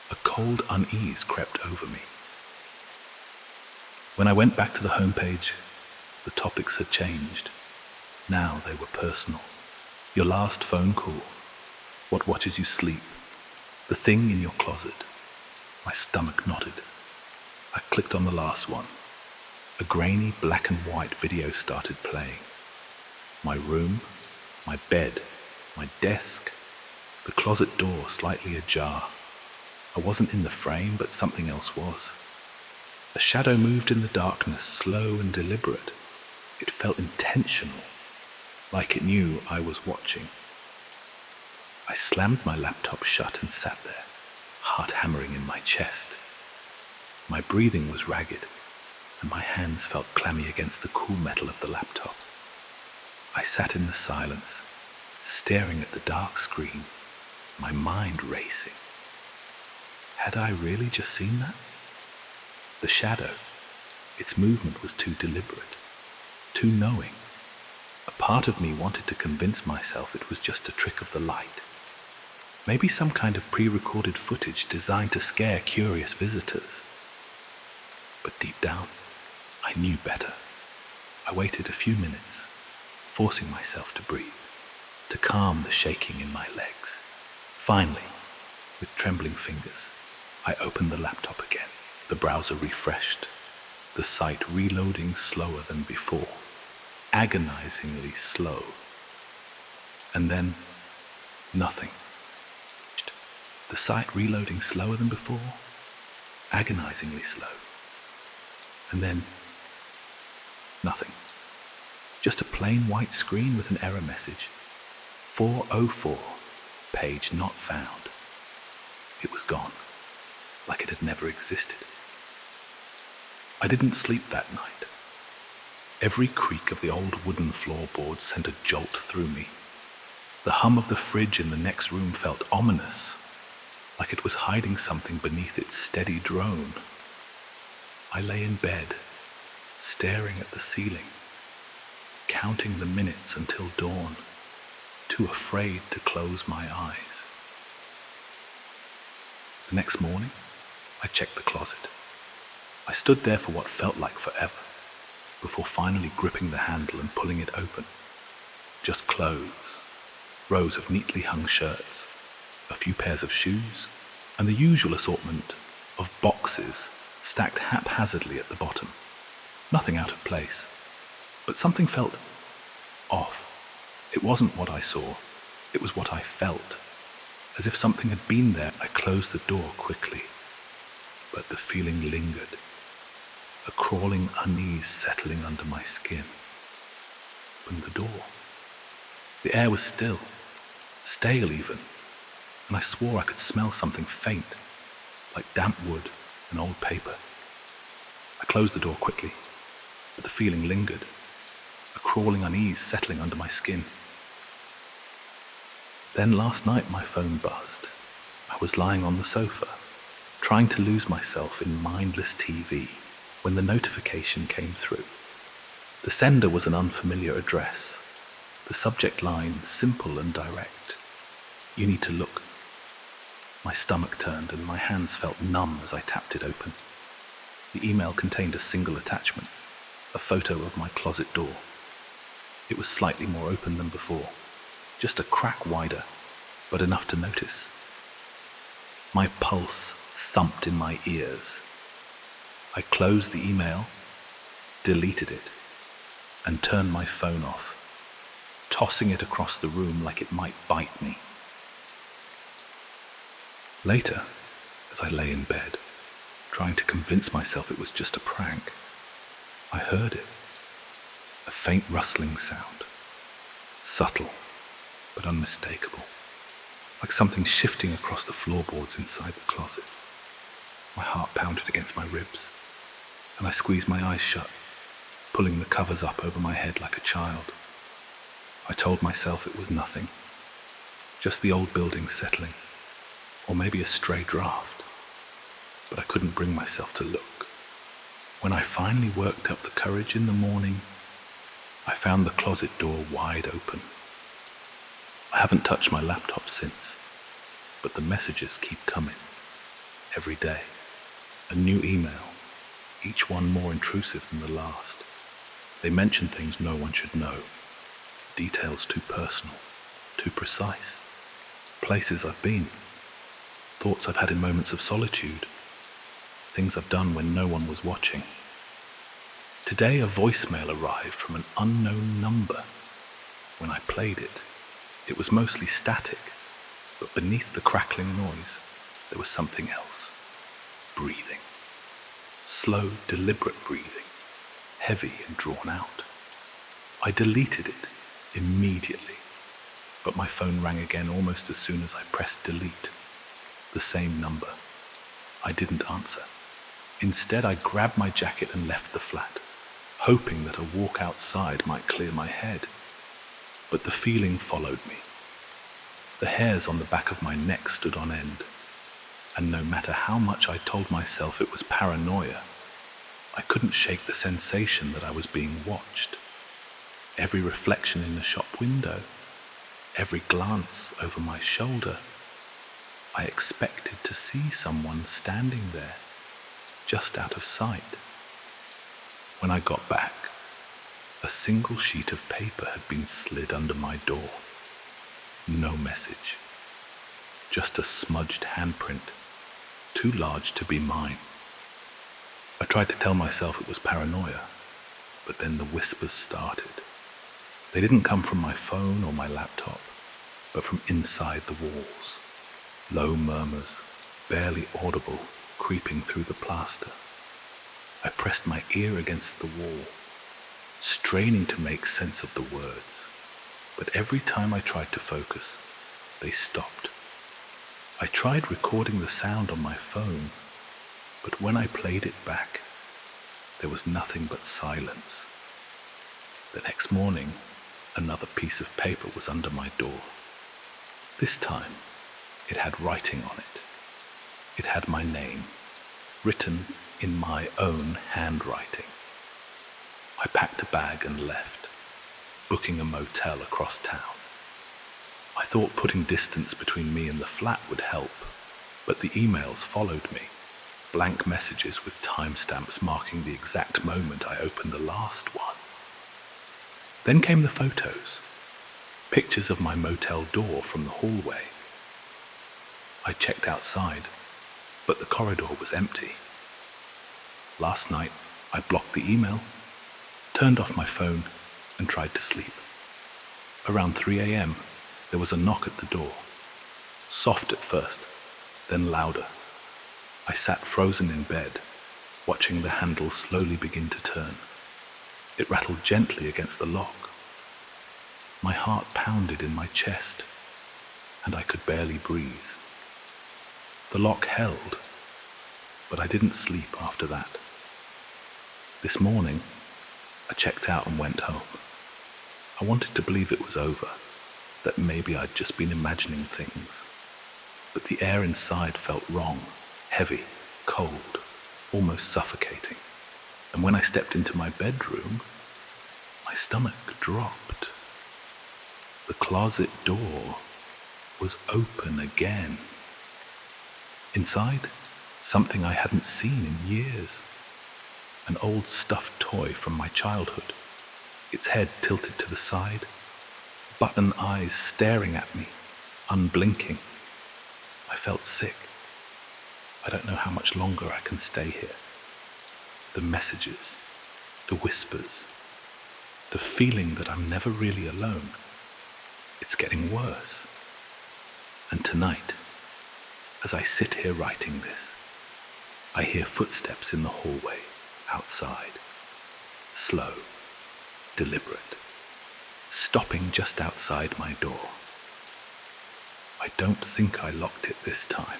A: A cold unease crept over me. When I went back to the homepage, the topics had changed. Now they were personal. Your last phone call. What watches you sleep. The thing in your closet. My stomach knotted. I clicked on the last one. A grainy black and white video started playing. My room, my bed, my desk, the closet door slightly ajar. I wasn't in the frame, but something else was. A shadow moved in the darkness, slow and deliberate. It felt intentional, like it knew I was watching. I slammed my laptop shut and sat there, heart hammering in my chest. My breathing was ragged, and my hands felt clammy against the cool metal of the laptop. I sat in the silence, staring at the dark screen, my mind racing. Had I really just seen that? The shadow, its movement was too deliberate, too knowing. A part of me wanted to convince myself it was just a trick of the light. Maybe some kind of pre-recorded footage designed to scare curious visitors. But deep down, I knew better. I waited a few minutes, forcing myself to breathe, to calm the shaking in my legs. Finally, with trembling fingers, I opened the laptop again, the browser refreshed, the site reloading slower than before, agonizingly slow. And then, nothing. The site reloading slower than before, agonizingly slow. And then, nothing. Just a plain white screen with an error message. 404, page not found. It was gone, like it had never existed. I didn't sleep that night. Every creak of the old wooden floorboards sent a jolt through me. The hum of the fridge in the next room felt ominous, like it was hiding something beneath its steady drone. I lay in bed, staring at the ceiling, counting the minutes until dawn, too afraid to close my eyes. The next morning, I checked the closet. I stood there for what felt like forever, before finally gripping the handle and pulling it open. Just clothes, rows of neatly hung shirts, a few pairs of shoes, and the usual assortment of boxes stacked haphazardly at the bottom. Nothing out of place, but something felt off. It wasn't what I saw, it was what I felt. As if something had been there, I closed the door quickly, but the feeling lingered, a crawling unease settling under my skin. Opened the door. The air was still, stale even, and I swore I could smell something faint, like damp wood and old paper. I closed the door quickly, but the feeling lingered, a crawling unease settling under my skin. Then last night my phone buzzed. I was lying on the sofa, trying to lose myself in mindless TV, when the notification came through. The sender was an unfamiliar address, the subject line simple and direct. You need to look. My stomach turned and my hands felt numb as I tapped it open. The email contained a single attachment, a photo of my closet door. It was slightly more open than before, just a crack wider, but enough to notice. My pulse thumped in my ears. I closed the email, deleted it, and turned my phone off, tossing it across the room like it might bite me. Later, as I lay in bed, trying to convince myself it was just a prank, I heard it. A faint rustling sound, subtle but unmistakable, like something shifting across the floorboards inside the closet. My heart pounded against my ribs, and I squeezed my eyes shut, pulling the covers up over my head like a child. I told myself it was nothing, just the old building settling, or maybe a stray draft, but I couldn't bring myself to look. When I finally worked up the courage in the morning, I found the closet door wide open. I haven't touched my laptop since, but the messages keep coming. Every day, a new email, each one more intrusive than the last. They mention things no one should know, details too personal, too precise, places I've been, thoughts I've had in moments of solitude, things I've done when no one was watching. Today a voicemail arrived from an unknown number. When I played it, it was mostly static, but beneath the crackling noise, there was something else. Breathing. Slow, deliberate breathing, heavy and drawn out. I deleted it immediately, but my phone rang again almost as soon as I pressed delete. The same number. I didn't answer. Instead, I grabbed my jacket and left the flat, hoping that a walk outside might clear my head. But the feeling followed me. The hairs on the back of my neck stood on end, and no matter how much I told myself it was paranoia, I couldn't shake the sensation that I was being watched. Every reflection in the shop window, every glance over my shoulder, I expected to see someone standing there, just out of sight. When I got back, a single sheet of paper had been slid under my door. No message, just a smudged handprint, too large to be mine. I tried to tell myself it was paranoia, but then the whispers started. They didn't come from my phone or my laptop, but from inside the walls. Low murmurs, barely audible, creeping through the plaster. I pressed my ear against the wall, straining to make sense of the words, but every time I tried to focus, they stopped. I tried recording the sound on my phone, but when I played it back, there was nothing but silence. The next morning, another piece of paper was under my door. This time, it had writing on it. It had my name, written in my own handwriting. I packed a bag and left, booking a motel across town. I thought putting distance between me and the flat would help, but the emails followed me, blank messages with timestamps marking the exact moment I opened the last one. Then came the photos, pictures of my motel door from the hallway. I checked outside, but the corridor was empty. Last night, I blocked the email, turned off my phone, and tried to sleep. Around 3 a.m., there was a knock at the door. Soft at first, then louder. I sat frozen in bed, watching the handle slowly begin to turn. It rattled gently against the lock. My heart pounded in my chest, and I could barely breathe. The lock held, but I didn't sleep after that. This morning, I checked out and went home. I wanted to believe it was over, that maybe I'd just been imagining things. But the air inside felt wrong, heavy, cold, almost suffocating. And when I stepped into my bedroom, my stomach dropped. The closet door was open again. Inside, something I hadn't seen in years. An old stuffed toy from my childhood, its head tilted to the side, button eyes staring at me, unblinking. I felt sick. I don't know how much longer I can stay here. The messages, the whispers, the feeling that I'm never really alone. It's getting worse. And tonight, as I sit here writing this, I hear footsteps in the hallway outside. Slow, deliberate, stopping just outside my door. I don't think I locked it this time.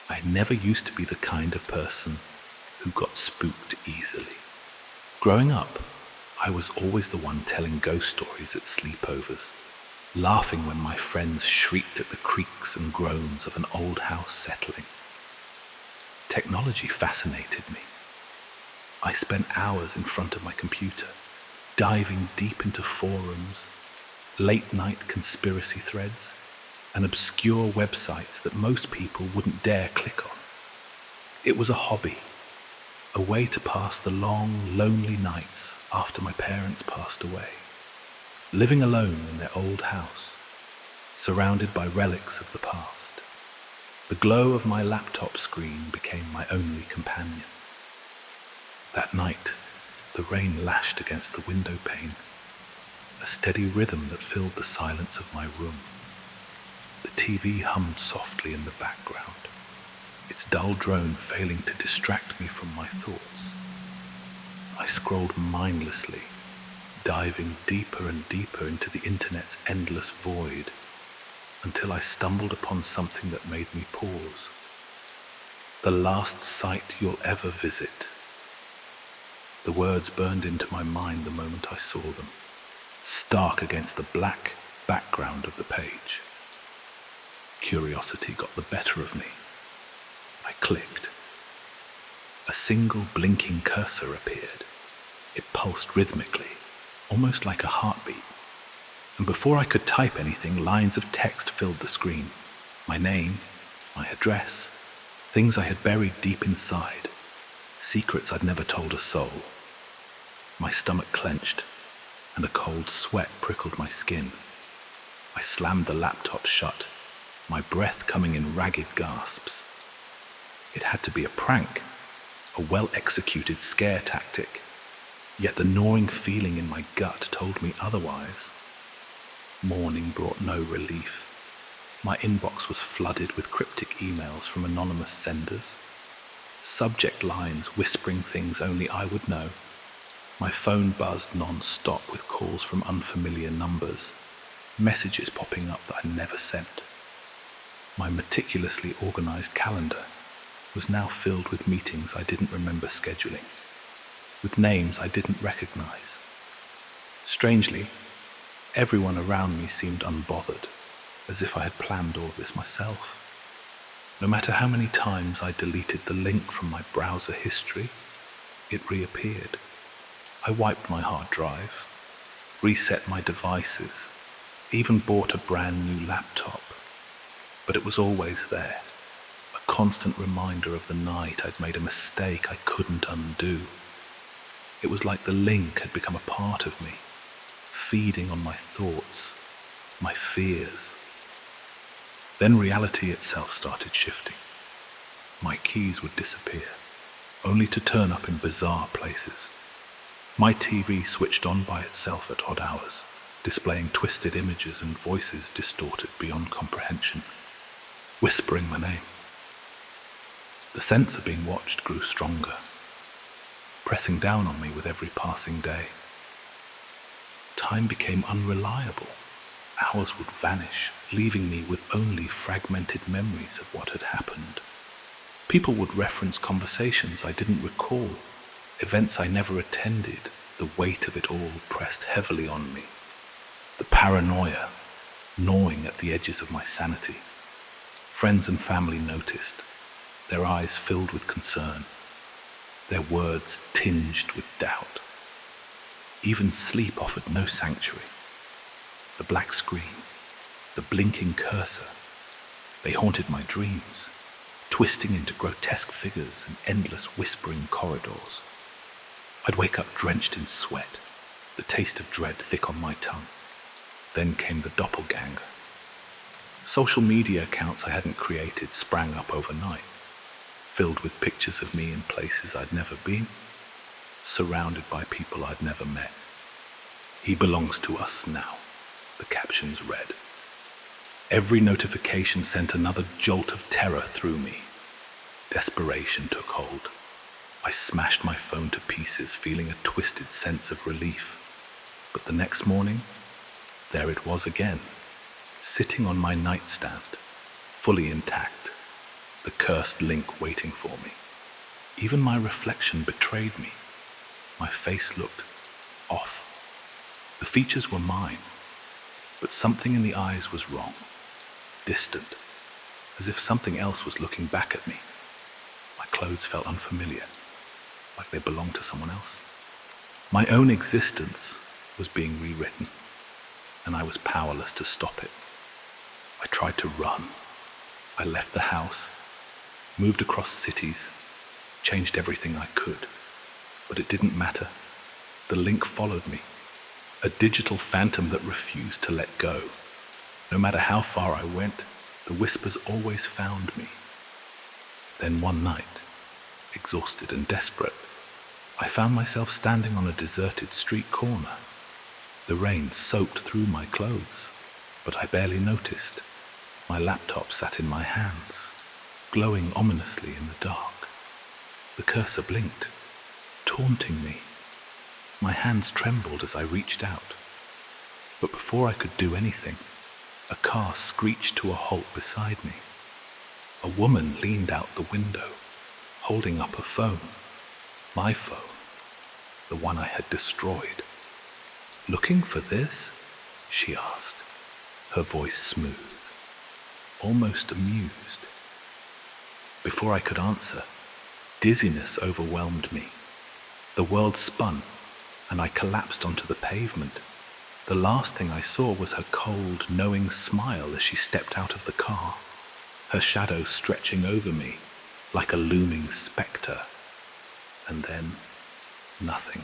A: I never used to be the kind of person who got spooked easily. Growing up, I was always the one telling ghost stories at sleepovers, laughing when my friends shrieked at the creaks and groans of an old house settling. Technology fascinated me. I spent hours in front of my computer, diving deep into forums, late-night conspiracy threads, and obscure websites that most people wouldn't dare click on. It was a hobby, a way to pass the long, lonely nights after my parents passed away, living alone in their old house, surrounded by relics of the past. The glow of my laptop screen became my only companion. That night, the rain lashed against the window pane, a steady rhythm that filled the silence of my room. The TV hummed softly in the background, its dull drone failing to distract me from my thoughts. I scrolled mindlessly, diving deeper and deeper into the internet's endless void, until I stumbled upon something that made me pause. The last site you'll ever visit. The words burned into my mind the moment I saw them, stark against the black background of the page. Curiosity got the better of me. I clicked. A single blinking cursor appeared. It pulsed rhythmically, almost like a heartbeat. And before I could type anything, lines of text filled the screen. My name, my address, things I had buried deep inside, secrets I'd never told a soul. My stomach clenched, and a cold sweat prickled my skin. I slammed the laptop shut, my breath coming in ragged gasps. It had to be a prank, a well-executed scare tactic, yet the gnawing feeling in my gut told me otherwise. Morning brought no relief. My inbox was flooded with cryptic emails from anonymous senders, subject lines whispering things only I would know. My phone buzzed non-stop with calls from unfamiliar numbers, messages popping up that I never sent. My meticulously organized calendar was now filled with meetings I didn't remember scheduling, with names I didn't recognize. Strangely, everyone around me seemed unbothered, as if I had planned all of this myself. No matter how many times I deleted the link from my browser history, it reappeared. I wiped my hard drive, reset my devices, even bought a brand new laptop. But it was always there, a constant reminder of the night I'd made a mistake I couldn't undo. It was like the link had become a part of me, feeding on my thoughts, my fears. Then reality itself started shifting. My keys would disappear, only to turn up in bizarre places. My TV switched on by itself at odd hours, displaying twisted images and voices distorted beyond comprehension, whispering my name. The sense of being watched grew stronger, pressing down on me with every passing day. Time became unreliable. Hours would vanish, leaving me with only fragmented memories of what had happened. People would reference conversations I didn't recall, events I never attended. The weight of it all pressed heavily on me. The paranoia gnawing at the edges of my sanity. Friends and family noticed, their eyes filled with concern, their words tinged with doubt. Even sleep offered no sanctuary. The black screen, the blinking cursor, they haunted my dreams, twisting into grotesque figures and endless whispering corridors. I'd wake up drenched in sweat, the taste of dread thick on my tongue. Then came the doppelganger. Social media accounts I hadn't created sprang up overnight, filled with pictures of me in places I'd never been, surrounded by people I'd never met. "He belongs to us now," the captions read. Every notification sent another jolt of terror through me. Desperation took hold. I smashed my phone to pieces, feeling a twisted sense of relief. But the next morning, there it was again, sitting on my nightstand, fully intact, the cursed link waiting for me. Even my reflection betrayed me. My face looked off. The features were mine, but something in the eyes was wrong, distant, as if something else was looking back at me. My clothes felt unfamiliar, like they belonged to someone else. My own existence was being rewritten, and I was powerless to stop it. I tried to run. I left the house, moved across cities, changed everything I could, but it didn't matter. The link followed me, a digital phantom that refused to let go. No matter how far I went, the whispers always found me. Then one night, exhausted and desperate, I found myself standing on a deserted street corner. The rain soaked through my clothes, but I barely noticed. My laptop sat in my hands, glowing ominously in the dark. The cursor blinked, taunting me. My hands trembled as I reached out. But before I could do anything, a car screeched to a halt beside me. A woman leaned out the window, holding up a phone. My phone, the one I had destroyed. "Looking for this?" she asked, her voice smooth, almost amused. Before I could answer, dizziness overwhelmed me. The world spun, and I collapsed onto the pavement. The last thing I saw was her cold, knowing smile as she stepped out of the car, her shadow stretching over me like a looming spectre. And then, nothing.